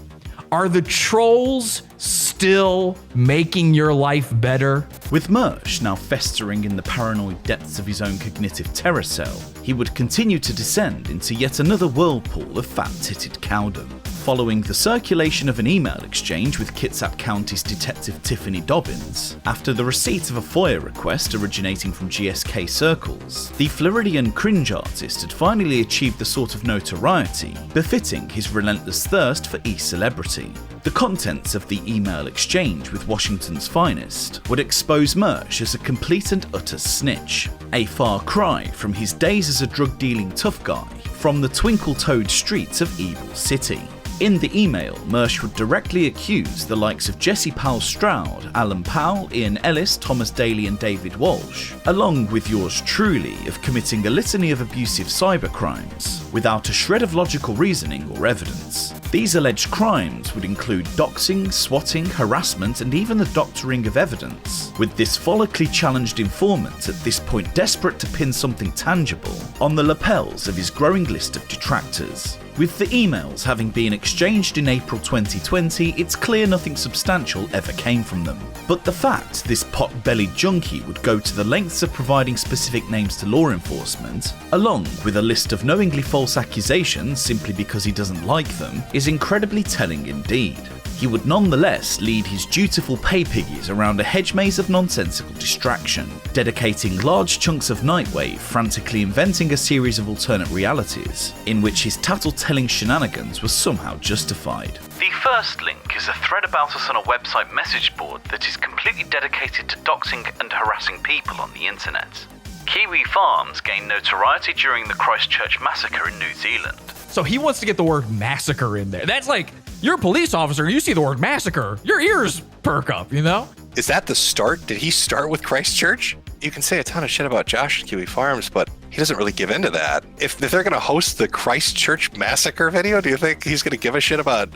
Are the trolls still making your life better? With Mersh now festering in the paranoid depths of his own cognitive terror cell, he would continue to descend into yet another whirlpool of fat-titted cowdom. Following the circulation of an email exchange with Kitsap County's Detective Tiffany Dobbins, after the receipt of a FOIA request originating from GSK circles, the Floridian cringe artist had finally achieved the sort of notoriety befitting his relentless thirst for e-celebrity. The contents of the email exchange with Washington's finest would expose Mersh as a complete and utter snitch, a far cry from his days as a drug-dealing tough guy from the twinkle-toed streets of Evil City. In the email, Mersh would directly accuse the likes of Jesse Powell Stroud, Alan Powell, Ian Ellis, Thomas Daly and David Walsh, along with yours truly, of committing a litany of abusive cybercrimes, without a shred of logical reasoning or evidence. These alleged crimes would include doxing, swatting, harassment and even the doctoring of evidence, with this follically challenged informant at this point desperate to pin something tangible on the lapels of his growing list of detractors. With the emails having been exchanged in April 2020, it's clear nothing substantial ever came from them. But the fact this pot-bellied junkie would go to the lengths of providing specific names to law enforcement, along with a list of knowingly false accusations simply because he doesn't like them, is incredibly telling indeed. He would nonetheless lead his dutiful pay piggies around a hedge maze of nonsensical distraction, dedicating large chunks of Nightwave frantically inventing a series of alternate realities, in which his tattle-telling shenanigans were somehow justified. The first link is a thread about us on a website message board that is completely dedicated to doxing and harassing people on the internet. Kiwi Farms gained notoriety during the Christchurch massacre in New Zealand. So he wants to get the word massacre in there. That's like, you're a police officer and you see the word massacre, your ears perk up, you know? Is that the start? Did he start with Christchurch? You can say a ton of shit about Josh and Kiwi Farms, but he doesn't really give into that. If they're going to host the Christchurch massacre video, do you think he's going to give a shit about,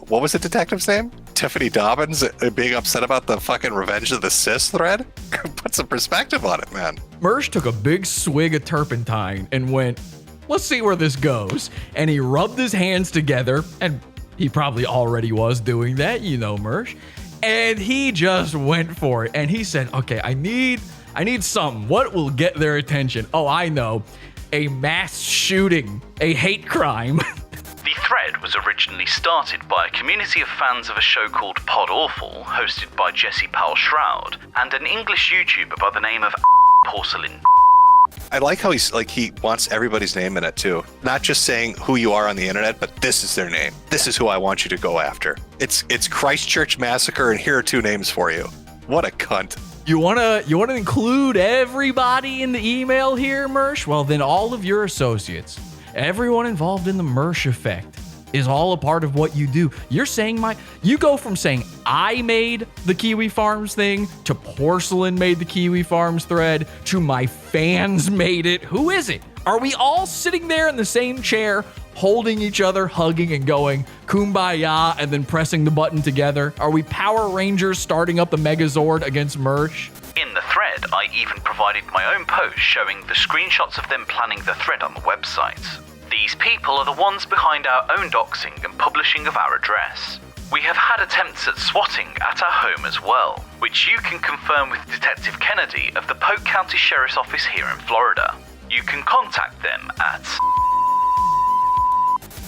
what was the detective's name? Tiffany Dobbins being upset about the fucking Revenge of the Sis thread? Put some perspective on it, man. Mersh took a big swig of turpentine and went, let's see where this goes. And he rubbed his hands together, and he probably already was doing that, you know, Mersh. And he just went for it. And he said, okay, I need something. What will get their attention? Oh, I know. A mass shooting. A hate crime. The thread was originally started by a community of fans of a show called Podawful, hosted by Jesse Powell Shroud, and an English YouTuber by the name of Porcelain. I like how he wants everybody's name in it too. Not just saying who you are on the internet, but this is their name. This is who I want you to go after. It's Christchurch Massacre, and here are two names for you. What a cunt. You wanna include everybody in the email here, Mersh? Well, then all of your associates, everyone involved in the Mersh Effect, is all a part of what you do. You're saying you go from saying I made the Kiwi Farms thing to Porcelain made the Kiwi Farms thread to my fans made it. Who is it? Are we all sitting there in the same chair, holding each other, hugging and going kumbaya and then pressing the button together? Are we Power Rangers starting up the Megazord against Mersh? In the thread, I even provided my own post showing the screenshots of them planning the thread on the website. These people are the ones behind our own doxing and publishing of our address. We have had attempts at swatting at our home as well, which you can confirm with Detective Kennedy of the Polk County Sheriff's Office here in Florida. You can contact them at...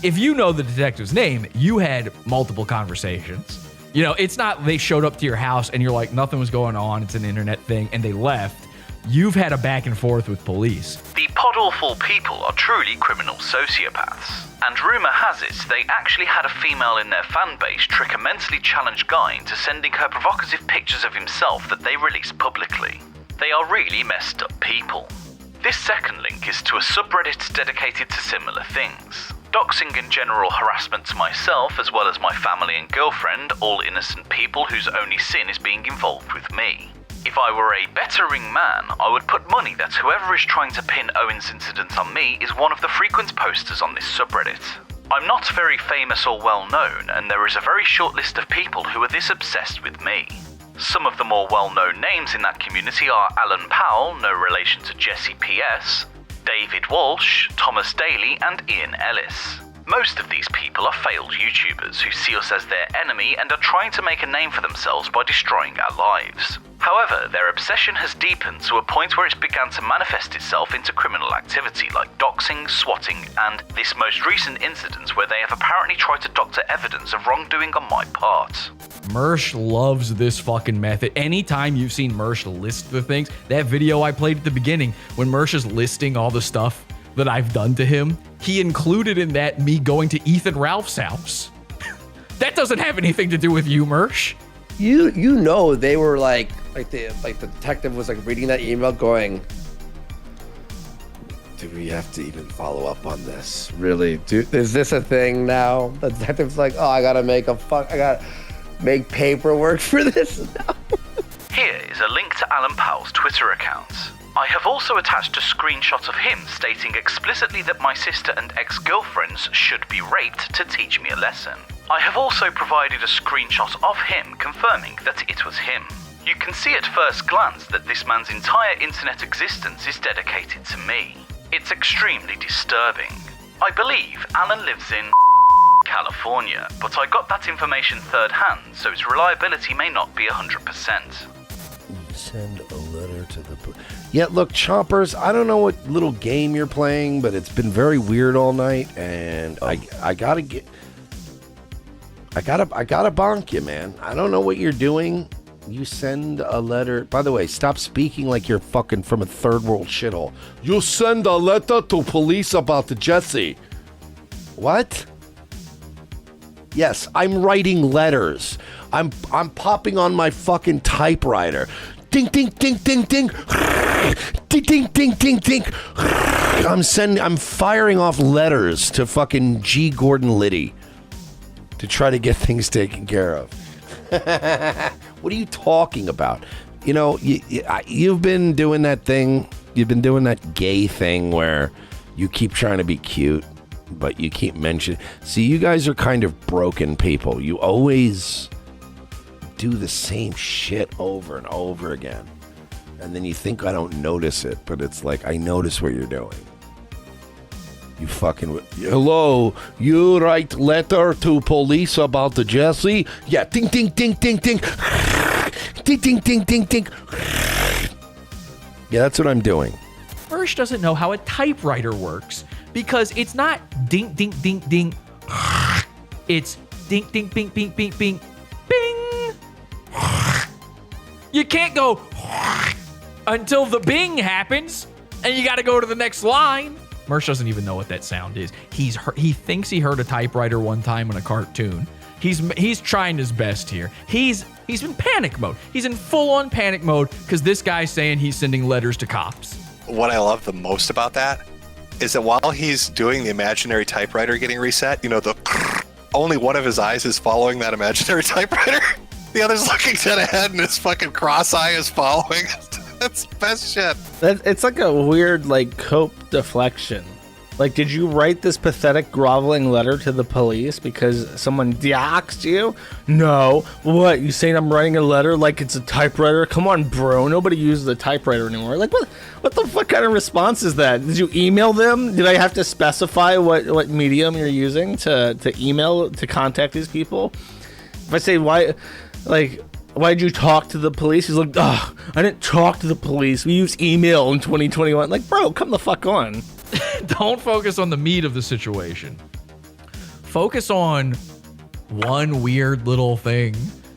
If you know the detective's name, you had multiple conversations. You know, it's not they showed up to your house and you're like, nothing was going on, it's an internet thing, and they left. You've had a back and forth with police. The Podawful people are truly criminal sociopaths. And rumour has it they actually had a female in their fan base trick a mentally challenged guy into sending her provocative pictures of himself that they released publicly. They are really messed up people. This second link is to a subreddit dedicated to similar things. Doxing and general harassment to myself, as well as my family and girlfriend, all innocent people whose only sin is being involved with me. If I were a bettering man, I would put money that whoever is trying to pin Owen's incident on me is one of the frequent posters on this subreddit. I'm not very famous or well known, and there is a very short list of people who are this obsessed with me. Some of the more well-known names in that community are Alan Powell, no relation to Jesse P.S., David Walsh, Thomas Daly, and Ian Ellis. Most of these people are failed YouTubers who see us as their enemy and are trying to make a name for themselves by destroying our lives. However, their obsession has deepened to a point where it's begun to manifest itself into criminal activity like doxing, swatting, and this most recent incident where they have apparently tried to doctor evidence of wrongdoing on my part. Mersh loves this fucking method. Anytime you've seen Mersh list the things, that video I played at the beginning, when Mersh is listing all the stuff that I've done to him, he included in that me going to Ethan Ralph's house. That doesn't have anything to do with you, Mersh. You know they were like the detective was like reading that email going, do we have to even follow up on this? Really? Is this a thing now? The detective's like, oh, I gotta make paperwork for this now. Here is a link to Alan Powell's Twitter account. I have also attached a screenshot of him stating explicitly that my sister and ex-girlfriends should be raped to teach me a lesson. I have also provided a screenshot of him confirming that it was him. You can see at first glance that this man's entire internet existence is dedicated to me. It's extremely disturbing. I believe Alan lives in California, but I got that information third hand, so its reliability may not be 100%. Send a letter to the yeah, look, Chompers, I don't know what little game you're playing, but it's been very weird all night, and I gotta bonk you, man. I don't know what you're doing. You send a letter. By the way, stop speaking like you're fucking from a third world shithole. You send a letter to police about the Jesse. What? Yes, I'm writing letters. I'm popping on my fucking typewriter. Ding, ding, ding, ding, ding. Ding, ding, ding, ding, ding. I'm firing off letters to fucking G. Gordon Liddy to try to get things taken care of. What are you talking about? You know, you've been doing that thing. You've been doing that gay thing where you keep trying to be cute, but you keep mentioning. See, you guys are kind of broken people. You always do the same shit over and over again. And then you think I don't notice it, but it's like I notice what you're doing. You fucking... Hello, you write letter to police about the Jesse? Yeah, ding, ding, ding, ding, ding. Ding, ding, ding, ding, ding. Yeah, that's what I'm doing. Mersh doesn't know how a typewriter works because it's not ding, ding, ding, ding. It's ding, ding, bing, bing, bing, bing, bing. You can't go until the bing happens, and you got to go to the next line. Mersh doesn't even know what that sound is. He thinks he heard a typewriter one time in a cartoon. He's trying his best here. He's in panic mode. He's in full-on panic mode because this guy's saying he's sending letters to cops. What I love the most about that is that while he's doing the imaginary typewriter getting reset, you know, only one of his eyes is following that imaginary typewriter. The other's looking dead ahead and his fucking cross eye is following. That's the best shit. It's like a weird, like, cope deflection. Like, did you write this pathetic, groveling letter to the police because someone doxed you? No. What, you saying I'm writing a letter like it's a typewriter? Come on, bro. Nobody uses a typewriter anymore. Like, what the fuck kind of response is that? Did you email them? Did I have to specify what medium you're using to email, to contact these people? If I say, why'd you talk to the police? He's like, I didn't talk to the police. We use email in 2021. Like, bro, come the fuck on. Don't focus on the meat of the situation. Focus on one weird little thing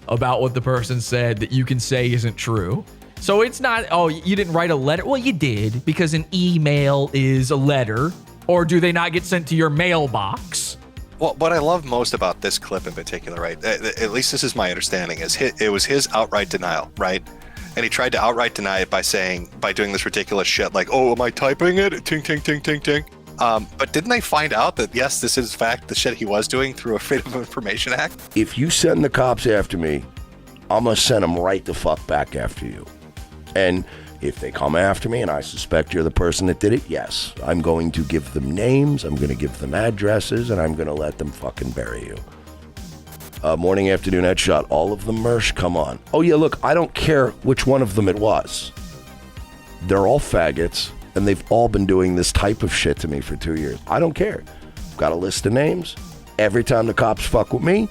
about what the person said that you can say isn't true. So it's not, oh, you didn't write a letter. Well, you did, because an email is a letter. Or do they not get sent to your mailbox? Well, what I love most about this clip in particular, right, at least this is my understanding, is it was his outright denial, right? And he tried to outright deny it by doing this ridiculous shit like, oh, am I typing it? Ting, ting, ting, ting, ting. But didn't they find out that, yes, this is in fact the shit he was doing through a Freedom of Information Act? If you send the cops after me, I'm going to send them right the fuck back after you. And if they come after me and I suspect you're the person that did it, yes, I'm going to give them names, I'm going to give them addresses, and I'm going to let them fucking bury you. Morning, afternoon headshot, all of them, Mersh, come on. Oh yeah, look, I don't care which one of them it was. They're all faggots, and they've all been doing this type of shit to me for 2 years. I don't care. got a list of names. Every time the cops fuck with me,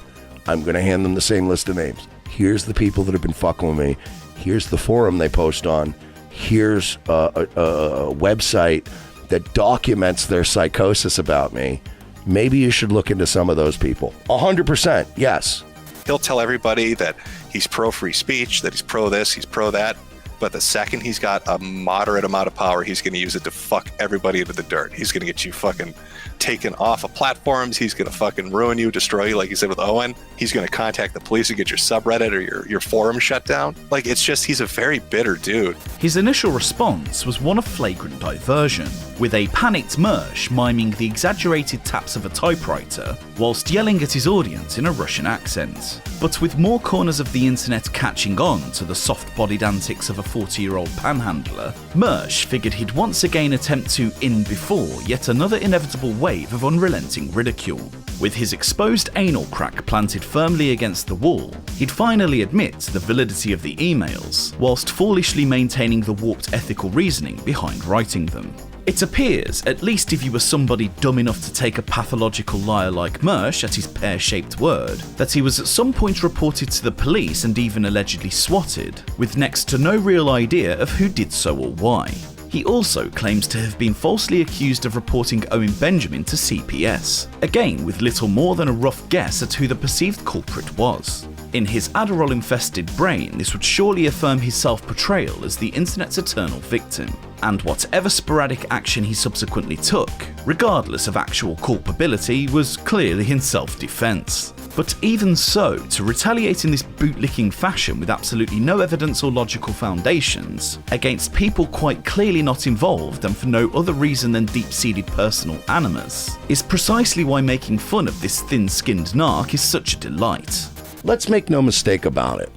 I'm going to hand them the same list of names. Here's the people that have been fucking with me. Here's the forum they post on. Here's a website that documents their psychosis about me. Maybe you should look into some of those people. 100%, yes. He'll tell everybody that he's pro free speech, that he's pro this, he's pro that. But the second he's got a moderate amount of power, he's going to use it to fuck everybody into the dirt. He's going to get you fucking taken off of platforms. He's going to fucking ruin you, destroy you, like he said with Owen. He's going to contact the police and get your subreddit or your forum shut down. Like, it's just, he's a very bitter dude. His initial response was one of flagrant diversion, with a panicked Mersh miming the exaggerated taps of a typewriter whilst yelling at his audience in a Russian accent. But with more corners of the internet catching on to the soft-bodied antics of a 40-year-old panhandler, Mersh figured he'd once again attempt to in before yet another inevitable wave of unrelenting ridicule. With his exposed anal crack planted firmly against the wall, he'd finally admit the validity of the emails, whilst foolishly maintaining the warped ethical reasoning behind writing them. It appears, at least if you were somebody dumb enough to take a pathological liar like Mersh at his pear-shaped word, that he was at some point reported to the police and even allegedly swatted, with next to no real idea of who did so or why. He also claims to have been falsely accused of reporting Owen Benjamin to CPS, again with little more than a rough guess at who the perceived culprit was. In his Adderall-infested brain, this would surely affirm his self-portrayal as the internet's eternal victim, and whatever sporadic action he subsequently took, regardless of actual culpability, was clearly in self-defense. But even so, to retaliate in this bootlicking fashion with absolutely no evidence or logical foundations, against people quite clearly not involved and for no other reason than deep-seated personal animus, is precisely why making fun of this thin-skinned narc is such a delight. Let's make no mistake about it.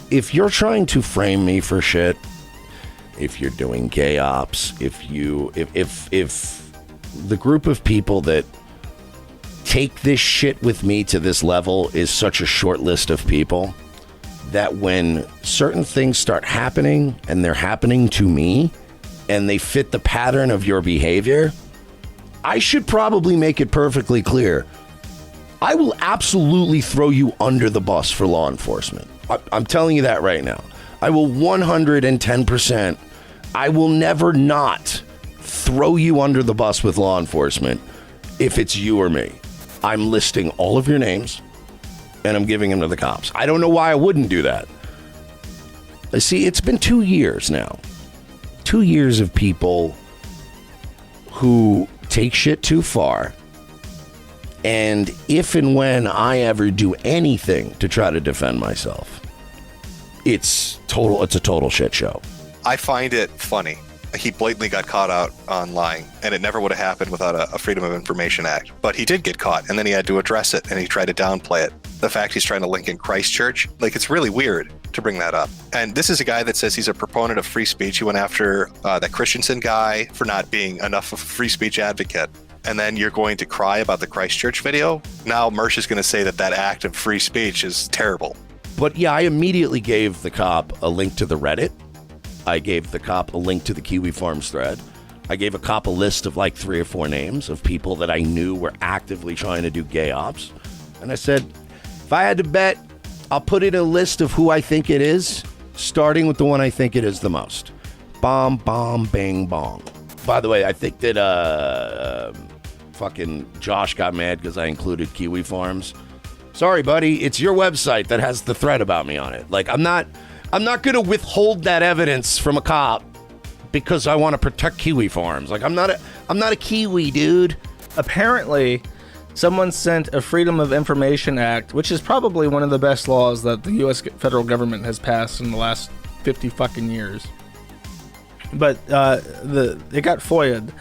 If you're trying to frame me for shit, if you're doing gay ops, if the group of people that take this shit with me to this level is such a short list of people, that when certain things start happening and they're happening to me and they fit the pattern of your behavior, I should probably make it perfectly clear. I will absolutely throw you under the bus for law enforcement. I'm telling you that right now. I will 110%. I will never not throw you under the bus with law enforcement if it's you or me. I'm listing all of your names and I'm giving them to the cops. I don't know why I wouldn't do that. See, it's been 2 years now. 2 years of people who take shit too far. And if and when I ever do anything to try to defend myself, it's a total shit show. I find it funny. He blatantly got caught out on lying, and it never would have happened without a Freedom of Information Act. But he did get caught, and then he had to address it, and he tried to downplay it. The fact he's trying to link in Christchurch, like, it's really weird to bring that up. And this is a guy that says he's a proponent of free speech. He went after that Christiansen guy for not being enough of a free speech advocate. And then you're going to cry about the Christchurch video? Now Mersh is going to say that act of free speech is terrible. But yeah, I immediately gave the cop a link to the Reddit. I gave the cop a link to the Kiwi Farms thread. I gave a cop a list of like 3 or 4 names of people that I knew were actively trying to do gay ops. And I said, if I had to bet, I'll put in a list of who I think it is, starting with the one I think it is the most. Bomb, bomb, bang, bong. By the way, I think that fucking Josh got mad because I included Kiwi Farms. Sorry, buddy, it's your website that has the thread about me on it. Like, I'm not going to withhold that evidence from a cop because I want to protect Kiwi Farms. Like, I'm not a Kiwi, dude. Apparently, someone sent a Freedom of Information Act, which is probably one of the best laws that the U.S. federal government has passed in the last 50 fucking years. But it got FOIA'd.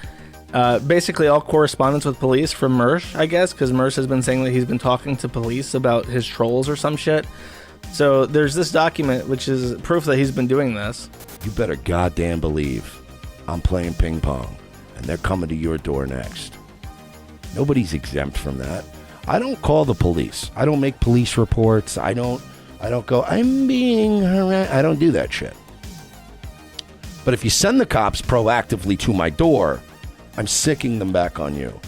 Basically all correspondence with police from Mersh, I guess, because Mersh has been saying that he's been talking to police about his trolls or some shit. So there's this document, which is proof that he's been doing this. You better goddamn believe I'm playing ping pong, and they're coming to your door next. Nobody's exempt from that. I don't call the police. I don't make police reports. I don't go, I'm being harassed. I don't do that shit. But if you send the cops proactively to my door, I'm sicking them back on you.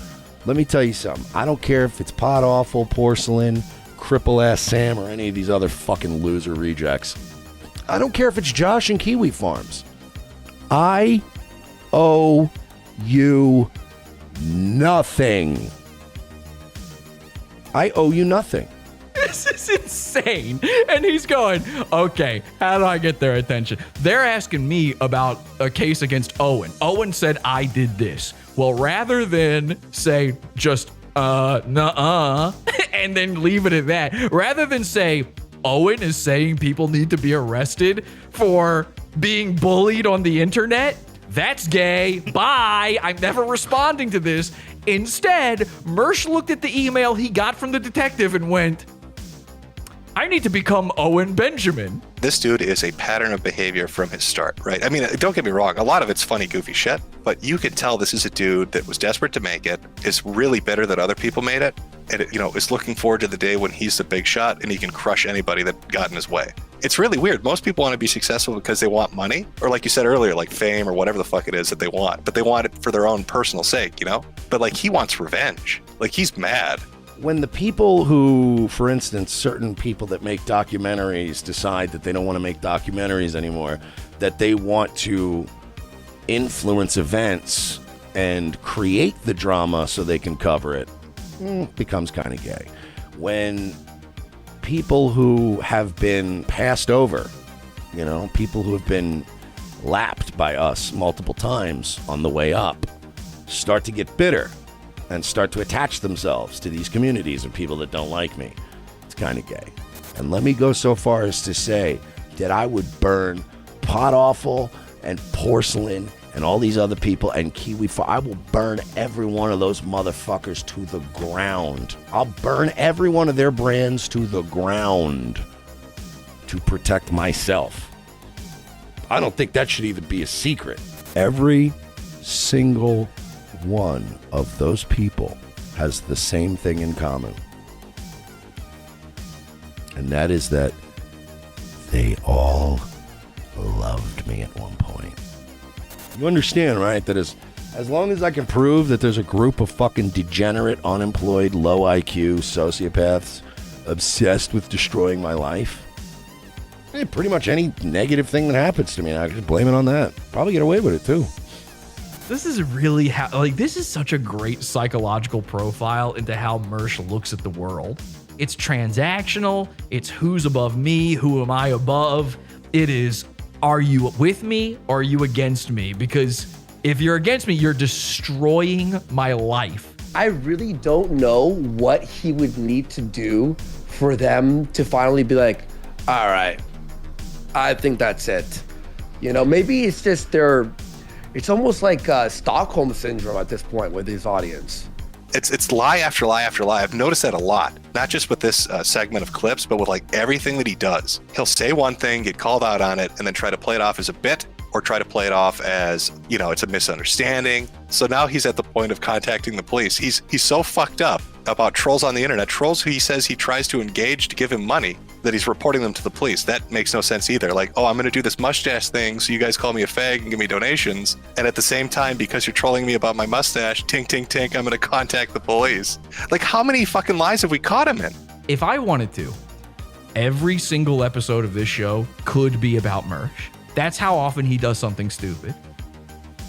Let me tell you something. I don't care if it's Podawful, Porcelain, Cripple Ass Sam, or any of these other fucking loser rejects. I don't care if it's Josh and Kiwi Farms. I owe you nothing. I owe you nothing. This is insane. And he's going, okay, how do I get their attention? They're asking me about a case against Owen. Owen said I did this. Well, rather than say just, nuh-uh, and then leave it at that, rather than say, Owen is saying people need to be arrested for being bullied on the internet, that's gay. Bye. I'm never responding to this. Instead, Mersh looked at the email he got from the detective and went, I need to become Owen Benjamin. This dude is a pattern of behavior from his start, right? I mean, don't get me wrong. A lot of it's funny, goofy shit, but you could tell this is a dude that was desperate to make it, is really bitter that other people made it, and is looking forward to the day when he's the big shot and he can crush anybody that got in his way. It's really weird. Most people want to be successful because they want money, or like you said earlier, like fame or whatever the fuck it is that they want, but they want it for their own personal sake, But like he wants revenge. Like he's mad. When the people who, for instance, certain people that make documentaries decide that they don't want to make documentaries anymore, that they want to influence events and create the drama so they can cover it, becomes kind of gay. When people who have been passed over, people who have been lapped by us multiple times on the way up, start to get bitter and start to attach themselves to these communities of people that don't like me, it's kind of gay. And let me go so far as to say that I would burn Podawful and Porcelain and all these other people and Kiwi. I will burn every one of those motherfuckers to the ground. I'll burn every one of their brands to the ground to protect myself. I don't think that should even be a secret. Every single one of those people has the same thing in common. And that is that they all loved me at one point. You understand, right? That as long as I can prove that there's a group of fucking degenerate, unemployed, low IQ sociopaths obsessed with destroying my life, pretty much any negative thing that happens to me, I can blame it on that. Probably get away with it too. This is really this is such a great psychological profile into how Mersh looks at the world. It's transactional. It's who's above me, who am I above. It is, are you with me or are you against me? Because if you're against me, you're destroying my life. I really don't know what he would need to do for them to finally be like, all right, I think that's it. Maybe it's just it's almost like Stockholm syndrome at this point with his audience. It's lie after lie after lie. I've noticed that a lot, not just with this segment of clips, but with like everything that he does. He'll say one thing, get called out on it, and then try to play it off as a bit, or try to play it off as, it's a misunderstanding. So now he's at the point of contacting the police. He's so fucked up about trolls on the internet, trolls who he says he tries to engage to give him money, that he's reporting them to the police. That makes no sense either. Like, I'm going to do this mustache thing so you guys call me a fag and give me donations. And at the same time, because you're trolling me about my mustache, tink, tink, tink, I'm going to contact the police. Like, how many fucking lies have we caught him in? If I wanted to, every single episode of this show could be about Mersh. That's how often he does something stupid.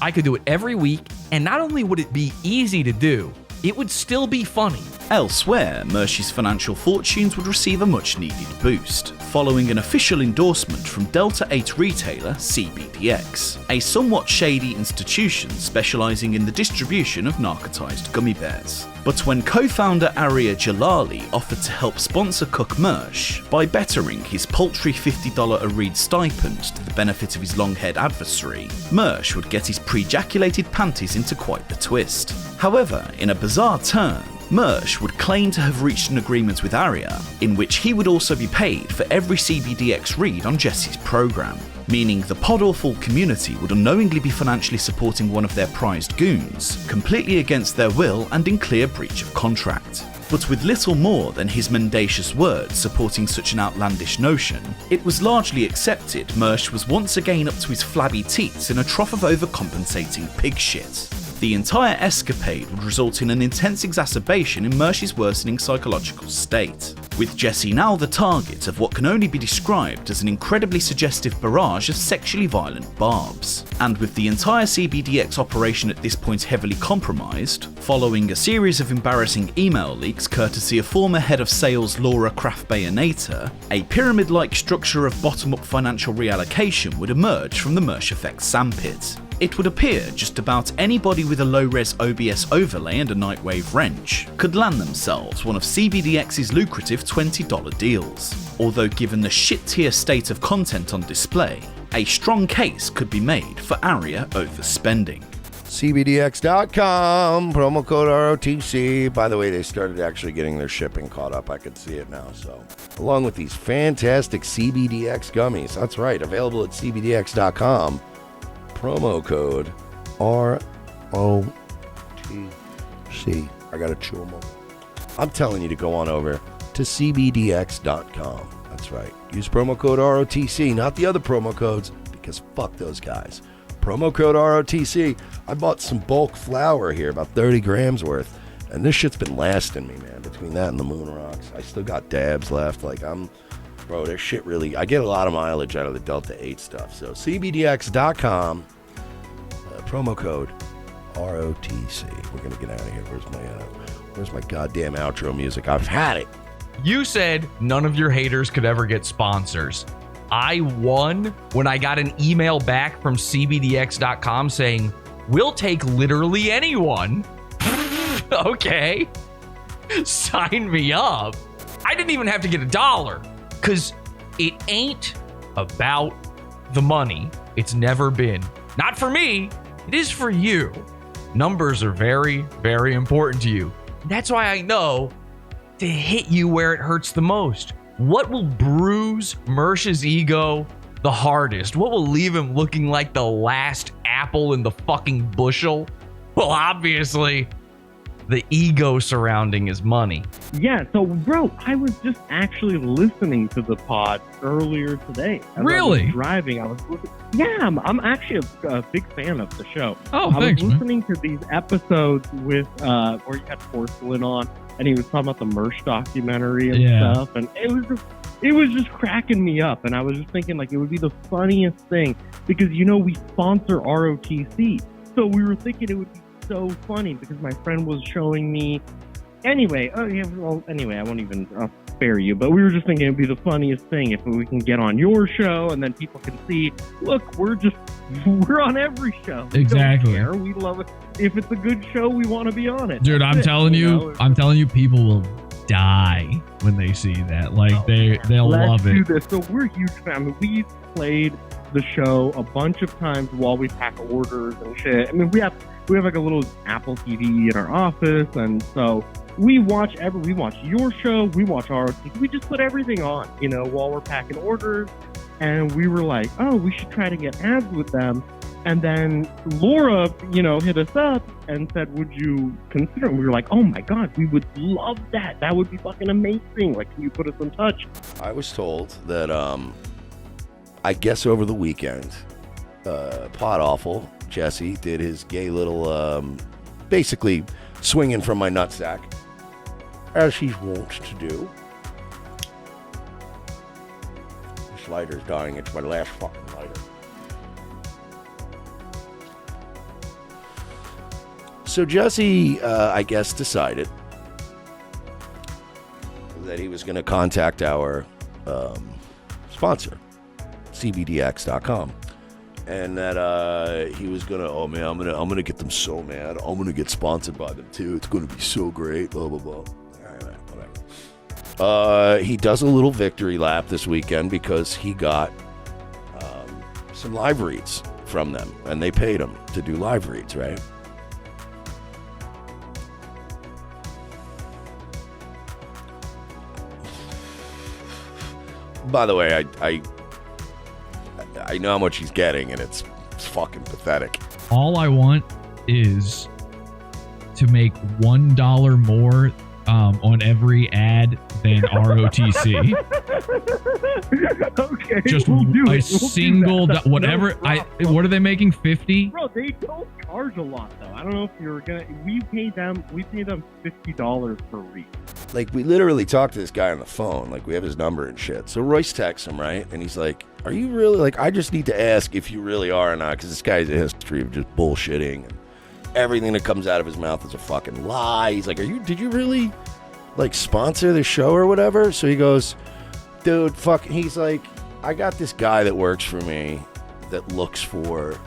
I could do it every week, and not only would it be easy to do, it would still be funny. Elsewhere, Mersh's financial fortunes would receive a much-needed boost, following an official endorsement from Delta 8 retailer CBDX, a somewhat shady institution specializing in the distribution of narcotized gummy bears. But when co-founder Arya Jalali offered to help sponsor Cook Mersh by bettering his paltry $50 a read stipend to the benefit of his long-haired adversary, Mersh would get his pre-jaculated panties into quite the twist. However, in a bizarre turn, Mersh would claim to have reached an agreement with Arya, in which he would also be paid for every CBDX read on Jesse's program, meaning the Podawful community would unknowingly be financially supporting one of their prized goons, completely against their will and in clear breach of contract. But with little more than his mendacious words supporting such an outlandish notion, it was largely accepted Mersh was once again up to his flabby teats in a trough of overcompensating pig shit. The entire escapade would result in an intense exacerbation in Mersh's worsening psychological state, with Jesse now the target of what can only be described as an incredibly suggestive barrage of sexually violent barbs. And with the entire CBDX operation at this point heavily compromised, following a series of embarrassing email leaks courtesy of former head of sales Laura Kraft Bayonetta, a pyramid-like structure of bottom-up financial reallocation would emerge from the Mersh Effect sandpit. It would appear just about anybody with a low-res OBS overlay and a Nightwave wrench could land themselves one of CBDX's lucrative $20 deals. Although given the shit-tier state of content on display, a strong case could be made for ARIA overspending. CBDX.com, promo code ROTC. By the way, they started actually getting their shipping caught up. I can see it now. So, along with these fantastic CBDX gummies, that's right, available at CBDX.com. Promo code ROTC. I gotta chew them up. I'm telling you to go on over to CBDX.com. That's right. Use promo code ROTC, not the other promo codes, because fuck those guys. Promo code ROTC. I bought some bulk flour here, about 30 grams worth, and this shit's been lasting me, man, between that and the moon rocks. I still got dabs left. Bro, this shit really, I get a lot of mileage out of the Delta 8 stuff. So CBDX.com, promo code ROTC. We're going to get out of here. Where's my goddamn outro music? I've had it. You said none of your haters could ever get sponsors. I won when I got an email back from CBDX.com saying, we'll take literally anyone. Okay. Sign me up. I didn't even have to get $1. Because it ain't about the money. It's never been. Not for me. It is for you. Numbers are very, very important to you. That's why I know to hit you where it hurts the most. What will bruise Mersh's ego the hardest? What will leave him looking like the last apple in the fucking bushel? Well, obviously, the ego surrounding his money. Yeah, so bro, I was just actually listening to the pod earlier today. Really? I was driving. I was listening. Yeah, I'm actually a big fan of the show. Oh, I thanks, was listening to these episodes with where you had Porcelain on, and he was talking about the Mersh documentary and stuff, and it was just cracking me up. And I was just thinking, like, it would be the funniest thing because we sponsor ROTC, so we were thinking it would be so funny because my friend was showing me. Anyway, I won't even spare you, but we were just thinking it'd be the funniest thing if we can get on your show and then people can see, look, we're on every show. Exactly. We don't care. We love it. If it's a good show, we want to be on it. Dude, I'm telling you, people will die when they see that. Like they'll love it. Let's do this. So we're huge fans. We've played the show a bunch of times while we pack orders and shit. I mean, we have like a little Apple TV in our office, and so we watch your show, we watch ROTC, we just put everything on, while we're packing orders. And we were like, oh, we should try to get ads with them. And then Laura, hit us up and said, would you consider it? And we were like, oh my God, we would love that. That would be fucking amazing. Like, can you put us in touch? I was told that, I guess over the weekend, Podawful, Jesse, did his gay little, basically swinging from my nutsack, as he wants to do. This lighter's dying. It's my last fucking lighter. So Jesse, I guess, decided that he was going to contact our sponsor, CBDX.com. And that he was gonna, oh man, I'm gonna get them so mad. I'm gonna get sponsored by them too. It's gonna be so great. Blah blah blah. All right, whatever. He does a little victory lap this weekend because he got some live reads from them, and they paid him to do live reads, right? By the way, I know how much he's getting, and it's fucking pathetic. All I want is to make $1 more on every ad than ROTC. Okay. Just we'll do a it. single, We'll do that. whatever. What are they making? 50? Bro, they don't charge a lot though. I don't know if you're gonna. We pay them $50 per read. Like, we literally talked to this guy on the phone. Like, we have his number and shit. So Royce texts him, right? And he's like, are you really, like, I just need to ask if you really are or not, because this guy has a history of just bullshitting. And everything that comes out of his mouth is a fucking lie. He's like, did you really, like, sponsor the show or whatever? So he goes, dude, fuck. He's like, I got this guy that works for me that looks for,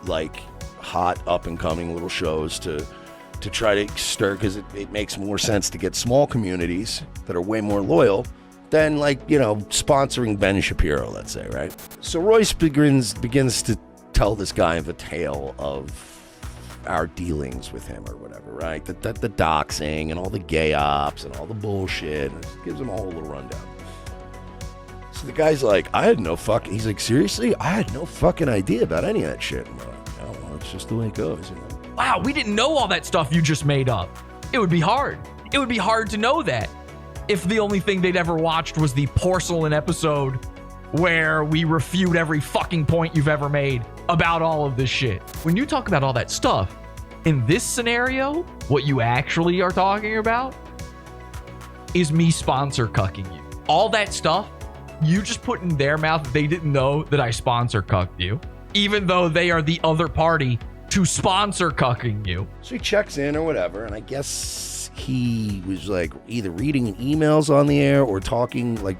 like, hot up-and-coming little shows to try to stir, because it makes more sense to get small communities that are way more loyal than, like, you know, sponsoring Ben Shapiro, let's say, right? So Royce begins to tell this guy the tale of our dealings with him or whatever, right? The doxing and all the gay ops and all the bullshit, and gives him a whole little rundown. So the guy's like, he's like, seriously? I had no fucking idea about any of that shit. I'm like, no, it's just the way it goes, you know? Wow, we didn't know all that stuff you just made up. It would be hard. It would be hard to know that if the only thing they'd ever watched was the porcelain episode where we refute every fucking point you've ever made about all of this shit. When you talk about all that stuff, in this scenario, what you actually are talking about is me sponsor cucking you. All that stuff, you just put in their mouth that they didn't know that I sponsor cucked you, even though they are the other party to sponsor cucking you. So he checks in or whatever, and I guess he was like either reading emails on the air or talking, like,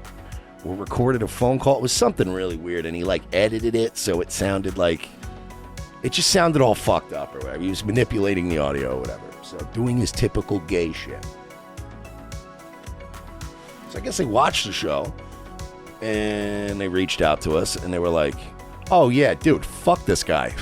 or recorded a phone call. It was something really weird, and he like edited it so it sounded like, it just sounded all fucked up or whatever. He was manipulating the audio or whatever. So doing his typical gay shit. So I guess they watched the show, and they reached out to us, and they were like, oh yeah, dude, fuck this guy.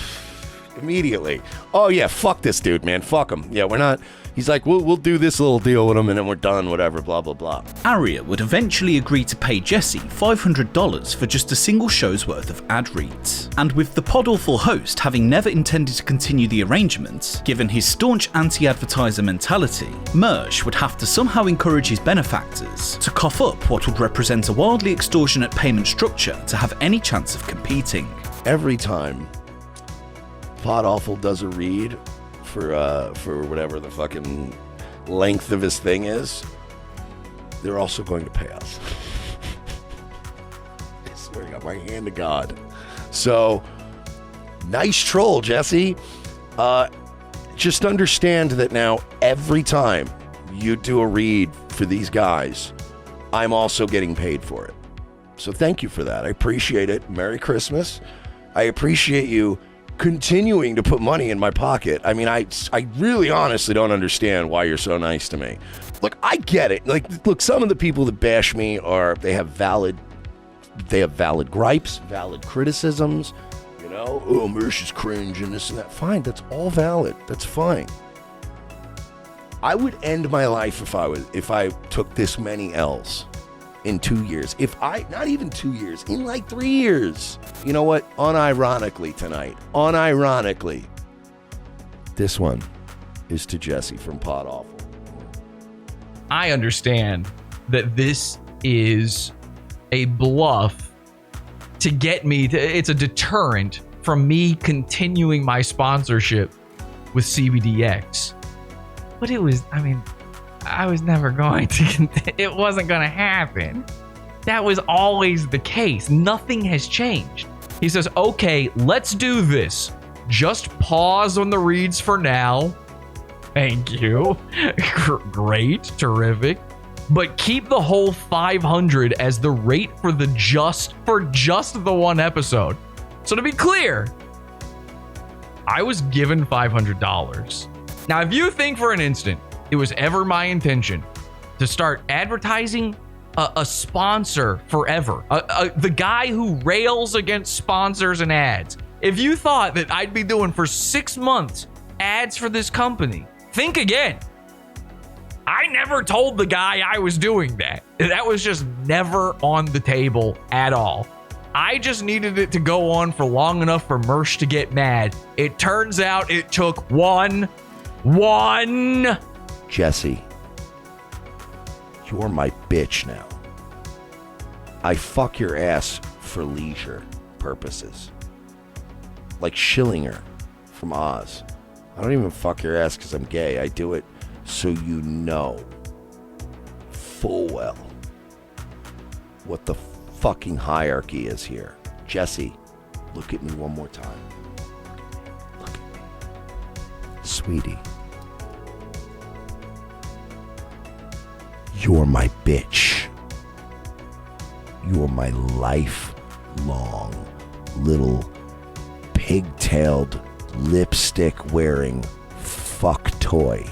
Immediately. Oh yeah, fuck this dude, man. Fuck him. Yeah, we're not. He's like, we'll do this little deal with him and then we're done, whatever, blah, blah, blah. Aria would eventually agree to pay Jesse $500 for just a single show's worth of ad reads. And with the Podawful host having never intended to continue the arrangement, given his staunch anti-advertiser mentality, Mersh would have to somehow encourage his benefactors to cough up what would represent a wildly extortionate payment structure to have any chance of competing. Every time Podawful does a read for whatever the fucking length of his thing is, they're also going to pay us. I swear to God, my hand to God. So, nice troll, Jesse. Just understand that now every time you do a read for these guys, I'm also getting paid for it. So thank you for that. I appreciate it. Merry Christmas. I appreciate you continuing to put money in my pocket. I mean, I really honestly don't understand why you're so nice to me. Look, I get it. Like, look, some of the people that bash me they have valid gripes, valid criticisms, you know, oh, Mersh is cringe and this and that. Fine, that's all valid. That's fine. I would end my life if I took this many L's in 2 years. Not even 2 years, in like 3 years. You know what? Unironically tonight, this one is to Jesse from Podawful. I understand that this is a bluff to get me to, it's a deterrent from me continuing my sponsorship with CBDX. But I was never going to, it wasn't going to happen. That was always the case. Nothing has changed. He says, okay, let's do this. Just pause on the reads for now. Thank you. Great, terrific. But keep the whole 500 as the rate for just the one episode. So to be clear, I was given $500. Now, if you think for an instant it was ever my intention to start advertising a sponsor forever, the guy who rails against sponsors and ads, if you thought that I'd be doing for 6 months ads for this company, think again. I never told the guy I was doing that. That was just never on the table at all. I just needed it to go on for long enough for Mersh to get mad. It turns out it took one. Jesse, you're my bitch now. I fuck your ass for leisure purposes. Like Schillinger from Oz. I don't even fuck your ass because I'm gay. I do it so you know full well what the fucking hierarchy is here. Jesse, look at me one more time. Look at me. Sweetie. You're my bitch. You're my lifelong little pigtailed lipstick wearing fuck toy.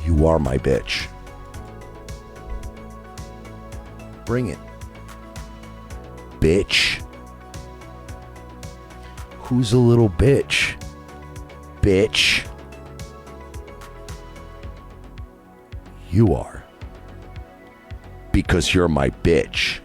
You are my bitch. Bring it. Bitch. Who's a little bitch? Bitch. You are. Because you're my bitch.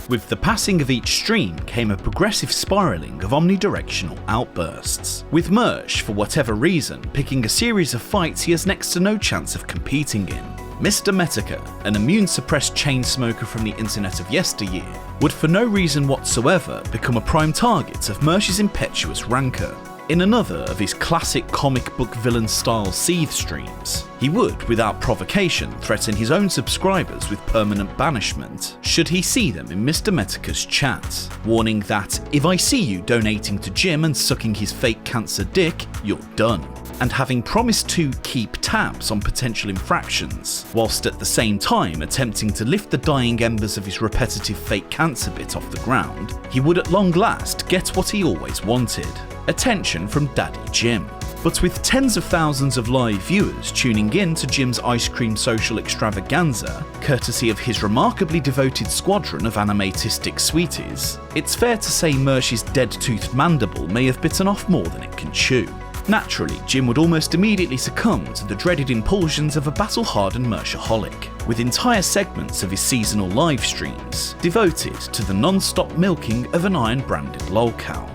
With the passing of each stream came a progressive spiralling of omnidirectional outbursts, with Mersh, for whatever reason, picking a series of fights he has next to no chance of competing in. Mr. Metokur, an immune-suppressed chain smoker from the internet of yesteryear, would for no reason whatsoever become a prime target of Mersh's impetuous rancor. In another of his classic comic book villain-style seethe streams, he would, without provocation, threaten his own subscribers with permanent banishment should he see them in Mr. Metokur's chat, warning that if I see you donating to Jim and sucking his fake cancer dick, you're done. And having promised to keep tabs on potential infractions, whilst at the same time attempting to lift the dying embers of his repetitive fake cancer bit off the ground, he would at long last get what he always wanted: attention from Daddy Jim. But with tens of thousands of live viewers tuning in to Jim's ice cream social extravaganza, courtesy of his remarkably devoted squadron of animatistic sweeties, it's fair to say Mersh's dead-toothed mandible may have bitten off more than it can chew. Naturally, Jim would almost immediately succumb to the dreaded impulsions of a battle-hardened Mershaholic, with entire segments of his seasonal live streams devoted to the non-stop milking of an iron-branded lolcow.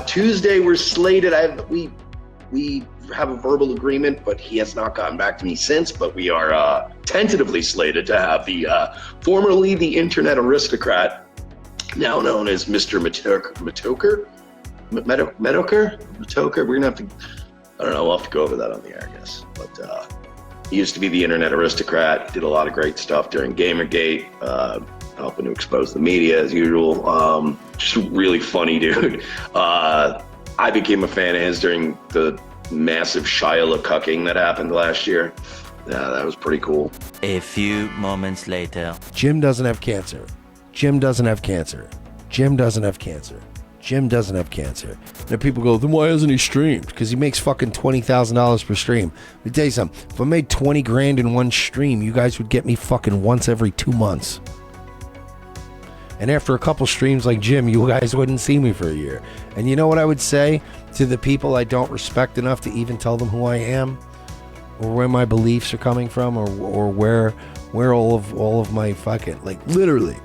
Tuesday we're slated. We have a verbal agreement, but he has not gotten back to me since. But we are tentatively slated to have the formerly the internet aristocrat, now known as Mr. Metokur. We're gonna have to. I don't know. We'll have to go over that on the air, I guess. But he used to be the internet aristocrat. Did a lot of great stuff during Gamergate, helping to expose the media as usual. Just a really funny dude. I became a fan of his during the massive Shia Cucking that happened last year. Yeah, that was pretty cool. A few moments later. Jim doesn't have cancer. Jim doesn't have cancer. Jim doesn't have cancer. Jim doesn't have cancer. And people go, then why hasn't he streamed? Because he makes fucking $20,000 per stream. Let me tell you something. If I made 20 grand in one stream, you guys would get me fucking once every 2 months. And after a couple streams like Jim, you guys wouldn't see me for a year. And you know what I would say to the people I don't respect enough to even tell them who I am, or where my beliefs are coming from, or where all of my fucking, like, literally,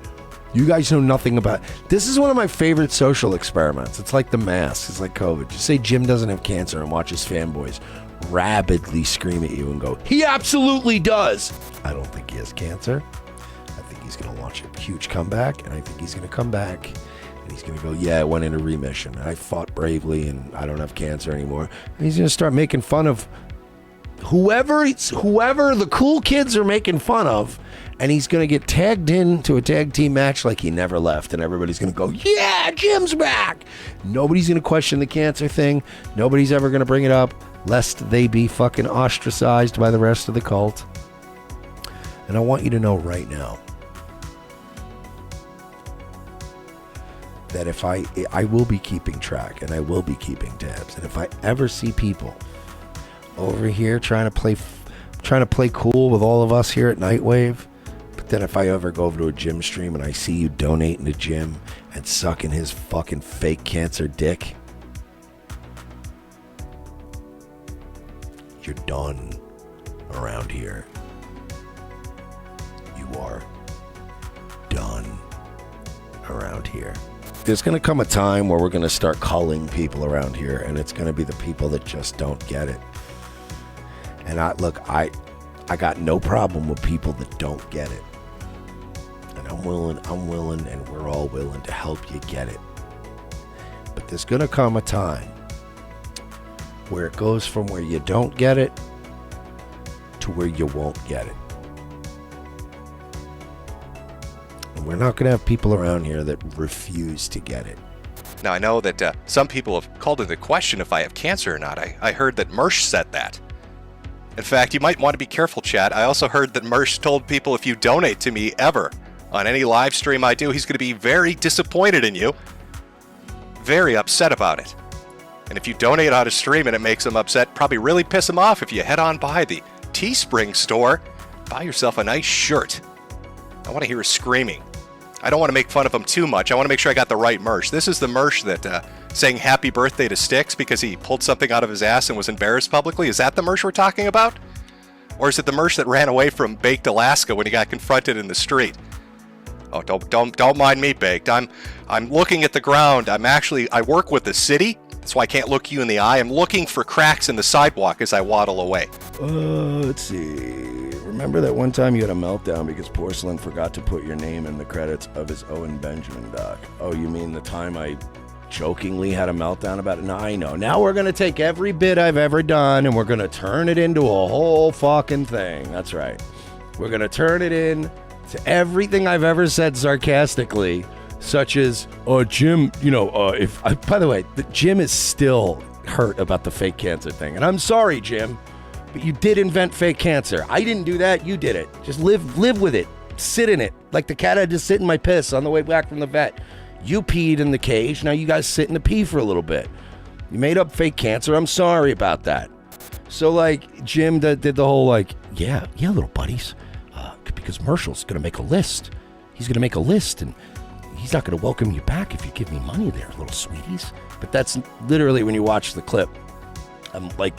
you guys know nothing about. This is one of my favorite social experiments. It's like the mask. It's like COVID. Just say Jim doesn't have cancer and watch his fanboys rabidly scream at you and go, he absolutely does. I don't think he has cancer. I think he's going to launch a huge comeback, and I think he's going to come back, and he's going to go, yeah, I went into remission, and I fought bravely, and I don't have cancer anymore. And he's going to start making fun of whoever the cool kids are making fun of, and he's going to get tagged into a tag team match like he never left, and everybody's going to go, yeah, Jim's back. Nobody's going to question the cancer thing. Nobody's ever going to bring it up, lest they be fucking ostracized by the rest of the cult. And I want you to know right now that if I will be keeping track, and I will be keeping tabs, and if I ever see people over here trying to play cool with all of us here at Nightwave, but then if I ever go over to a Jim stream and I see you donating to Jim and sucking his fucking fake cancer dick, you're done around here. You are done around here. There's going to come a time where we're going to start culling people around here, and it's going to be the people that just don't get it. And I got no problem with people that don't get it. And I'm willing, and we're all willing to help you get it. But there's gonna come a time where it goes from where you don't get it to where you won't get it. And we're not gonna have people around here that refuse to get it. Now, I know that some people have called into question if I have cancer or not. I heard that Mersh said that. In fact, you might want to be careful, chat. I also heard that Mersh told people if you donate to me ever on any live stream I do, he's going to be very disappointed in you. Very upset about it. And if you donate on a stream and it makes him upset, probably really piss him off if you head on by the Teespring store, buy yourself a nice shirt. I want to hear his screaming. I don't want to make fun of him too much. I want to make sure I got the right Mersh. This is the Mersh that saying happy birthday to Styx because he pulled something out of his ass and was embarrassed publicly. Is that the Mersh we're talking about? Or is it the Mersh that ran away from Baked Alaska when he got confronted in the street? Oh, don't mind me, Baked. I'm looking at the ground. I work with the city. That's why I can't look you in the eye. I'm looking for cracks in the sidewalk as I waddle away. Let's see. Remember that one time you had a meltdown because Porcelain forgot to put your name in the credits of his Owen Benjamin doc? Oh, you mean the time I jokingly had a meltdown about it? No, I know. Now we're going to take every bit I've ever done and we're going to turn it into a whole fucking thing. That's right. We're going to turn it in to everything I've ever said sarcastically, such as, oh, Jim, by the way, Jim is still hurt about the fake cancer thing. And I'm sorry, Jim, but you did invent fake cancer. I didn't do that. You did it. Just live with it. Sit in it. Like the cat had to sit in my piss on the way back from the vet. You peed in the cage. Now you guys sit in the pee for a little bit. You made up fake cancer. I'm sorry about that. So, like, Jim did the whole, like, yeah, little buddies. Because Marshall's going to make a list. He's going to make a list, and he's not going to welcome you back if you give me money there, little sweeties. But that's literally when you watch the clip. I'm like,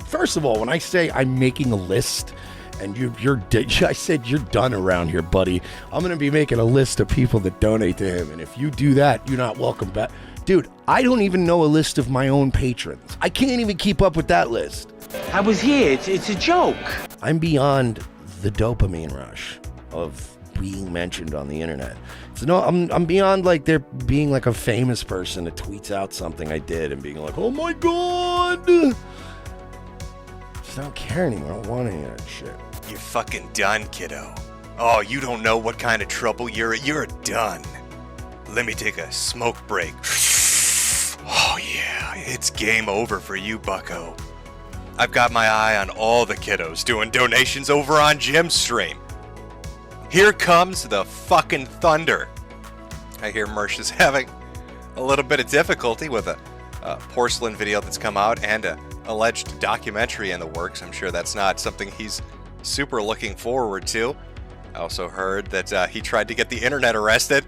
first of all, when I say I'm making a list, and I said you're done around here, buddy. I'm going to be making a list of people that donate to him, and if you do that, you're not welcome back. Dude, I don't even know a list of my own patrons. I can't even keep up with that list. I was here. It's a joke. I'm beyond the dopamine rush of being mentioned on the internet. So no, I'm beyond like there being like a famous person that tweets out something I did and being like, oh my god. Just don't care anymore. I don't want any of that shit. You're fucking done, kiddo. Oh, you don't know what kind of trouble you're done. Let me take a smoke break. Oh yeah, it's game over for you, bucko. I've got my eye on all the kiddos doing donations over on Jim's stream. Here comes the fucking thunder. I hear Mersh is having a little bit of difficulty with a porcelain video that's come out and a alleged documentary in the works. I'm sure that's not something he's super looking forward to. I also heard that he tried to get the internet arrested.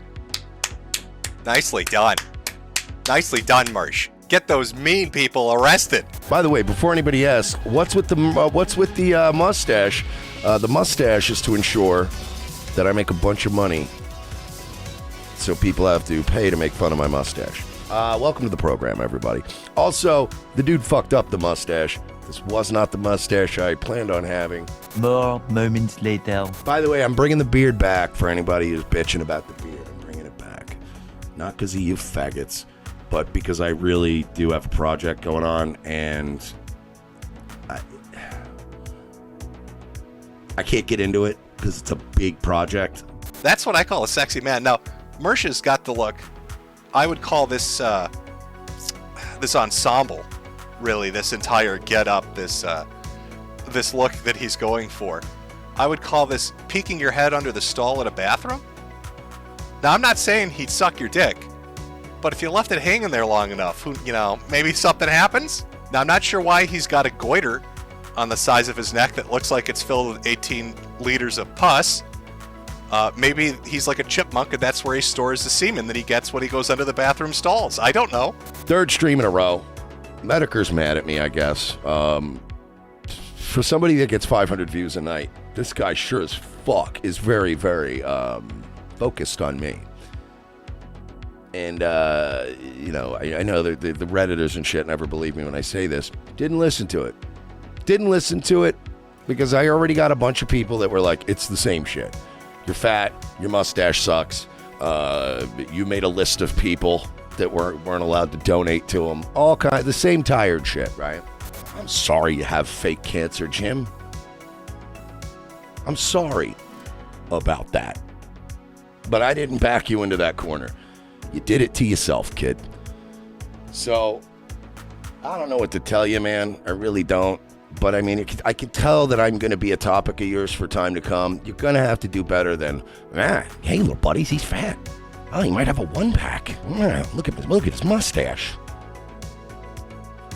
Nicely done. Nicely done, Mersh. Get those mean people arrested. By the way, before anybody asks, what's with the mustache? The mustache is to ensure that I make a bunch of money, so people have to pay to make fun of my mustache. Welcome to the program, everybody. Also, the dude fucked up the mustache. This was not the mustache I planned on having. More moments later. By the way, I'm bringing the beard back for anybody who's bitching about the beard. I'm bringing it back. Not because of you faggots, but because I really do have a project going on, and I can't get into it because it's a big project. That's what I call a sexy man. Now, Mersh has got the look. I would call this this ensemble, really, this entire get-up, this look that he's going for. I would call this peeking your head under the stall at a bathroom. Now, I'm not saying he'd suck your dick, but if you left it hanging there long enough, maybe something happens. Now, I'm not sure why he's got a goiter on the sides of his neck that looks like it's filled with 18 liters of pus. Maybe he's like a chipmunk and that's where he stores the semen that he gets when he goes under the bathroom stalls. I don't know. Third stream in a row. Metokur's mad at me, I guess. For somebody that gets 500 views a night, this guy sure as fuck is very, very focused on me. And, I know the Redditors and shit never believe me when I say this. Didn't listen to it because I already got a bunch of people that were like, it's the same shit. You're fat. Your mustache sucks. You made a list of people that weren't allowed to donate to him. All kind, the same tired shit, right? I'm sorry you have fake cancer, Jim. I'm sorry about that. But I didn't back you into that corner. You did it to yourself, kid. So, I don't know what to tell you, man. I really don't. But I mean, I can tell that I'm going to be a topic of yours for time to come. You're going to have to do better than, hey, little buddies, he's fat. Oh, he might have a one-pack. Look at his mustache.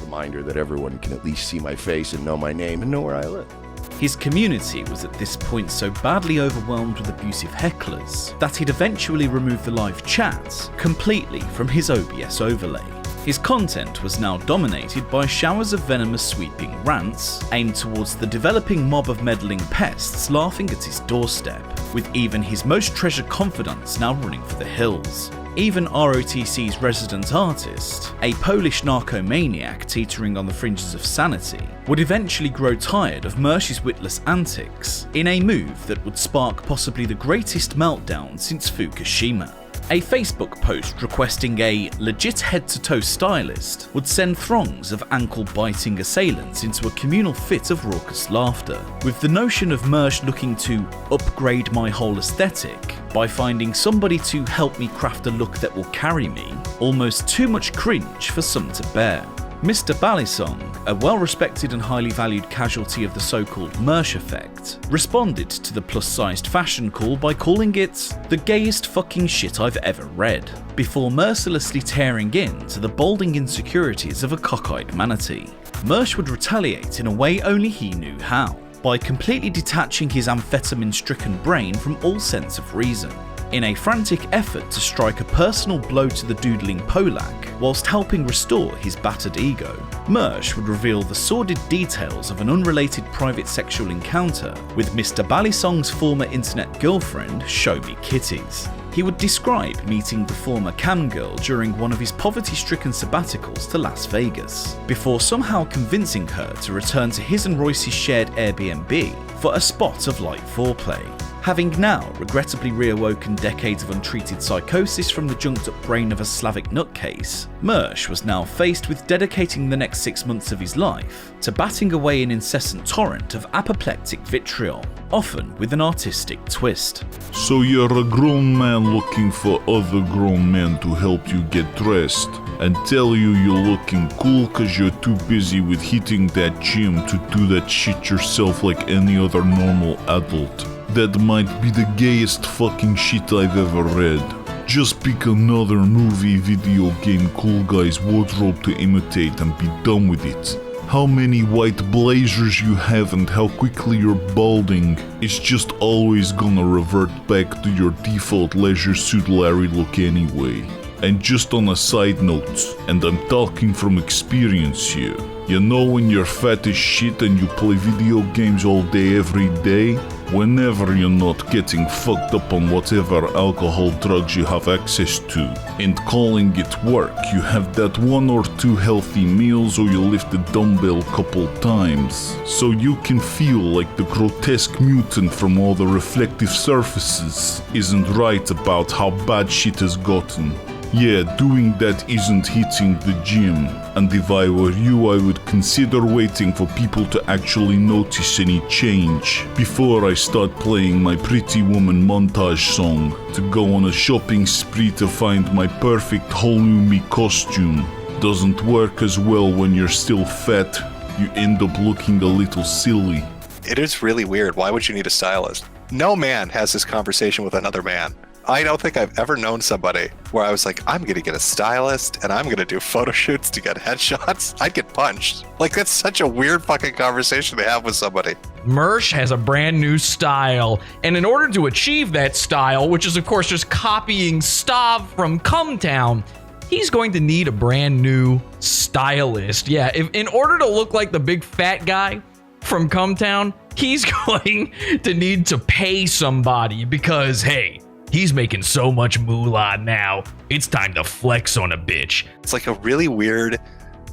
Reminder that everyone can at least see my face and know my name and know where I live. His community was at this point so badly overwhelmed with abusive hecklers that he'd eventually remove the live chat completely from his OBS overlay. His content was now dominated by showers of venomous sweeping rants aimed towards the developing mob of meddling pests laughing at his doorstep, with even his most treasured confidants now running for the hills. Even ROTC's resident artist, a Polish narcomaniac teetering on the fringes of sanity, would eventually grow tired of Mersh's witless antics in a move that would spark possibly the greatest meltdown since Fukushima. A Facebook post requesting a legit head-to-toe stylist would send throngs of ankle-biting assailants into a communal fit of raucous laughter, with the notion of Mersh looking to upgrade my whole aesthetic by finding somebody to help me craft a look that will carry me almost too much cringe for some to bear. Mr. Balisong, a well-respected and highly valued casualty of the so-called Mersh Effect, responded to the plus-sized fashion call by calling it the gayest fucking shit I've ever read, before mercilessly tearing into the balding insecurities of a cockeyed manatee. Mersh would retaliate in a way only he knew how, by completely detaching his amphetamine-stricken brain from all sense of reason, in a frantic effort to strike a personal blow to the doodling Polak whilst helping restore his battered ego. Mersh would reveal the sordid details of an unrelated private sexual encounter with Mr. Balisong's former internet girlfriend, Show Me Kitties. He would describe meeting the former cam girl during one of his poverty-stricken sabbaticals to Las Vegas, before somehow convincing her to return to his and Royce's shared Airbnb for a spot of light foreplay. Having now regrettably reawoken decades of untreated psychosis from the junked-up brain of a Slavic nutcase, Mersh was now faced with dedicating the next 6 months of his life to batting away an incessant torrent of apoplectic vitriol, often with an artistic twist. So you're a grown man looking for other grown men to help you get dressed and tell you you're looking cool cause you're too busy with hitting that gym to do that shit yourself like any other normal adult. That might be the gayest fucking shit I've ever read. Just pick another movie, video game, cool guy's wardrobe to imitate and be done with it. How many white blazers you have and how quickly you're balding is just always gonna revert back to your default leisure suit Larry look anyway. And just on a side note, and I'm talking from experience here, you know when you're fat as shit and you play video games all day every day? Whenever you're not getting fucked up on whatever alcohol drugs you have access to, and calling it work, you have that 1 or 2 healthy meals or you lift the dumbbell couple times, so you can feel like the grotesque mutant from all the reflective surfaces isn't right about how bad shit has gotten. Yeah, doing that isn't hitting the gym, and if I were you, I would consider waiting for people to actually notice any change before I start playing my Pretty Woman montage song to go on a shopping spree to find my perfect whole new me costume. Doesn't work as well when you're still fat, you end up looking a little silly. It is really weird. Why would you need a stylist? No man has this conversation with another man. I don't think I've ever known somebody where I was like, I'm going to get a stylist and I'm going to do photo shoots to get headshots. I'd get punched. Like, that's such a weird fucking conversation to have with somebody. Mersh has a brand new style, and in order to achieve that style, which is of course just copying Stav from Cumtown, he's going to need a brand new stylist. Yeah, in order to look like the big fat guy from Cumtown, he's going to need to pay somebody because, hey, he's making so much moolah now, it's time to flex on a bitch. It's like a really weird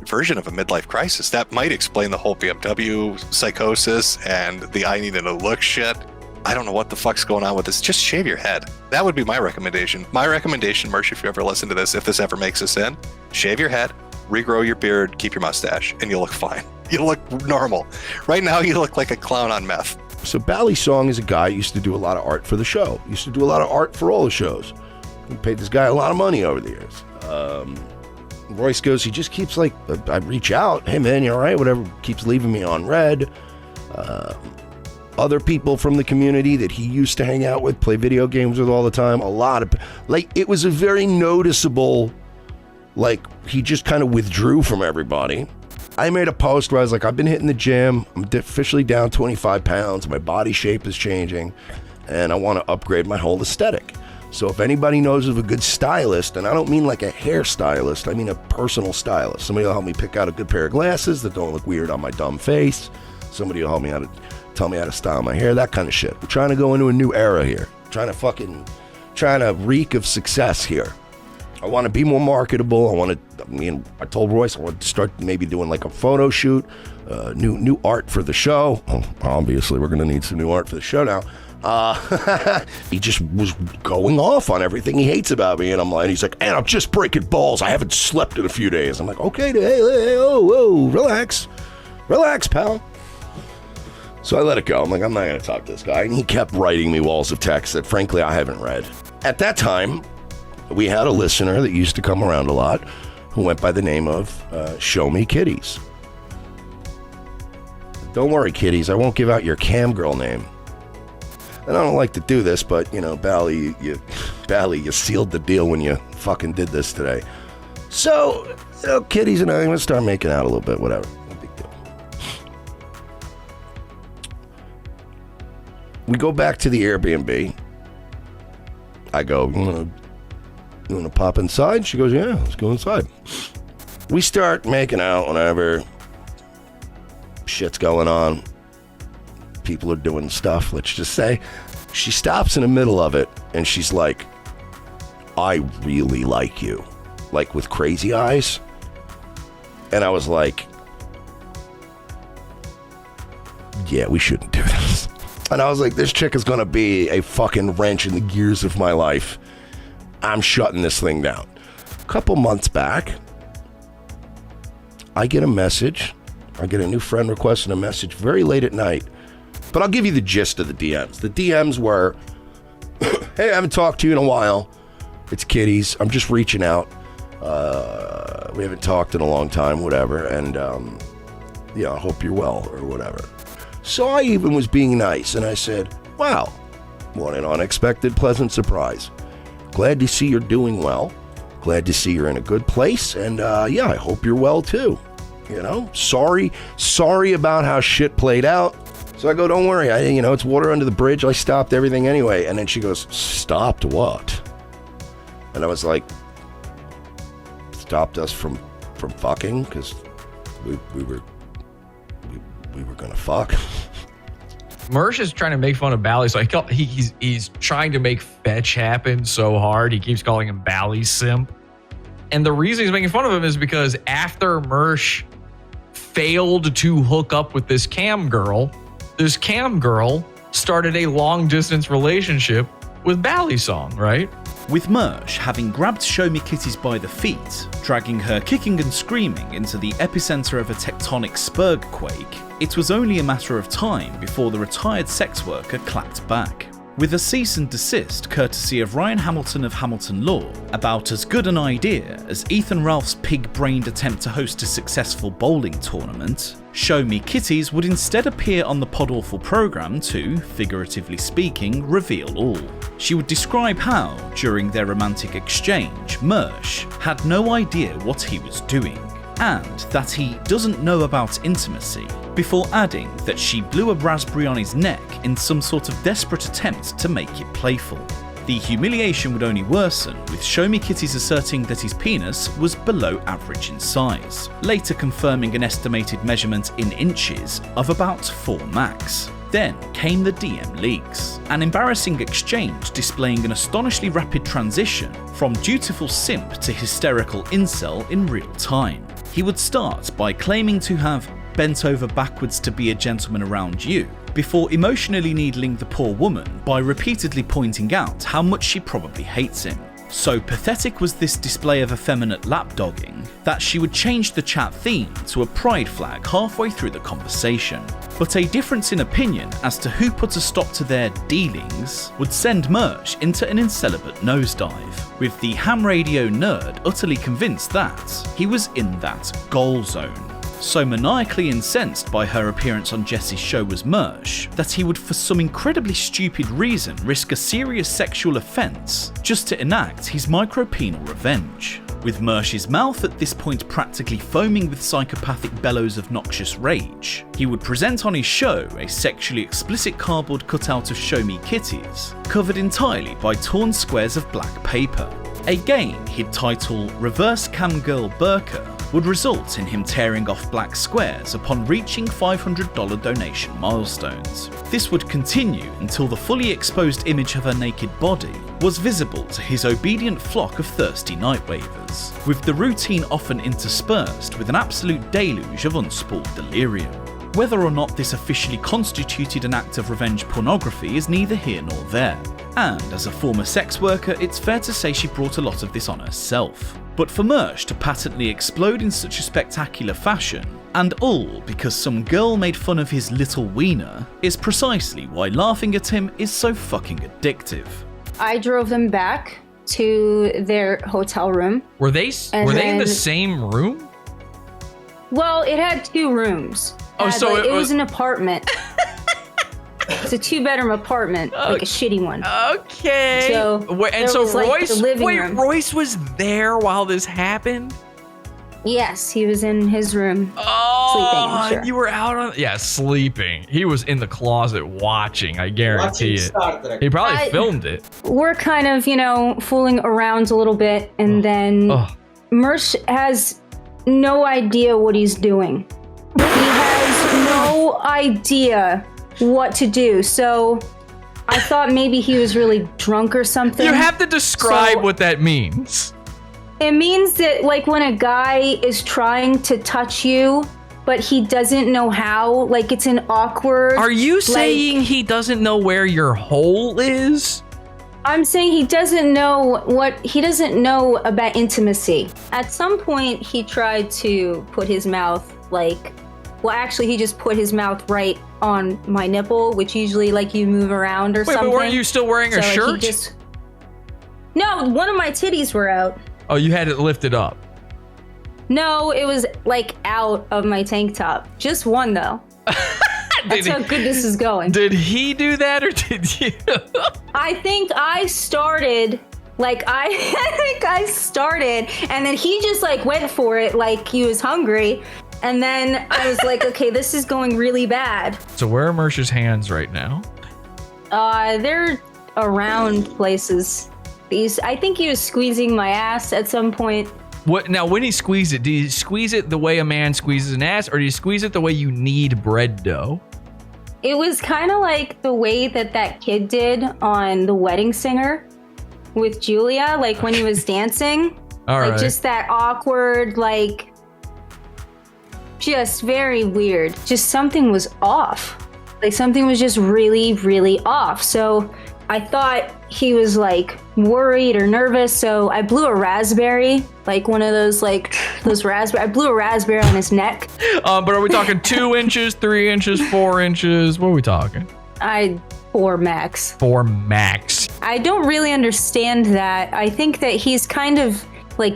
version of a midlife crisis. That might explain the whole BMW psychosis and the I need a look shit. I don't know what the fuck's going on with this. Just shave your head. That would be my recommendation. My recommendation, Mersh, if you ever listen to this, if this ever makes us in, shave your head, regrow your beard, keep your mustache, and you'll look fine. You'll look normal. Right now, you look like a clown on meth. So Bally Song is a guy who used to do a lot of art for the show. Used to do a lot of art for all the shows. We paid this guy a lot of money over the years. Royce goes, he just keeps like, I reach out, hey man, you all right? Whatever, keeps leaving me on red. Other people from the community that he used to hang out with, play video games with all the time, a lot of, like, it was a very noticeable, like, he just kind of withdrew from everybody. I made a post where I was like, I've been hitting the gym, I'm officially down 25 pounds, my body shape is changing, and I want to upgrade my whole aesthetic. So if anybody knows of a good stylist, and I don't mean like a hairstylist, I mean a personal stylist, somebody will help me pick out a good pair of glasses that don't look weird on my dumb face, somebody will help me tell me how to style my hair, that kind of shit. We're trying to go into a new era here. Trying to reek of success here. I want to be more marketable. I told Royce I want to start maybe doing like a photo shoot, new art for the show. Well, obviously, we're going to need some new art for the show now. He just was going off on everything he hates about me, and he's like, and I'm just breaking balls. I haven't slept in a few days. I'm like, okay, hey, whoa, relax, pal. So I let it go. I'm like, I'm not going to talk to this guy. And he kept writing me walls of text that, frankly, I haven't read. At that time, we had a listener that used to come around a lot who went by the name of Show Me Kitties. Don't worry, kitties. I won't give out your cam girl name. And I don't like to do this, but, you know, Bally, you sealed the deal when you fucking did this today. So, you know, kitties and I, I'm going to start making out a little bit, whatever. No big deal. We go back to the Airbnb. I go, you want to pop inside? She goes, yeah, let's go inside. We start making out, whatever. Shit's going on. People are doing stuff, let's just say. She stops in the middle of it, and she's like, I really like you. Like, with crazy eyes. And I was like, yeah, we shouldn't do this. And I was like, this chick is going to be a fucking wrench in the gears of my life. I'm shutting this thing down. A couple months back, I get a message. I get a new friend requesting a message very late at night. But I'll give you the gist of the DMs. The DMs were, hey, I haven't talked to you in a while. It's kitties. I'm just reaching out. We haven't talked in a long time, whatever. And, I hope you're well or whatever. So I even was being nice. And I said, wow, what an unexpected, pleasant surprise. Glad to see you're doing well. Glad to see you're in a good place. And, I hope you're well, too. You know, sorry about how shit played out. So I go, don't worry, it's water under the bridge. I stopped everything anyway. And then she goes, stopped what? And I was like, stopped us from fucking, because we were gonna fuck. Mersh is trying to make fun of Bally, so he's trying to make fetch happen so hard. He keeps calling him Bally Simp. And the reason he's making fun of him is because after Mersh failed to hook up with this cam girl started a long-distance relationship with Bally Song, right? With Mersh having grabbed Show Me Kitties by the feet, dragging her kicking and screaming into the epicenter of a tectonic spurg quake, it was only a matter of time before the retired sex worker clapped back. With a cease and desist courtesy of Ryan Hamilton of Hamilton Law, about as good an idea as Ethan Ralph's pig-brained attempt to host a successful bowling tournament, Show Me Kitties would instead appear on the Podawful program to, figuratively speaking, reveal all. She would describe how, during their romantic exchange, Mersh had no idea what he was doing, and that he doesn't know about intimacy, before adding that she blew a raspberry on his neck in some sort of desperate attempt to make it playful. The humiliation would only worsen, with Show Me Kitties asserting that his penis was below average in size, later confirming an estimated measurement in inches of about 4 max. Then came the DM leaks, an embarrassing exchange displaying an astonishingly rapid transition from dutiful simp to hysterical incel in real time. He would start by claiming to have bent over backwards to be a gentleman around you, before emotionally needling the poor woman by repeatedly pointing out how much she probably hates him. So pathetic was this display of effeminate lapdogging that she would change the chat theme to a pride flag halfway through the conversation. But a difference in opinion as to who put a stop to their dealings would send Mersh into an incelibate nosedive, with the ham radio nerd utterly convinced that he was in that goal zone. So maniacally incensed by her appearance on Jesse's show was Mersh that he would for some incredibly stupid reason risk a serious sexual offence just to enact his micropenal revenge. With Mersh's mouth at this point practically foaming with psychopathic bellows of noxious rage, he would present on his show a sexually explicit cardboard cutout of Show Me Kitties, covered entirely by torn squares of black paper. A game he'd title Reverse Cam Girl Burqa would result in him tearing off black squares upon reaching $500 donation milestones. This would continue until the fully exposed image of her naked body was visible to his obedient flock of thirsty Nightwavers, with the routine often interspersed with an absolute deluge of unspooled delirium. Whether or not this officially constituted an act of revenge pornography is neither here nor there, and as a former sex worker, it's fair to say she brought a lot of this on herself. But for Mersh to patently explode in such a spectacular fashion, and all because some girl made fun of his little wiener, is precisely why laughing at him is so fucking addictive. I drove them back to their hotel room. Were they in the same room? Well, it had 2 rooms. It was an apartment. It's a 2-bedroom apartment, like a shitty one. Okay. So Royce was there while this happened? Yes, he was in his room sleeping, I'm sure. You were out on sleeping. He was in the closet watching, I guarantee it. He probably filmed it. We're kind of, fooling around a little bit, and then Mersh has no idea what he's doing. He has no idea what to do, so I thought maybe he was really drunk or something. You have to describe what that means. It means that, like, when a guy is trying to touch you, but he doesn't know how, like, it's an awkward... Are you saying he doesn't know where your hole is? I'm saying he doesn't know about intimacy. At some point, he tried to put his mouth, he just put his mouth right on my nipple, which usually, you move around or something. But weren't you still wearing a shirt? No, one of my titties were out. Oh, you had it lifted up? No, it was, out of my tank top. Just one, though. That's how good this is going. Did he do that, or did you? I think I started... I started, and then he just, went for it like he was hungry. And then I was like, okay, this is going really bad. So where are Mersh's hands right now? They're around places. I think he was squeezing my ass at some point. What now? When he squeezed it, do you squeeze it the way a man squeezes an ass, or do you squeeze it the way you knead bread dough? It was kind of like the way that kid did on The Wedding Singer with Julia, when he was dancing. All right. Just that awkward, just very weird. Just something was off. Something was just really, really off. So I thought he was worried or nervous. So I blew a raspberry, one of those those raspberry. I blew a raspberry on his neck. But are we talking 2 inches, 3 inches, 4 inches? What are we talking? 4 max. 4 max. I don't really understand that. I think that he's kind of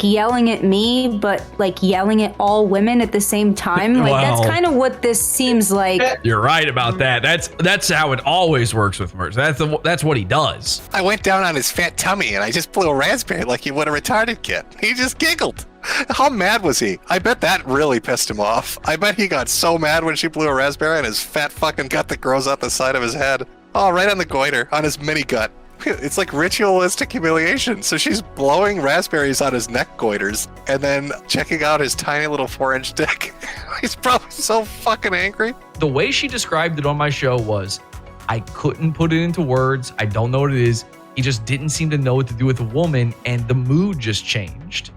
yelling at me, but yelling at all women at the same time. That's kind of what this seems like. You're right about that. That's how it always works with Mersh. That's what he does. I went down on his fat tummy and I just blew a raspberry like you would a retarded kid. He just giggled. How mad was he? I bet that really pissed him off. I bet he got so mad when she blew a raspberry and his fat fucking gut that grows out the side of his head. Oh, right on the goiter, on his mini gut. It's like ritualistic humiliation. So she's blowing raspberries on his neck goiters and then checking out his tiny little 4-inch dick. He's probably so fucking angry. The way she described it on my show was, I couldn't put it into words. I don't know what it is. He just didn't seem to know what to do with a woman, and the mood just changed.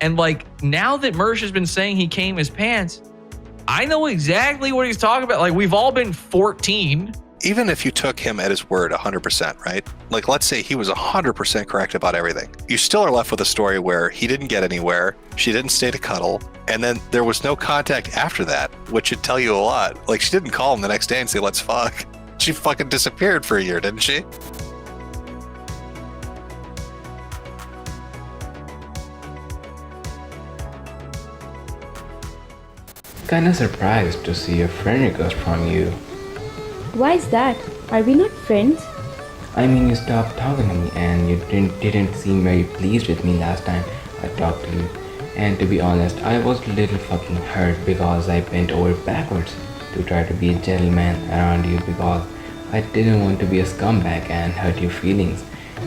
And now that Mersh has been saying he came his pants, I know exactly what he's talking about. Like, we've all been 14. Even if you took him at his word 100%, right? Like, let's say he was 100% correct about everything. You still are left with a story where he didn't get anywhere, she didn't stay to cuddle, and then there was no contact after that, which should tell you a lot. Like, she didn't call him the next day and say, let's fuck. She fucking disappeared for a year, didn't she? Kinda surprised to see a friend request from you. Why is that? Are we not friends? I mean, you stopped talking to me and you didn't seem very pleased with me last time I talked to you. And to be honest, I was a little fucking hurt because I bent over backwards to try to be a gentleman around you because I didn't want to be a scumbag and hurt your feelings.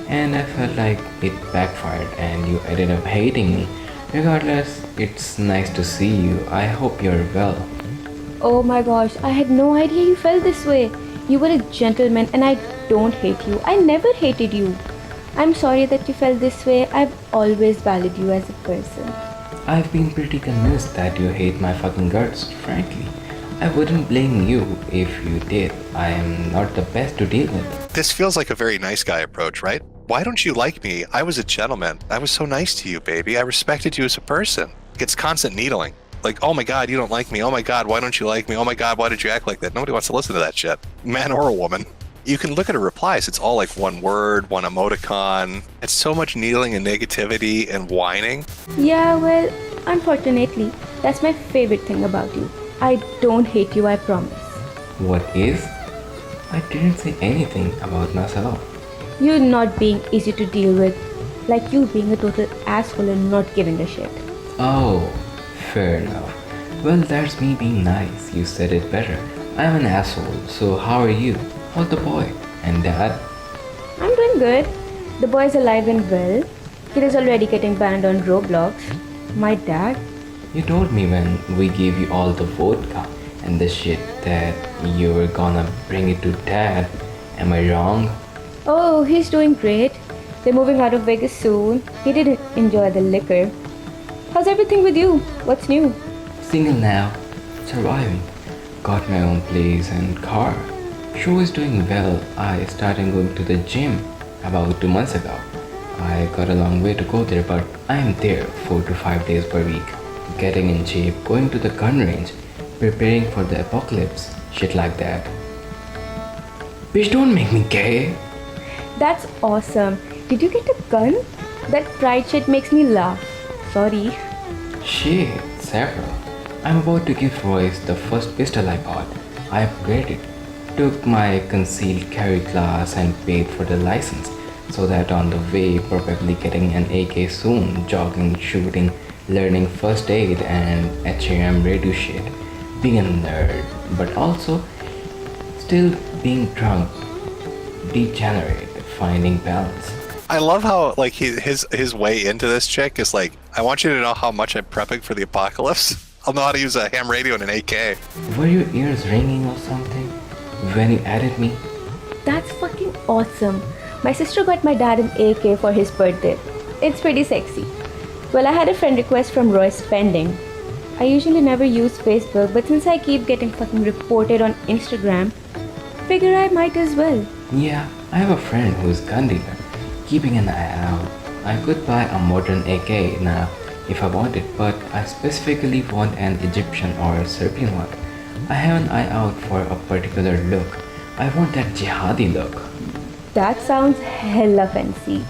And I felt like it backfired and you ended up hating me. Regardless, it's nice to see you. I hope you're well. Oh my gosh, I had no idea you felt this way. You were a gentleman and I don't hate you. I never hated you. I'm sorry that you felt this way. I've always valued you as a person. I've been pretty convinced that you hate my fucking guts, frankly. I wouldn't blame you if you did. I am not the best to deal with. This feels like a very nice guy approach, right? Why don't you like me? I was a gentleman. I was so nice to you, baby. I respected you as a person. It's constant needling. Like, oh my God, you don't like me. Oh my God, why don't you like me? Oh my God, why did you act like that? Nobody wants to listen to that shit. Man or a woman. You can look at her replies. It's all like one word, one emoticon. It's so much needling and negativity and whining. Yeah, well, unfortunately, that's my favorite thing about you. I don't hate you, I promise. What is? I didn't say anything about myself. You're not being easy to deal with. Like you being a total asshole and not giving a shit. Oh, fair enough. Well, that's me being nice. You said it better. I'm an asshole, so how are you? How's the boy? And dad? I'm doing good. The boy's alive and well. He is already getting banned on Roblox. My dad? You told me when we gave you all the vodka and the shit that you were gonna bring it to dad. Am I wrong? Oh, he's doing great. They're moving out of Vegas soon. He did enjoy the liquor. How's everything with you? What's new? Single now. Surviving. Got my own place and car. Show is doing well. I started going to the gym about 2 months ago. I got a long way to go there, but I am there 4 to 5 days per week. Getting in shape, going to the gun range, preparing for the apocalypse, shit like that. Bitch, don't make me gay. That's awesome. Did you get a gun? That pride shit makes me laugh. Sorry. Shit, several. I'm about to give Royce the first pistol I bought. I upgraded, took my concealed carry class and paid for the license, so that on the way, probably getting an AK soon, jogging, shooting, learning first aid and HAM radio shit, being a nerd, but also still being drunk, degenerate, finding balance. I love how like his way into this chick is like, I want you to know how much I'm prepping for the apocalypse. I'll know how to use a ham radio and an AK. Were your ears ringing or something when you added me? That's fucking awesome. My sister got my dad an AK for his birthday. It's pretty sexy. Well, I had a friend request from Royce pending. I usually never use Facebook, but since I keep getting fucking reported on Instagram, figure I might as well. Yeah, I have a friend who's gun dealer, keeping an eye out. I could buy a modern AK now if I wanted, but I specifically want an Egyptian or Serbian one. I have an eye out for a particular look. I want that jihadi look. That sounds hella fancy.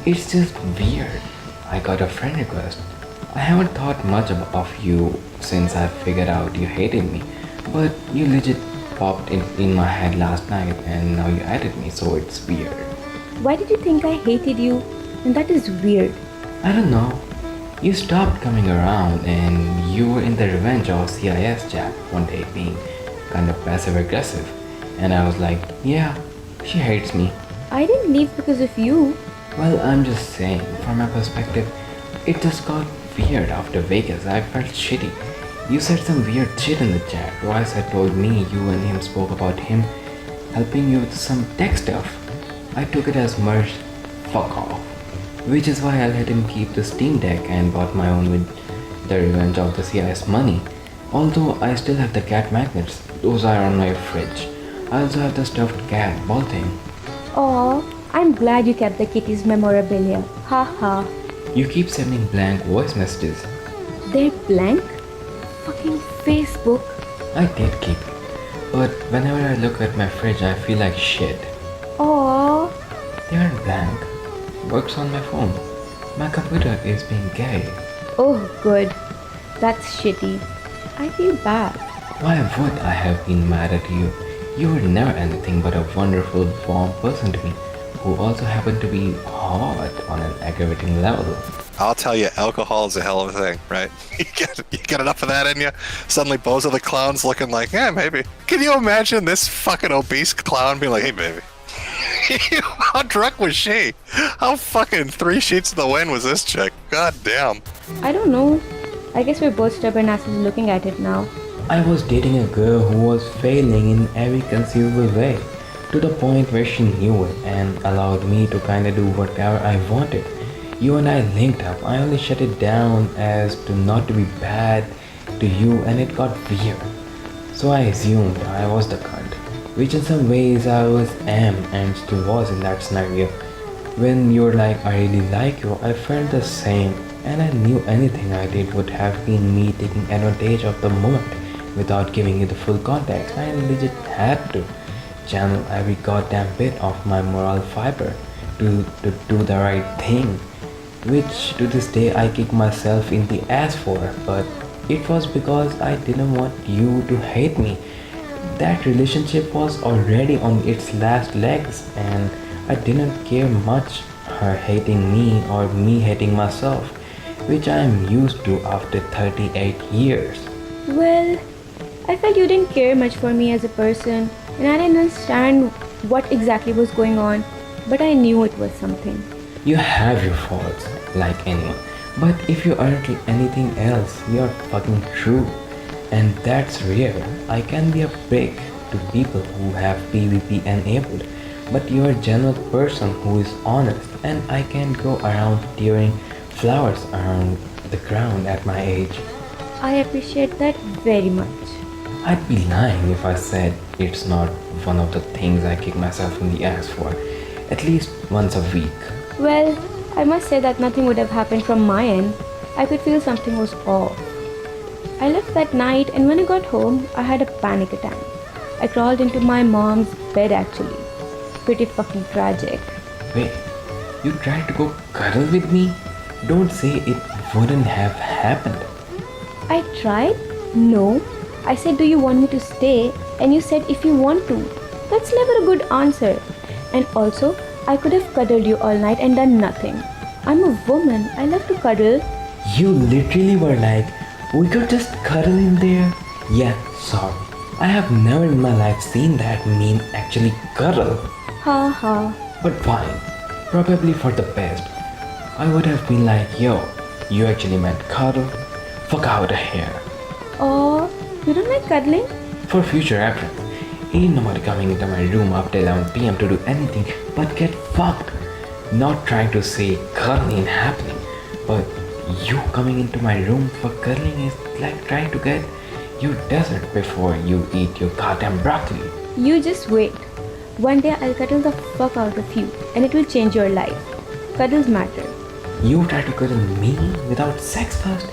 It's just weird. I got a friend request. I haven't thought much of you since I figured out you hated me, but you legit popped in my head last night and now you added me, so it's weird. Why did you think I hated you? And that is weird. I don't know. You stopped coming around and you were in the revenge of CIS Jack one day being kind of passive aggressive. And I was like, yeah, she hates me. I didn't leave because of you. Well, I'm just saying, from my perspective, it just got weird after Vegas. I felt shitty. You said some weird shit in the chat. Royce had told me you and him spoke about him helping you with some tech stuff. I took it as Mersh, fuck off. Which is why I let him keep the Steam Deck and bought my own with the revenge of the CIS money. Although I still have the cat magnets, those are on my fridge. I also have the stuffed cat ball thing. Aw, I'm glad you kept the kitty's memorabilia. Haha. You keep sending blank voice messages. They're blank? Fucking Facebook. I did keep it, but whenever I look at my fridge I feel like shit. Aw. They aren't blank. Works on my phone. My computer is being gay. Oh, good. That's shitty. I feel bad. Why would I have been mad at you? You were never anything but a wonderful, warm person to me, who also happened to be hot on an aggravating level. I'll tell you, alcohol is a hell of a thing, right? You get enough of that in you, suddenly Bozo the Clown's looking like, yeah, maybe. Can you imagine this fucking obese clown being like, hey, baby? How drunk was she? How fucking 3 sheets of the wind was this chick? God damn. I don't know. I guess we're both stubborn asses looking at it now. I was dating a girl who was failing in every conceivable way, to the point where she knew it and allowed me to kinda do whatever I wanted. You and I linked up. I only shut it down as to not to be bad to you, and it got weird. So I assumed I was the cunt, which in some ways I am and still was in that scenario. When you're like, I really like you, I felt the same, and I knew anything I did would have been me taking advantage of the moment without giving you the full context. I legit had to channel every goddamn bit of my moral fiber to do the right thing, which to this day I kick myself in the ass for, but it was because I didn't want you to hate me. That relationship was already on its last legs, and I didn't care much her hating me or me hating myself, which I am used to after 38 years. Well, I felt you didn't care much for me as a person, and I didn't understand what exactly was going on, but I knew it was something. You have your faults, like anyone, but if you aren't anything else, you're fucking true. And that's rare. I can be a prick to people who have PvP enabled, but you're a genuine person who is honest, and I can go around tearing flowers around the ground at my age. I appreciate that very much. I'd be lying if I said it's not one of the things I kick myself in the ass for, at least once a week. Well, I must say that nothing would have happened from my end. I could feel something was off. I left that night, and when I got home, I had a panic attack. I crawled into my mom's bed actually. Pretty fucking tragic. Wait, you tried to go cuddle with me? Don't say it wouldn't have happened. I tried? No. I said, do you want me to stay? And you said, if you want to. That's never a good answer. And also, I could have cuddled you all night and done nothing. I'm a woman. I love to cuddle. You literally were like, we could just cuddle in there. Yeah, sorry. I have never in my life seen that meme actually cuddle. Ha ha. But fine. Probably for the best. I would have been like, yo, you actually meant cuddle? Fuck out of here. Oh, you don't like cuddling? For future reference, ain't nobody coming into my room after 11 PM to do anything but get fucked. Not trying to say cuddling ain't happening, but you coming into my room for cuddling is like trying to get your dessert before you eat your goddamn broccoli. You just wait. One day I'll cuddle the fuck out of you, and it will change your life. Cuddles matter. You try to cuddle me without sex first?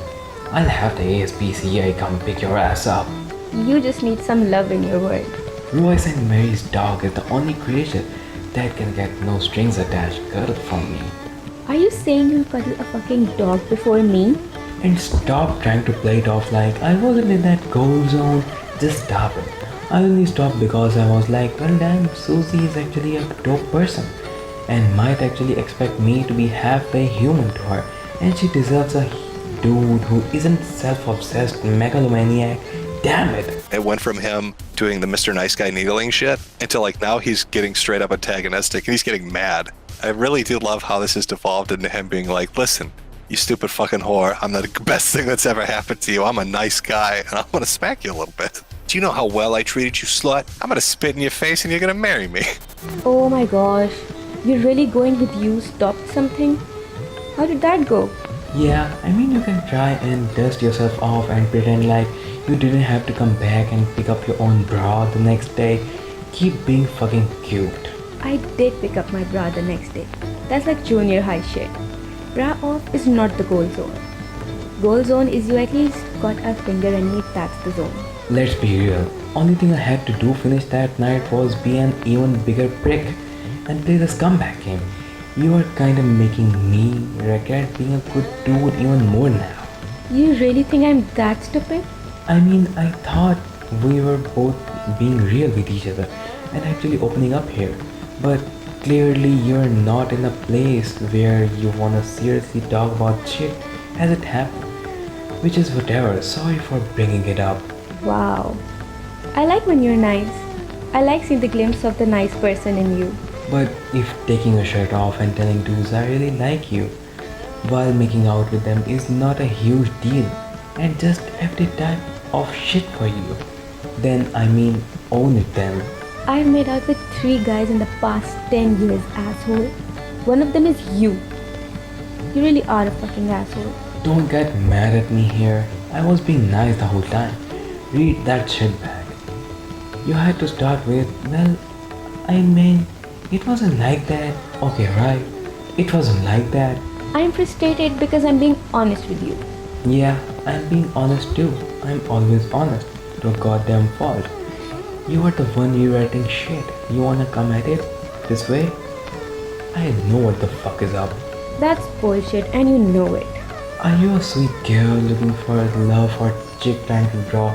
I'll have the ASPCA come pick your ass up. You just need some love in your world. Royce and Mary's dog is the only creature that can get no strings attached cuddle from me. Are you saying you'll cuddle a fucking dog before me? And stop trying to play it off like I wasn't in that goal zone. Just stop it. I only stopped because I was like, well damn, Susie is actually a dope person and might actually expect me to be halfway human to her, and she deserves a dude who isn't self-obsessed megalomaniac. Damn it. It went from him doing the Mr. Nice Guy needling shit until like now he's getting straight up antagonistic and he's getting mad. I really do love how this has devolved into him being like, listen, you stupid fucking whore, I'm the best thing that's ever happened to you. I'm a nice guy and I'm gonna smack you a little bit. Do you know how well I treated you, slut? I'm gonna spit in your face and you're gonna marry me. Oh my gosh. You're really going with you stopped something? How did that go? Yeah, I mean you can try and dust yourself off and pretend like you didn't have to come back and pick up your own bra the next day. Keep being fucking cute. I did pick up my bra the next day. That's like junior high shit. Bra off is not the goal zone. Goal zone is you at least got a finger and me, that's the zone. Let's be real. Only thing I had to do finish that night was be an even bigger prick and play the scumbag game. You are kinda making me regret being a good dude even more now. You really think I'm that stupid? I mean, I thought we were both being real with each other and actually opening up here. But clearly you're not in a place where you wanna seriously talk about shit as it happened. Which is whatever, sorry for bringing it up. Wow. I like when you're nice. I like seeing the glimpse of the nice person in you. But if taking your shirt off and telling dudes I really like you while making out with them is not a huge deal and just every type of shit for you, then I mean own it then. I've made out with 3 guys in the past 10 years, asshole. One of them is you. You really are a fucking asshole. Don't get mad at me here. I was being nice the whole time. Read that shit back. You had to start with, well, I mean, it wasn't like that. Okay, right? It wasn't like that. I'm frustrated because I'm being honest with you. Yeah, I'm being honest too. I'm always honest. To a goddamn fault. You are the one rewriting shit. You wanna come at it this way? I know what the fuck is up. That's bullshit and you know it. Are you a sweet girl looking for love or chick trying to draw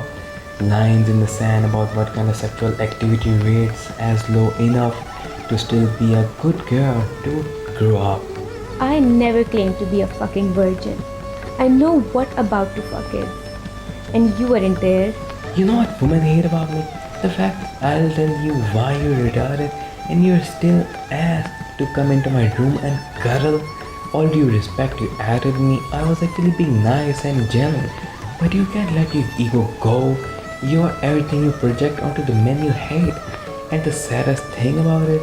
lines in the sand about what kind of sexual activity rates as low enough to still be a good girl? Dude, grow up. I never claimed to be a fucking virgin. I know what about to fuck is. And you weren't there. You know what women hate about me? The fact that I'll tell you why you're retarded and you're still asked to come into my room and cuddle. All due respect, you added me. I was actually being nice and genuine. But you can't let your ego go. You're everything you project onto the men you hate. And the saddest thing about it,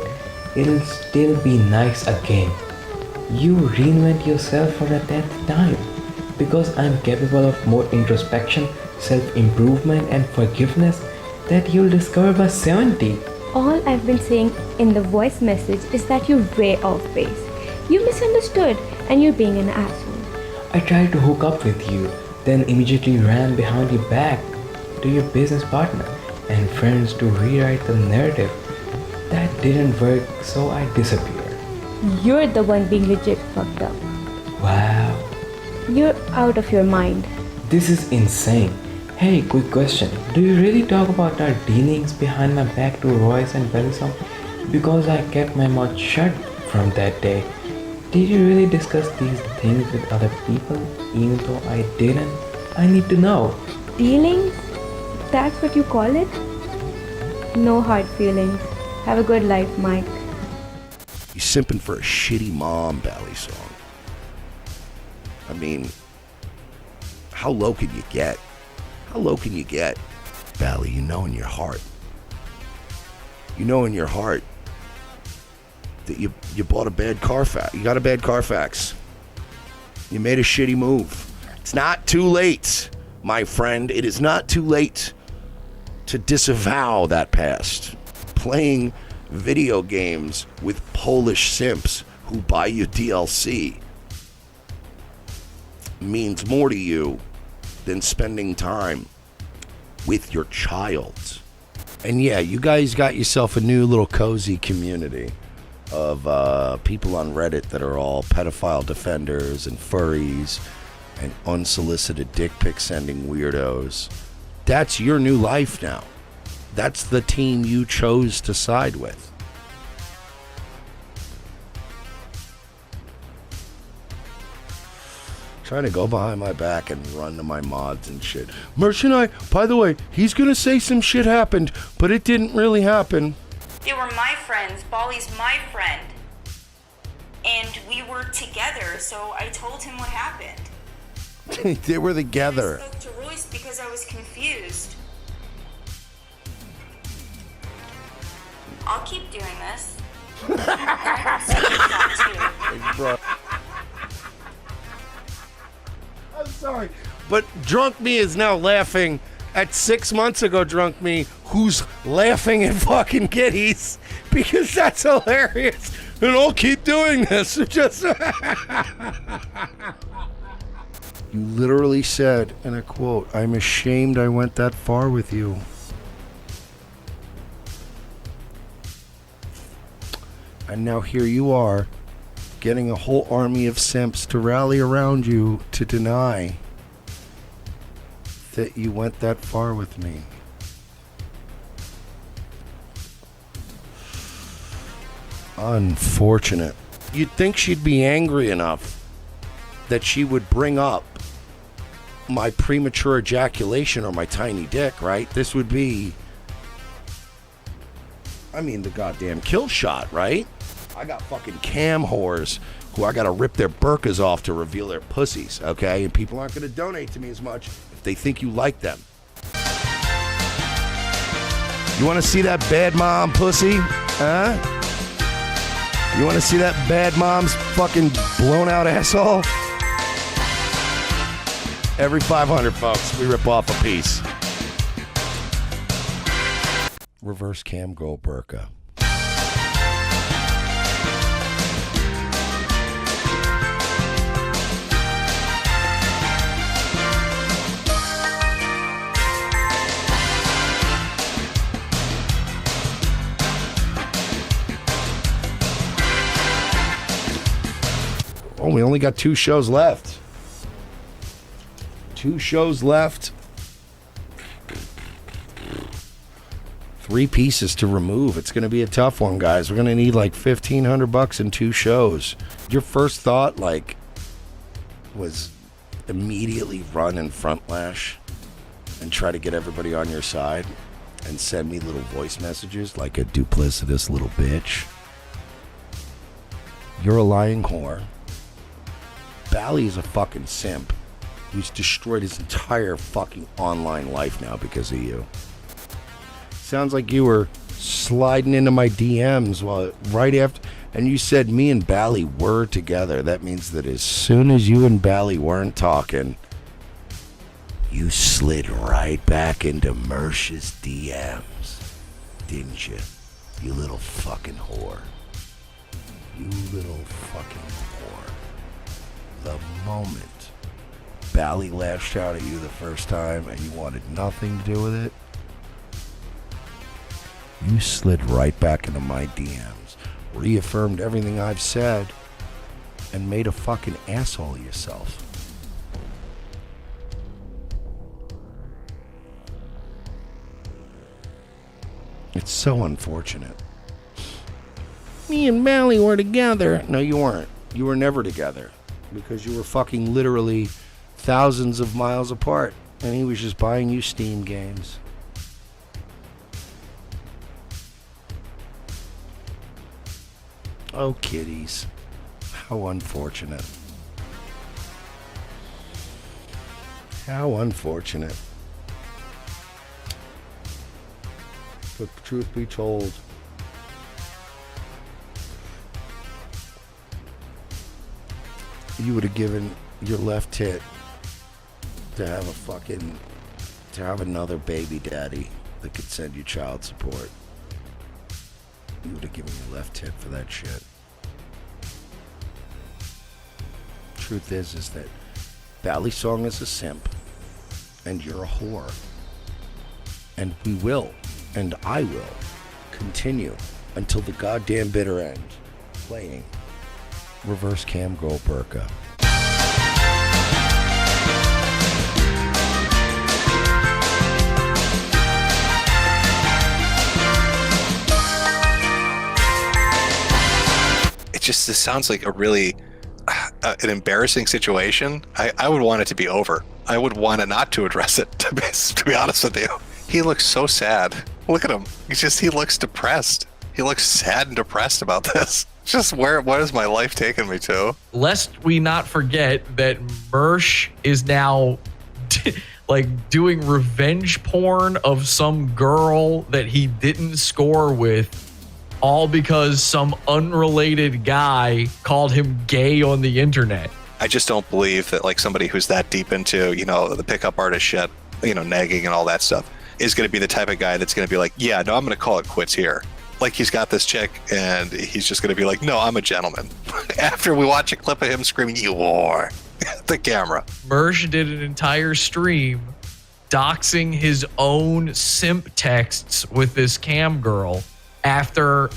it'll still be nice again. You reinvent yourself for the 10th time. Because I'm capable of more introspection, self-improvement and forgiveness that you'll discover by 70. All I've been saying in the voice message is that you're way off base. You misunderstood and you're being an asshole. I tried to hook up with you, then immediately ran behind your back to your business partner and friends to rewrite the narrative. That didn't work, so I disappeared. You're the one being legit fucked up. Wow. You're out of your mind. This is insane. Hey, quick question. Do you really talk about our dealings behind my back to Royce and Belsom? Because I kept my mouth shut from that day. Did you really discuss these things with other people, even though I didn't? I need to know. Dealings? That's what you call it? No hard feelings. Have a good life, Mike. You simping for a shitty mom Bally song. I mean, how low can you get? How low can you get? Bally, you know in your heart. You know in your heart that you bought a bad Carfax. You got a bad Carfax. You made a shitty move. It's not too late, my friend. It is not too late to disavow that past. Playing video games with Polish simps who buy you DLC means more to you than spending time with your child. And yeah, you guys got yourself a new little cozy community of people on Reddit that are all pedophile defenders and furries and unsolicited dick pic sending weirdos. That's your new life now. That's the team you chose to side with. Trying to go behind my back and run to my mods and shit. Mersh and I, by the way, he's gonna say some shit happened, but it didn't really happen. They were my friends. Bolly's my friend. And we were together, so I told him what happened. They were together. I spoke to Royce because I was confused. I'll keep doing this. Hey, bro. sorry. But drunk me is now laughing at 6 months ago drunk me, who's laughing at fucking kitties because that's hilarious. And I'll keep doing this. Just you literally said, and I quote, "I'm ashamed I went that far with you." And now here you are, getting a whole army of simps to rally around you to deny that you went that far with me. Unfortunate. You'd think she'd be angry enough that she would bring up my premature ejaculation or my tiny dick, right? This would be, the goddamn kill shot, right? I got fucking cam whores who I gotta rip their burkas off to reveal their pussies, okay? And people aren't gonna donate to me as much if they think you like them. You wanna see that bad mom pussy? Huh? You wanna see that bad mom's fucking blown out asshole? Every 500, folks, we rip off a piece. Reverse cam girl burka. Oh, we only got 2 shows left. 2 shows left. 3 pieces to remove. It's going to be a tough one, guys. We're going to need like $1,500 in 2 shows. Your first thought, was immediately run and front lash and try to get everybody on your side and send me little voice messages like a duplicitous little bitch. You're a lying whore. Bally is a fucking simp who's destroyed his entire fucking online life now because of you. Sounds like you were sliding into my DMs right after, and you said me and Bally were together. That means that as soon as you and Bally weren't talking, you slid right back into Mersh's DMs, didn't you? You little fucking whore. You little fucking whore. The moment Bally lashed out at you the first time and you wanted nothing to do with it, you slid right back into my DMs, reaffirmed everything I've said, and made a fucking asshole of yourself. It's so unfortunate. Me and Bally were together. No, you weren't. You were never together. Because you were fucking literally thousands of miles apart. And he was just buying you Steam games. Oh, kitties. How unfortunate. How unfortunate. But truth be told, you would have given your left tit to have another baby daddy that could send you child support. You would have given your left tit for that shit. Truth is that Bally Song is a simp, and you're a whore. And we will, and I will, continue until the goddamn bitter end, playing Reverse Cam Girl Burka. This sounds like a really an embarrassing situation. I would want it to be over. I would want it not to address it, to be honest with you. He looks so sad. Look at him. He looks depressed. He looks sad and depressed about this. Just what has my life taken me to? Lest we not forget that Mersh is now doing revenge porn of some girl that he didn't score with, all because some unrelated guy called him gay on the internet. I just don't believe that like somebody who's that deep into, you know, the pickup artist shit, you know, nagging and all that stuff is going to be the type of guy that's going to be like, yeah, no, I'm going to call it quits here. Like he's got this chick and he's just going to be like, no, I'm a gentleman. After we watch a clip of him screaming, you whore, at the camera. Mersh did an entire stream doxing his own simp texts with this cam girl after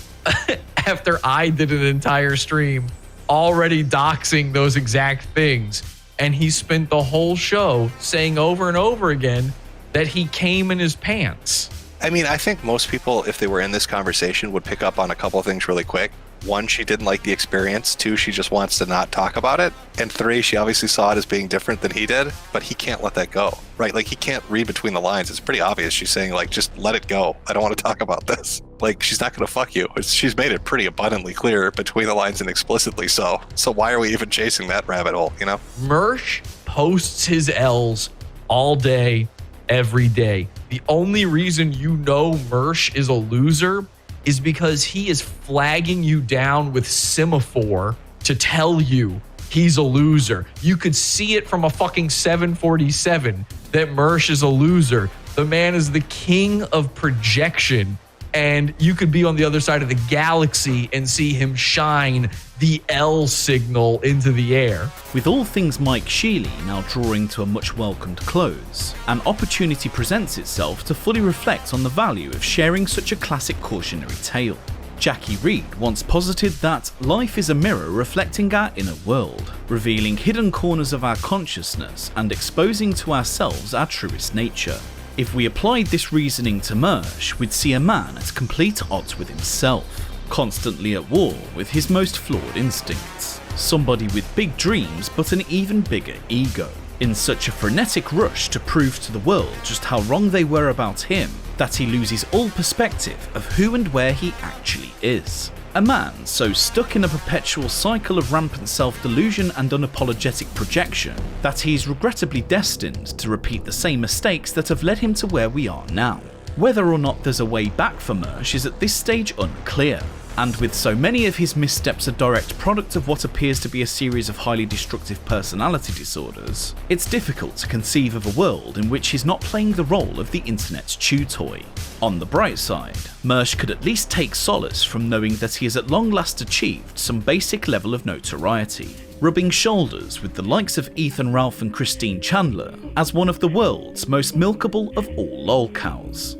I did an entire stream already doxing those exact things. And he spent the whole show saying over and over again that he came in his pants. I mean, I think most people, if they were in this conversation, would pick up on a couple of things really quick. One, she didn't like the experience. Two, she just wants to not talk about it. And three, she obviously saw it as being different than he did, but he can't let that go, right? Like, he can't read between the lines. It's pretty obvious. She's saying, like, just let it go. I don't want to talk about this. Like, she's not going to fuck you. She's made it pretty abundantly clear between the lines and explicitly so. So why are we even chasing that rabbit hole, you know? Mersh posts his L's all day, every day. The only reason you know Mersh is a loser is because he is flagging you down with semaphore to tell you he's a loser. You could see it from a fucking 747 that Mersh is a loser. The man is the king of projection, and you could be on the other side of the galaxy and see him shine the L signal into the air. With all things Mike Shealy now drawing to a much welcomed close, an opportunity presents itself to fully reflect on the value of sharing such a classic cautionary tale. Jackie Reed once posited that life is a mirror reflecting our inner world, revealing hidden corners of our consciousness and exposing to ourselves our truest nature. If we applied this reasoning to Mersh, we'd see a man at complete odds with himself, constantly at war with his most flawed instincts, somebody with big dreams but an even bigger ego, in such a frenetic rush to prove to the world just how wrong they were about him that he loses all perspective of who and where he actually is. A man so stuck in a perpetual cycle of rampant self-delusion and unapologetic projection that he's regrettably destined to repeat the same mistakes that have led him to where we are now. Whether or not there's a way back for Mersh is at this stage unclear, and with so many of his missteps a direct product of what appears to be a series of highly destructive personality disorders, it's difficult to conceive of a world in which he's not playing the role of the internet's chew toy. On the bright side, Mersh could at least take solace from knowing that he has at long last achieved some basic level of notoriety, rubbing shoulders with the likes of Ethan Ralph and Christine Chandler as one of the world's most milkable of all lol cows.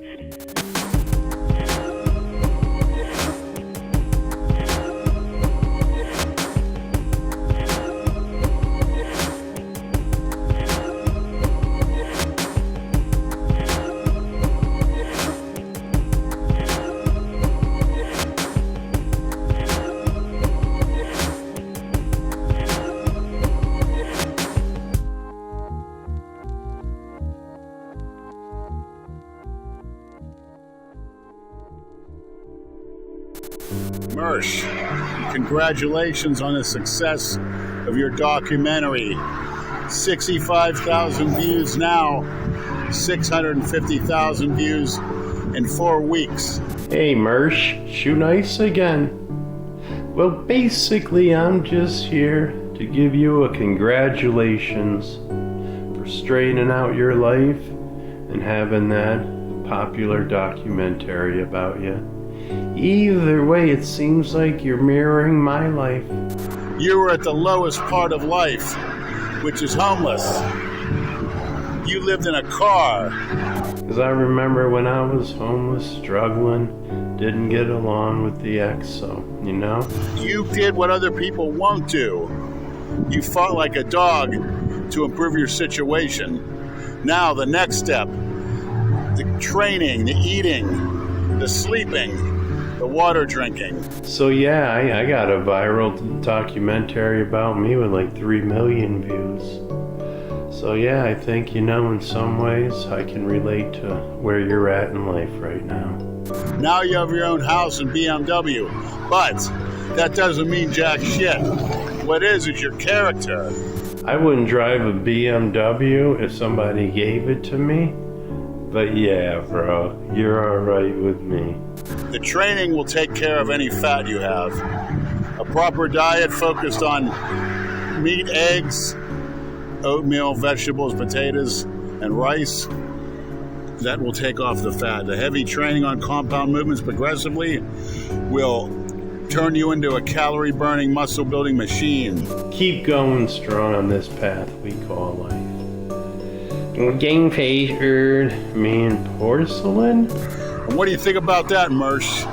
Mersh, congratulations on the success of your documentary. 65,000 views now, 650,000 views in 4 weeks. Hey Mersh, Shoe Nice again. Well, basically I'm just here to give you a congratulations for straightening out your life and having that popular documentary about you. Either way, it seems like you're mirroring my life. You were at the lowest part of life, which is homeless. You lived in a car. Because I remember when I was homeless, struggling, didn't get along with the ex, so, you know? You did what other people won't do. You fought like a dog to improve your situation. Now, the next step, the training, the eating, the sleeping, the water drinking. So yeah, I got a viral documentary about me with like 3 million views. So yeah, I think, you know, in some ways I can relate to where you're at in life right now. Now you have your own house and BMW, but that doesn't mean jack shit. What is your character. I wouldn't drive a BMW if somebody gave it to me. But yeah, bro, you're alright with me. The training will take care of any fat you have. A proper diet focused on meat, eggs, oatmeal, vegetables, potatoes, and rice. That will take off the fat. The heavy training on compound movements progressively will turn you into a calorie-burning, muscle-building machine. Keep going strong on this path we call life. Game face, earn, man, porcelain? And what do you think about that, Mersh?